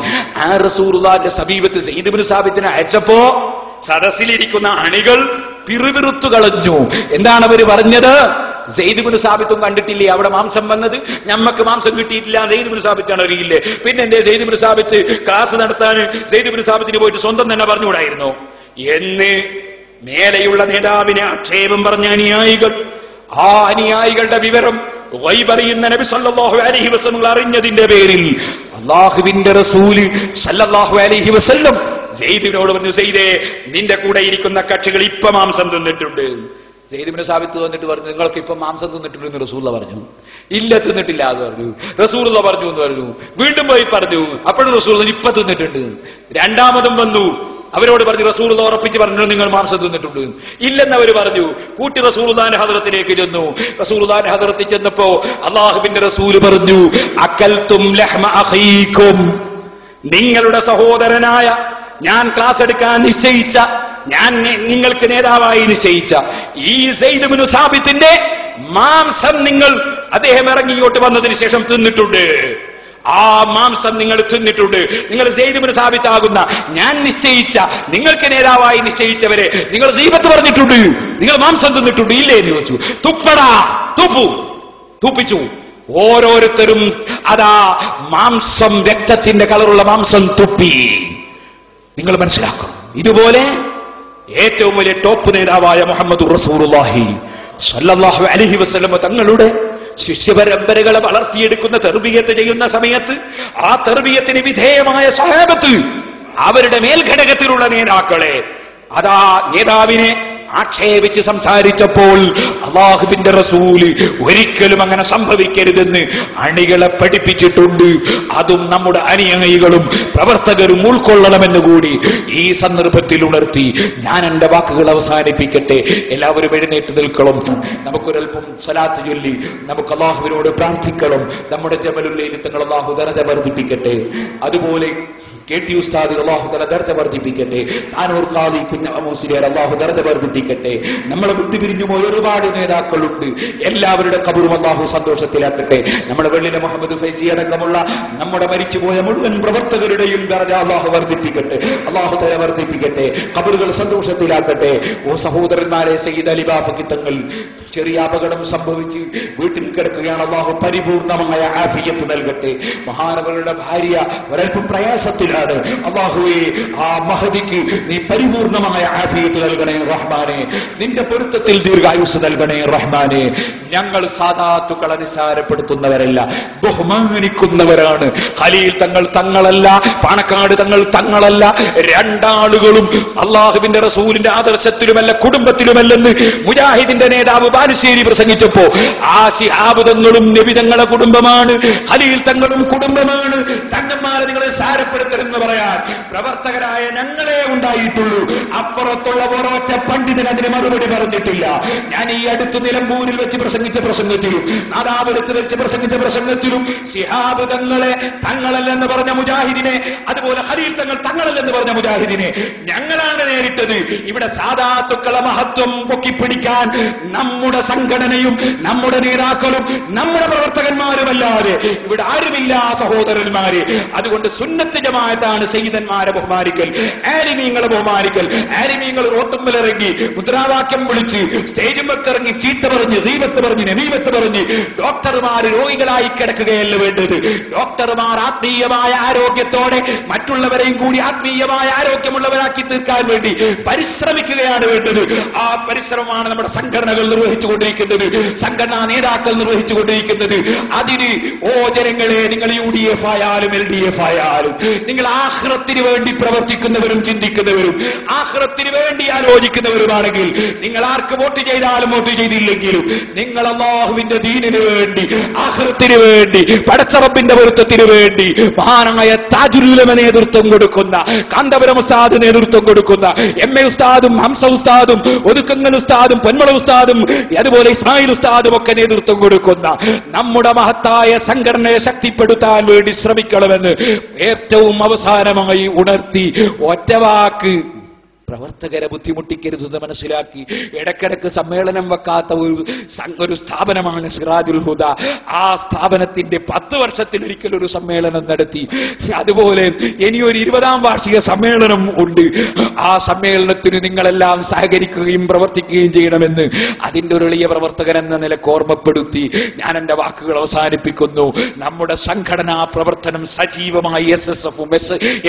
ആ റസൂലുള്ളാഹിന്റെ സമീപത്ത് സെയ്ദ് ഇബ്നു സാബിത്തിനെ അയച്ചപ്പോ സദസ്സിലിരിക്കുന്ന അണികൾ പിറുപിറുത്തു കളഞ്ഞു. എന്താണ് അവർ പറഞ്ഞത്? സെയ്ദ് ഇബ്നു സാബിത്തും കണ്ടിട്ടില്ലേ അവിടെ മാംസം വന്നത്? ഞമ്മക്ക് മാംസം കിട്ടിയിട്ടില്ല, സെയ്ദ് ഇബ്നു സാബിത്താണ് അറിയില്ലേ? പിന്നെ എന്റെ സെയ്ദ് ഇബ്നു സാബിത്ത് ക്ലാസ് നടത്താൻ സെയ്ദ് ഇബ്നു സാബിത്തിന് പോയിട്ട് സ്വന്തം തന്നെ പറഞ്ഞുകൂടായിരുന്നു എന്ന് മേലെയുള്ള നേതാവിനെ ആക്ഷേപം പറഞ്ഞ അനുയായികൾ, ആ അനുയായികളുടെ വിവരം ഗൈബറിയുന്ന നബി സല്ലല്ലാഹു അലൈഹി വസല്ലം അറിഞ്ഞതിന്റെ പേരിൽ അല്ലാഹുവിന്റെ റസൂല് സല്ലല്ലാഹു അലൈഹി വസല്ലം സെയ്ദിനോട് പറഞ്ഞു, സെയ്ദേ, നിന്റെ കൂടെ ഇരിക്കുന്ന കക്ഷികൾ ഇപ്പൊ മാംസം തിന്നിട്ടുണ്ട്. സെയ്ദ് ഇബ്നു സാബിത്ത് വന്നിട്ട് പറഞ്ഞു, നിങ്ങൾക്ക് ഇപ്പൊ മാംസം തിന്നിട്ടുണ്ട് എന്ന് റസൂലുള്ള പറഞ്ഞു. ഇല്ല, തിന്നിട്ടില്ല എന്ന് പറഞ്ഞു. റസൂലുള്ള പറഞ്ഞു എന്ന് പറഞ്ഞു. വീണ്ടും പോയി പറഞ്ഞു, അപ്പോഴും റസൂലുള്ള ഇപ്പൊ തിന്നിട്ടുണ്ട്. രണ്ടാമതും വന്നു, അവരോട് പറഞ്ഞു, റസൂലുള്ള ഉറപ്പിച്ച് പറഞ്ഞു നിങ്ങൾ മാംസം തിന്നിട്ടുണ്ട്. ഇല്ലെന്നവർ പറഞ്ഞു. കൂട്ടി റസൂലുള്ളാഹിന്റെ ഹദ്റത്തിലേക്ക് ചെന്നു. റസൂലുള്ളാഹിന്റെ ഹദ്റത്തിൽ ചെന്നപ്പോ അല്ലാഹുവിന്റെ റസൂല് പറഞ്ഞു, അകൽതും ലഹ്മ അഖീകും, നിങ്ങളുടെ സഹോദരനായ ഞാൻ ക്ലാസ് എടുക്കാൻ നിശ്ചയിച്ച, ഞാൻ നിങ്ങൾക്ക് നേതാവായി നിശ്ചയിച്ച ഈ സെയ്ദ് ഇബ്നു സാബിത്തിന്റെ മാംസം നിങ്ങൾ അദ്ദേഹം ഇറങ്ങിയോട്ട് വന്നതിന് ശേഷം തിന്നിട്ടുണ്ട്. ആ മാംസം നിങ്ങൾ തിന്നിട്ടുണ്ട്. നിങ്ങൾ സെയ്ദ് ഇബ്നു സാബിത്ത് ആകുന്ന ഞാൻ നിശ്ചയിച്ച, നിങ്ങൾക്ക് നേതാവായി നിശ്ചയിച്ചവരെ നിങ്ങൾ ഗീബത്ത് പറഞ്ഞിട്ടുണ്ട്, നിങ്ങൾ മാംസം തിന്നിട്ടുണ്ട് ഇല്ലേ എന്ന് ചോദിച്ചു. തുപ്പടാ, തുപ്പിച്ചു. ഓരോരുത്തരും അതാ മാംസം, രക്തത്തിന്റെ കളറുള്ള മാംസം തുപ്പി. നിങ്ങൾ മനസ്സിലാക്കണം. ഇതുപോലെ ഏറ്റവും വലിയ ടോപ്പ് നേതാവായ മുഹമ്മദ് റസൂലുള്ളാഹി സല്ലല്ലാഹു അലൈഹി വസല്ലം തങ്ങളുടെ ശിഷ്യപരമ്പരകളെ വളർത്തിയെടുക്കുന്ന തർബിയത്ത് ചെയ്യുന്ന സമയത്ത് ആ തർബിയത്തിന് വിധേയമായ സ്വഹാബത്ത്, അവരുടെ മേൽഘടകത്തിലുള്ള നേതാക്കളെ, അതാ നേതാവിനെ ആക്ഷേപിച്ച് സംസാരിച്ചപ്പോൾ അല്ലാഹുവിന്റെ റസൂല് ഒരിക്കലും അങ്ങനെ സംഭവിക്കരുതെന്ന് അണികളെ പഠിപ്പിച്ചിട്ടുണ്ട്. അതും നമ്മുടെ അനുയായികളും പ്രവർത്തകരും ഉൾക്കൊള്ളണമെന്നുകൂടി ഈ സന്ദർഭത്തിൽ ഉണർത്തി ഞാൻ എന്റെ വാക്കുകൾ അവസാനിപ്പിക്കട്ടെ. എല്ലാവരും എഴുന്നേറ്റ് നിൽക്കണം. നമുക്കൊരൽപ്പം സ്വലാത്ത് ചൊല്ലി നമുക്ക് അല്ലാഹുവിനോട് പ്രാർത്ഥിക്കണം. നമ്മുടെ ജബലുല്ലയിൽ തങ്ങൾ അല്ലാഹു ദറജ വർദ്ധിപ്പിക്കട്ടെ. അതുപോലെ KT ഉസ്താദ് അല്ലാഹു തആല ദർജ വർദ്ധിപ്പിക്കട്ടെ. താനൂർ ഖാദി കുഞ്ഞാമൂസിലിയാർ അല്ലാഹു ദർജ വർദ്ധിപ്പിക്കട്ടെ. നമ്മളെ വിട്ടുപിരിഞ്ഞു പോയ ഒരുപാട് നേതാക്കളുണ്ട്. എല്ലാവരുടെ ഖബറും അല്ലാഹു സന്തോഷത്തിലാക്കട്ടെ. നമ്മുടെ വെള്ളിലെ മുഹമ്മദ് ഫൈസി അടക്കമുള്ള നമ്മുടെ മരിച്ചുപോയ മുഴുവൻ പ്രവർത്തകരുടെയും ദർജ അല്ലാഹു വർദ്ധിപ്പിക്കട്ടെ. അല്ലാഹു തആല വർദ്ധിപ്പിക്കട്ടെ. ഖബറുകൾ സന്തോഷത്തിലാക്കട്ടെ. ഓ സഹോദരന്മാരെ, സയ്യിദ് അലി ബാഫഖി തങ്ങൾ ചെറിയ അപകടം സംഭവിച്ച് വീട്ടിൽ കിടക്കുകയാണ്. അല്ലാഹു പരിപൂർണമായ ആഫിയത്ത് നൽകട്ടെ. മഹാനവരുടെ ഭാര്യ ഒരൽപ്പം പ്രയാസത്തിലാണ്. അല്ലാഹുവേ, ആ മഹദിക്ക് നീ പരിപൂർണമായ ആഫിയത്ത് നൽകണേ റഹ്മാനെ. നിന്റെ പൊരുത്തത്തിൽ ദീർഘായുസ് നൽകണേ റഹ്മാനെ. ഞങ്ങൾ സാദാത്തുക്കളെ നിസ്സാരപ്പെടുത്തുന്നവരല്ല, ബഹുമാനിക്കുന്നവരാണ്. ഖലീൽ തങ്ങൾ തങ്ങളല്ല, പാണക്കാട് തങ്ങൾ തങ്ങളല്ല. രണ്ടാളുകളും അള്ളാഹുവിന്റെ റസൂലിന്റെ ആദർശത്തിലുമല്ല കുടുംബത്തിലുമല്ലെന്ന് മുജാഹിദിന്റെ നേതാവ് ബാലുശ്ശേരി പ്രസംഗിച്ചപ്പോ ആ ശിഹാബ് തങ്ങളും നബി തങ്ങളെ കുടുംബമാണ്, ഖലീൽ തങ്ങളും കുടുംബമാണ്. തങ്ങന്മാരെ നിങ്ങളെ സാരപ്പെടുത്തരുതെന്ന് പറയാൻ പ്രവർത്തകരായ ഞങ്ങളെ ഉണ്ടായിട്ടുള്ളൂ. അപ്പുറത്തുള്ള ഒരൊറ്റ പണ്ഡിതൻ അതിന് മറുപടി പറഞ്ഞിട്ടില്ല. ഞാൻ ഈ അടുത്ത് നിലമ്പൂരിൽ വെച്ച് പ്രസംഗിച്ച പ്രസംഗത്തിലും നാദാപുരത്ത് വെച്ച് പ്രസംഗിച്ച പ്രസംഗത്തിലും ശിഹാബ് തങ്ങളെ തങ്ങളല്ലെന്ന് പറഞ്ഞ മുജാഹിദിനെ, അതുപോലെ ഖലീൽ തങ്ങൾ തങ്ങളല്ലെന്ന് പറഞ്ഞ മുജാഹിദിനെ ഞങ്ങളാണ് നേരിട്ടത്. ഇവിടെ സാദാത്തുക്കളെ മഹത്വം പൊക്കിപ്പിടിക്കാൻ നമ്മുടെ സംഘടനയും നമ്മുടെ നേതാക്കളും നമ്മുടെ പ്രവർത്തകന്മാരുമല്ലാതെ ഇവിടെ ആരുമില്ല സഹോദരന്മാരെ. അതുകൊണ്ട് സുന്നത്ത് ജമാഅത്താണ് സയ്യിദന്മാരെ ബഹുമാനിക്കൽ, ആലിമീങ്ങളെ ബഹുമാനിക്കൽ. ആലിമീങ്ങൾ റോട്ടുമ്പിലിറങ്ങി മുദ്രാവാക്യം വിളിച്ച് സ്റ്റേജുമൊക്കിറങ്ങി ചീത്ത പറഞ്ഞ് ഗീബത്ത് പറഞ്ഞ് നമീമത്ത് പറഞ്ഞ് ഡോക്ടർമാർ രോഗികളായി കിടക്കുകയല്ല വേണ്ടത്. ഡോക്ടർമാർ ആത്മീയമായ ആരോഗ്യത്തോടെ മറ്റുള്ളവരെയും കൂടി ആത്മീയമായ ആരോഗ്യമുള്ളവരാക്കി തീർക്കാൻ വേണ്ടി പരിശ്രമിക്കുകയാണ് വേണ്ടത്. ആ പരിശ്രമമാണ് നമ്മുടെ സംഘടനകൾ നിർവഹിച്ചുകൊണ്ടിരിക്കുന്നത്, സംഘടനാ നേതാക്കൾ നിർവഹിച്ചുകൊണ്ടിരിക്കുന്നത്. അതിന് ഓ ജനങ്ങളെ, നിങ്ങൾ UDF ആയാലും LDF ആയാലും നിങ്ങൾ ആഖിറത്തിന് വേണ്ടി പ്രവർത്തിക്കുന്നവരും ചിന്തിക്കുന്നവരും ആഖിറത്തിന് വേണ്ടി ആലോചിക്കുന്നവരുമാണെങ്കിൽ നിങ്ങൾ ആർക്ക് വോട്ട് ചെയ്താലും വോട്ട് ചെയ്തില്ലെങ്കിലും നിങ്ങൾ അല്ലാഹുവിന്റെ ദീനിന് വേണ്ടി, ആഖിറത്തിന് വേണ്ടി, പടച്ച റബ്ബിന്റെ പൊരുത്തത്തിന് വേണ്ടി മഹാനായ താജുൽ ഉലമ നേതൃത്വം കൊടുക്കുന്ന, കാന്തപുരം ഉസ്താദ് നേതൃത്വം കൊടുക്കുന്ന, MA ഉസ്താദും ഹംസ ഉസ്താദും ഒതുക്കങ്ങൽ ഉസ്താദും പൊന്മള ഉസ്താദും അതുപോലെ ഇസ്മായിൽ ഉസ്താദും ഒക്കെ നേതൃത്വം കൊടുക്കുന്ന നമ്മുടെ മഹത്തായ സംഘടനയെ ശക്തിപ്പെടുത്താൻ വേണ്ടി ശ്രമിക്കണമെന്ന് ഏറ്റവും അവസാനമായി ഉണർത്തി ഒറ്റവാക്ക് പ്രവർത്തകരെ ബുദ്ധിമുട്ടിക്കരുതെന്ന് മനസ്സിലാക്കി ഇടക്കിടക്ക് സമ്മേളനം വെക്കാത്ത ഒരു സ്ഥാപനമാണ് സിറാജുൽ ഹുദ. ആ സ്ഥാപനത്തിന്റെ 10 വർഷത്തിലൊരിക്കൽ ഒരു സമ്മേളനം നടത്തി. അതുപോലെ ഇനിയൊരു 20ാം വാർഷിക സമ്മേളനം ഉണ്ട്. ആ സമ്മേളനത്തിന് നിങ്ങളെല്ലാം സഹകരിക്കുകയും പ്രവർത്തിക്കുകയും ചെയ്യണമെന്ന് അതിന്റെ ഒരു എളിയ പ്രവർത്തകൻ എന്ന നിലക്ക് ഓർമ്മപ്പെടുത്തി ഞാൻ എന്റെ വാക്കുകൾ അവസാനിപ്പിക്കുന്നു. നമ്മുടെ സംഘടനാ പ്രവർത്തനം സജീവമായി SSF-ഉം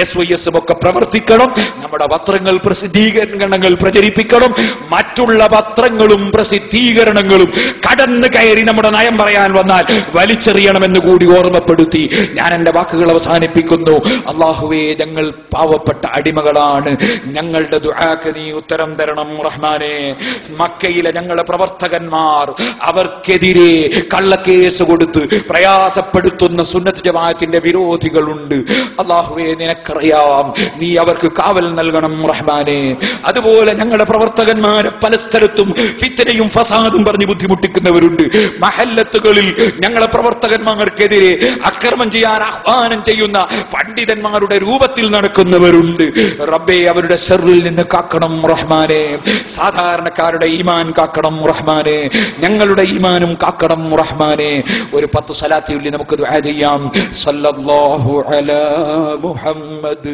SYS-ഉം ഒക്കെ പ്രവർത്തിക്കണം. നമ്മുടെ പത്രങ്ങൾ പ്രസിദ്ധീകരണങ്ങൾ പ്രചരിപ്പിക്കണം. മറ്റുള്ള പത്രങ്ങളും പ്രസിദ്ധീകരണങ്ങളും കടന്നു കയറി നമ്മുടെ നയം പറയാൻ വന്നാൽ വലിച്ചെറിയണമെന്ന് കൂടി ഓർമ്മപ്പെടുത്തി ഞാൻ എന്റെ വാക്കുകൾ അവസാനിപ്പിക്കുന്നു. അല്ലാഹുവേ, ഞങ്ങൾ പാവപ്പെട്ട അടിമകളാണ്. ഞങ്ങളുടെ ദുആക്ക് നീ ഉത്തരം തരണം റഹ്മാനെ. മക്കയിലെ ഞങ്ങളുടെ പ്രവർത്തകന്മാർ അവർക്കെതിരെ കള്ളക്കേസ് കൊടുത്ത് പ്രയാസപ്പെടുത്തുന്ന സുന്നത്ത് ജമാഅത്തിന്റെ വിരോധികളുണ്ട്. അല്ലാഹുവേ, നിനക്കറിയാം, നീ അവർക്ക് കാവൽ നൽകണം റഹ്മാനെ. അതുപോലെ ഞങ്ങളുടെ പ്രവർത്തകന്മാരെ പല സ്ഥലത്തും ഫിത്നയും ഫസാദും പറഞ്ഞ് ബുദ്ധിമുട്ടിക്കുന്നവരുണ്ട്. മഹല്ലത്തുകളിൽ ഞങ്ങളെ പ്രവർത്തകന്മാർക്കെതിരെ അക്രമം ചെയ്യാൻ ആഹ്വാനം ചെയ്യുന്ന പണ്ഡിതന്മാരുടെ രൂപത്തിൽ നടക്കുന്നവരുണ്ട്. റബ്ബേ, അവരുടെ ശർറിൽ നിന്ന് കാക്കണം റഹ്മാനെ. സാധാരണക്കാരുടെ ഈമാൻ കാക്കണം റഹ്മാനെ. ഞങ്ങളുടെ ഈമാനും കാക്കണം റഹ്മാനെ. ഒരു 10 സ്വലാത്തുചൊല്ലി നമുക്ക് ദുആ ചെയ്യാം. സല്ലല്ലാഹു അലാ മുഹമ്മദ്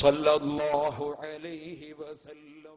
സല്ലല്ലാഹു അലൈഹി വസല്ലം.